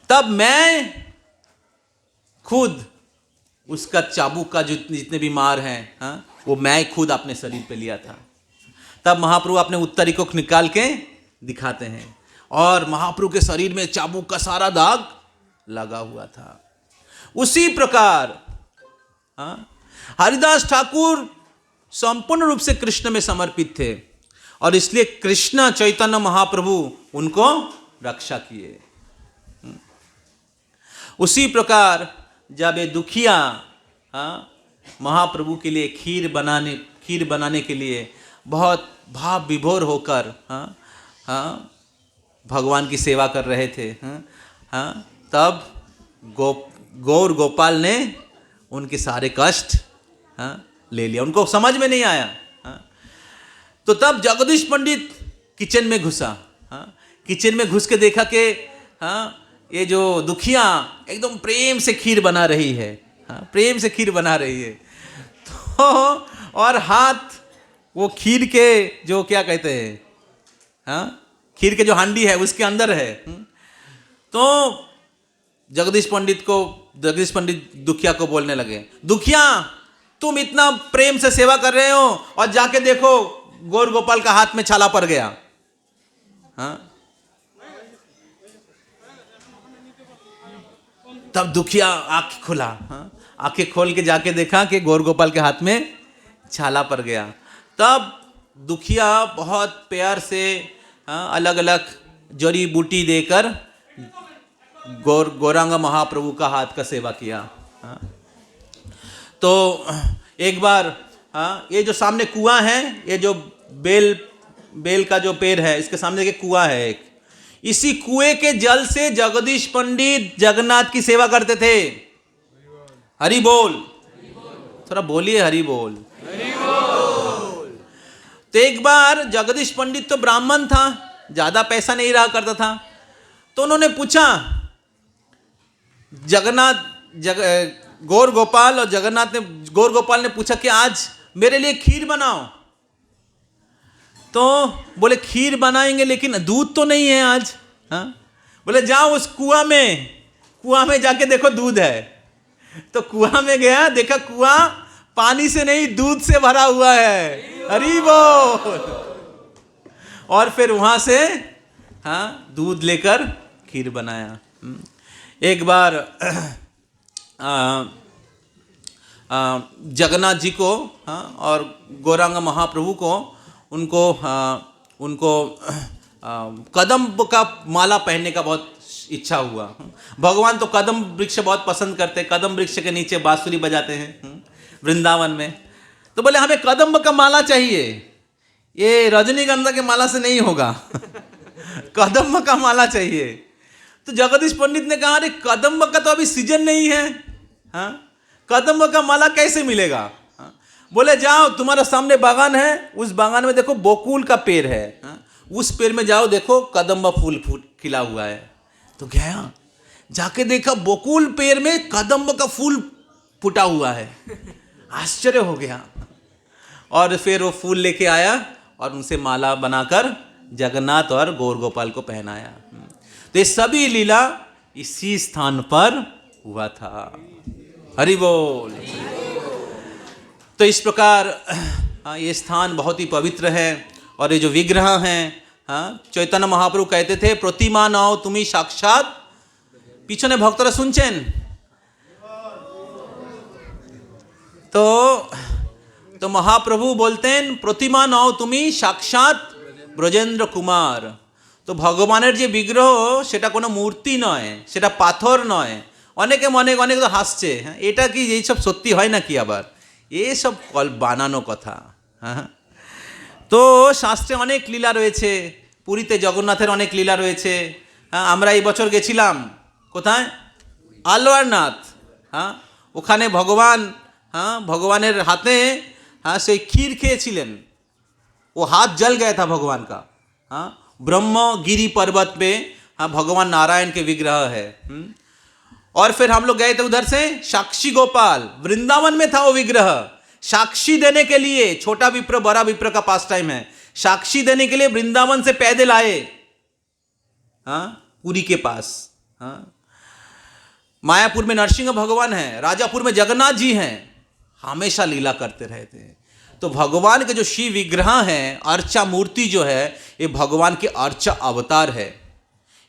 तब मैं खुद उसका चाबुक का जितने भी मार हैं, वो मैं खुद अपने शरीर पे लिया था। तब महाप्रभु अपने उत्तरी को निकाल के दिखाते हैं, और महाप्रभु के शरीर में चाबुक का सारा दाग लगा हुआ था। उसी प्रकार हरिदास ठाकुर संपूर्ण रूप से कृष्ण में समर्पित थे, और इसलिए कृष्ण चैतन्य महाप्रभु उनको रक्षा किए। उसी प्रकार जब ये दुखिया महाप्रभु के लिए खीर बनाने के लिए बहुत भाव विभोर होकर भगवान की सेवा कर रहे थे, तब गौर गोपाल ने उनके सारे कष्ट ले लिया, उनको समझ में नहीं आया। तो तब जगदीश पंडित किचन में घुसा। किचन में घुस के देखा कि ये जो दुखिया एकदम प्रेम से खीर बना रही है, प्रेम से खीर बना रही है। तो और हाथ वो खीर के जो क्या कहते हैं, खीर के जो हांडी है उसके अंदर है। तो जगदीश पंडित दुखिया को बोलने लगे, दुखिया तुम इतना प्रेम से सेवा कर रहे हो और जाके देखो गौर गोपाल का हाथ में छाला पड़ गया। तब दुखिया आंख खुला, आंखें खोल के जाके देखा कि गौर गोपाल के हाथ में छाला पड़ गया। तब दुखिया बहुत प्यार से अलग अलग जड़ी बूटी देकर गौरांग महाप्रभु का हाथ का सेवा किया। तो एक बार ये जो सामने कुआं है, ये जो बेल का जो पेड़ है, इसके सामने एक कुआं है एक, इसी कुएं के जल से जगदीश पंडित जगन्नाथ की सेवा करते थे। हरि बोल, थोड़ा बोलिए हरि बोल। तो एक बार जगदीश पंडित तो ब्राह्मण था, ज्यादा पैसा नहीं रहा करता था, तो उन्होंने पूछा गौर गोपाल ने पूछा कि आज मेरे लिए खीर बनाओ। तो बोले खीर बनाएंगे लेकिन दूध तो नहीं है आज। बोले जाओ उस कुआं में जाके देखो दूध है। तो कुआं में गया, देखा कुआं पानी से नहीं दूध से भरा हुआ है। हरि बोल। और फिर वहां से दूध लेकर खीर बनाया। एक बार जगन्नाथ जी को और गौरांग महाप्रभु को उनको कदम्ब का माला पहनने का बहुत इच्छा हुआ। भगवान तो कदम वृक्ष बहुत पसंद करते, कदम वृक्ष के नीचे बांसुरी बजाते हैं वृंदावन में। तो बोले हमें कदम्ब का माला चाहिए, ये रजनीगंधा के माला से नहीं होगा कदम्ब का माला चाहिए। तो जगदीश पंडित ने कहा अरे कदम्ब का तो अभी सीजन नहीं है, कदम्ब का माला कैसे मिलेगा। बोले जाओ तुम्हारा सामने बागान है, उस बागान में देखो बोकुल का पेड़ है, उस पेड़ में जाओ देखो कदम्ब फूल खिला हुआ है। तो गया, जाके देखा बोकुल पेड़ में कदम्ब का फूल फूटा हुआ है। आश्चर्य हो गया। और फिर वो फूल लेके आया और उनसे माला बनाकर जगन्नाथ और गौर गोपाल को पहनाया। तो ये सभी लीला इसी स्थान पर हुआ था। हरि बोल। तो इस प्रकार ये स्थान बहुत ही पवित्र है। और ये जो विग्रह हैं, चैतन्य महाप्रभु कहते थे प्रतिमा नाओ तुम्ही साक्षात পিছনে ভক্তরা শুনছেন तो महाप्रभु बोलते हैं प्रतिमा नाओ तुम्ही साक्षात ব্রজেন্দ্র কুমার। তো ভগবানের যে বিগ্রহ সেটা কোনো মূর্তি নয়, সেটা পাথর নয়। অনেকে অনেক তো হাসছে, এটা কি এইসব সত্যি হয় নাকি, আবার এসব বানানো কথা। তো শাস্ত্রে অনেক লীলা রয়েছে, পুরীতে জগন্নাথের অনেক লীলা রয়েছে। আমরা এই বছর গেছিলাম কোথায়, আলোয়ারনাথ। ওখানে ভগবানের হাতে সেই ক্ষীর খেয়েছিলেন, वो हाथ जल गया था भगवान का। ब्रह्मगिरी पर्वत पे भगवान नारायण के विग्रह है। और फिर हम लोग गए थे उधर से साक्षी गोपाल, वृंदावन में था वो विग्रह। साक्षी देने के लिए, छोटा विप्र बड़ा विप्र का पास टाइम है, साक्षी देने के लिए वृंदावन से पैदल आए पुरी के पास। मायापुर में नरसिंह भगवान है, राजापुर में जगन्नाथ जी हैं, हमेशा लीला करते रहते हैं। तो भगवान के जो शिव विग्रह हैं, अर्चा मूर्ति जो है, ये भगवान के अर्चा अवतार है।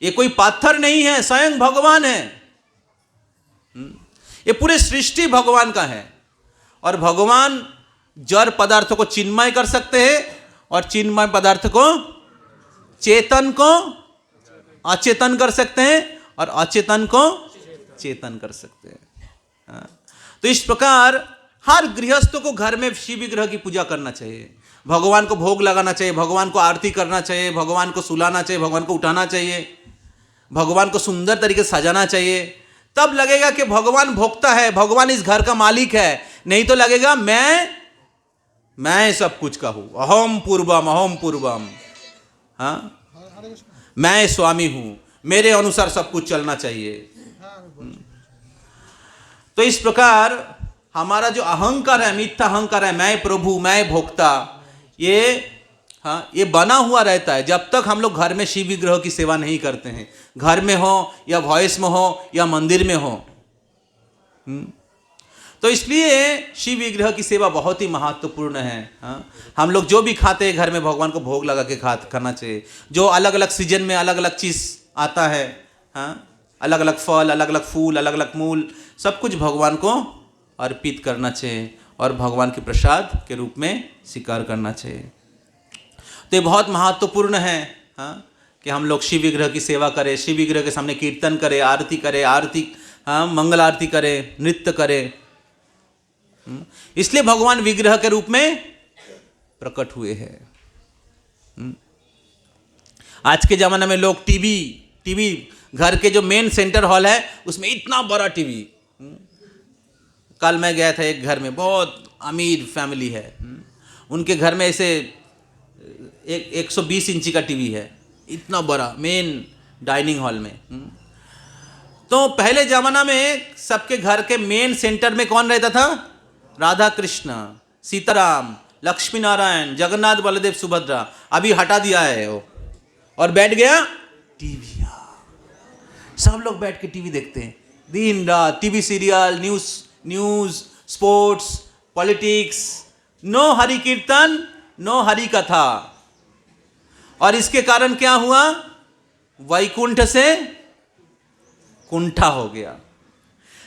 ये कोई पत्थर नहीं है, स्वयं भगवान है। ये पूरे सृष्टि भगवान का है। और भगवान जड़ पदार्थों को चिन्मय कर सकते हैं और चिन्मय पदार्थ को, चेतन को अचेतन कर सकते हैं और अचेतन को चेतन कर सकते हैं। हाँ। तो इस प्रकार हर गृहस्थ को घर में शिव विग्रह की पूजा करना चाहिए, भगवान को भोग लगाना चाहिए, भगवान को आरती करना चाहिए, भगवान को सुलाना चाहिए, भगवान को उठाना चाहिए, भगवान को सुंदर तरीके से सजाना चाहिए। तब लगेगा कि भगवान भोक्ता है, भगवान इस घर का मालिक है। नहीं तो लगेगा मैं सब कुछ का हूं, अहम पूर्वम। हाँ, मैं स्वामी हूं, मेरे अनुसार सब कुछ चलना चाहिए। तो इस प्रकार हमारा जो अहंकार है, मिथ्या अहंकार है, मैं प्रभु, मैं भोक्ता, ये बना हुआ रहता है जब तक हम लोग घर में शिव विग्रह की सेवा नहीं करते हैं, घर में हो या वॉइस में हो या मंदिर में हो। तो इसलिए शिव विग्रह की सेवा बहुत ही महत्वपूर्ण है। हम लोग जो भी खाते हैं घर में भगवान को भोग लगा के खाना चाहिए। जो अलग अलग सीजन में अलग अलग चीज़ आता है, अलग अलग फल, अलग अलग फूल, अलग अलग मूल, सब कुछ भगवान को अर्पित करना चाहिए और भगवान के प्रसाद के रूप में स्वीकार करना चाहिए। तो ये बहुत महत्वपूर्ण है कि हम लोग शिव विग्रह की सेवा करें, शिव विग्रह के सामने कीर्तन करें, आरती करें, मंगल आरती करें, नृत्य करें। इसलिए भगवान विग्रह के रूप में प्रकट हुए हैं। आज के जमाने में लोग टीवी घर के जो मेन सेंटर हॉल है उसमें इतना बड़ा टीवी। कल मैं गया था एक घर में, बहुत अमीर फैमिली है, उनके घर में ऐसे 120 इंची का टीवी है, इतना बड़ा मेन डाइनिंग हॉल में। तो पहले ज़माना में सबके घर के मेन सेंटर में कौन रहता था? राधा कृष्ण, सीताराम, लक्ष्मी नारायण, जगन्नाथ, बलदेव, सुभद्रा। अभी हटा दिया है वो और बैठ गया टीवी। सब लोग बैठ के टीवी देखते हैं दिन रात, TV serial, news, sports, politics, no Hari kirtan, no Hari कथा। और इसके कारण क्या हुआ? वैकुंठ से कुंठा हो गया।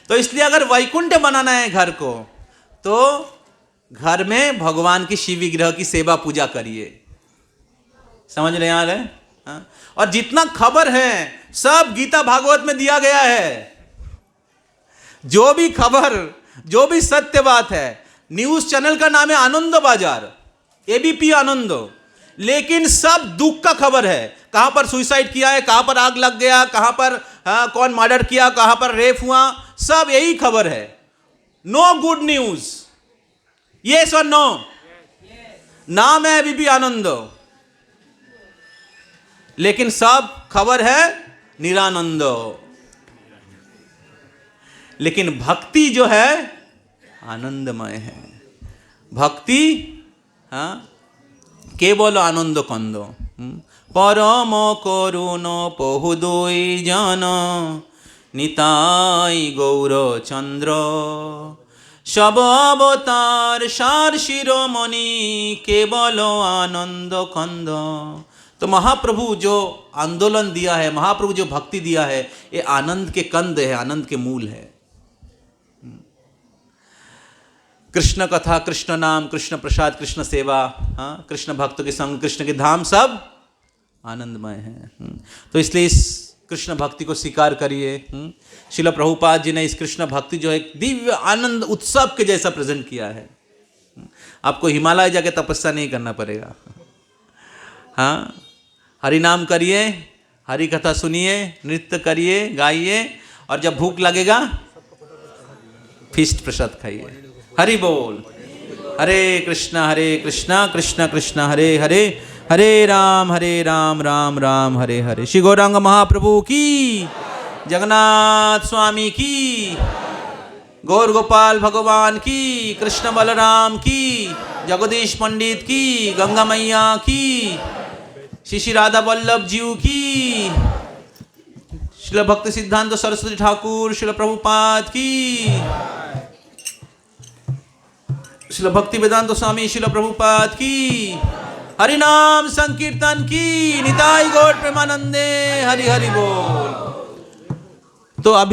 तो इसलिए अगर वैकुंठ बनाना है घर को, तो घर में भगवान की शिव विग्रह की सेवा पूजा करिए। समझ रहे आ रहे? और जितना खबर है सब गीता भागवत में दिया गया है। जो भी खबर, जो भी सत्य बात है, न्यूज चैनल का नाम है आनंद बाजार, एबीपी आनंद, लेकिन सब दुख का खबर है। कहां पर सुसाइड किया है, कहां पर आग लग गया, कहां पर कौन मर्डर किया, कहां पर रेप हुआ, सब यही खबर है। नो गुड न्यूज, यस और नो? नाम है एबीपी आनंद, लेकिन सब खबर है निरानंद। लेकिन भक्ति जो है आनंदमय है। भक्ति केवल आनंद कंद। परम करुण पहुदोई जन निताई गौर चंद्र सब अवतार सार शिरोमणि केवल आनंद कंद। तो महाप्रभु जो आंदोलन दिया है, महाप्रभु जो भक्ति दिया है, ये आनंद के कंद है, आनंद के मूल है। कृष्ण कथा, कृष्ण नाम, कृष्ण प्रसाद, कृष्ण सेवा, कृष्ण भक्तों के संग, कृष्ण के धाम, सब आनंदमय है। तो इसलिए इस कृष्ण भक्ति को स्वीकार करिए। श्रील प्रभुपाद जी ने इस कृष्ण भक्ति जो एक दिव्य आनंद उत्सव के जैसा प्रेजेंट किया है। आपको हिमालय जाके तपस्या नहीं करना पड़ेगा। हरि नाम करिए, हरि कथा सुनिए, नृत्य करिए, गाइए, और जब भूख लगेगा फीस्ट प्रसाद खाइए। हरि बोल। हरे कृष्णा कृष्ण कृष्ण हरे हरे, हरे राम राम राम हरे हरे। श्री गौरांग महाप्रभु की, जगन्नाथ स्वामी की, गौर गोपाल भगवान की, कृष्ण बलराम की, जगदीश पंडित की, गंगा मैया की, श्री राधा वल्लभ जीव की, श्रील भक्ति सिद्धांत सरस्वती ठाकुर श्रील प्रभुपाद की, श्रील भक्ति वेदांत स्वामी श्रील प्रभुपाद की, हरि नाम संकीर्तन की, निताई गौर प्रेमानंदे, हरि हरि बोल। तो अभी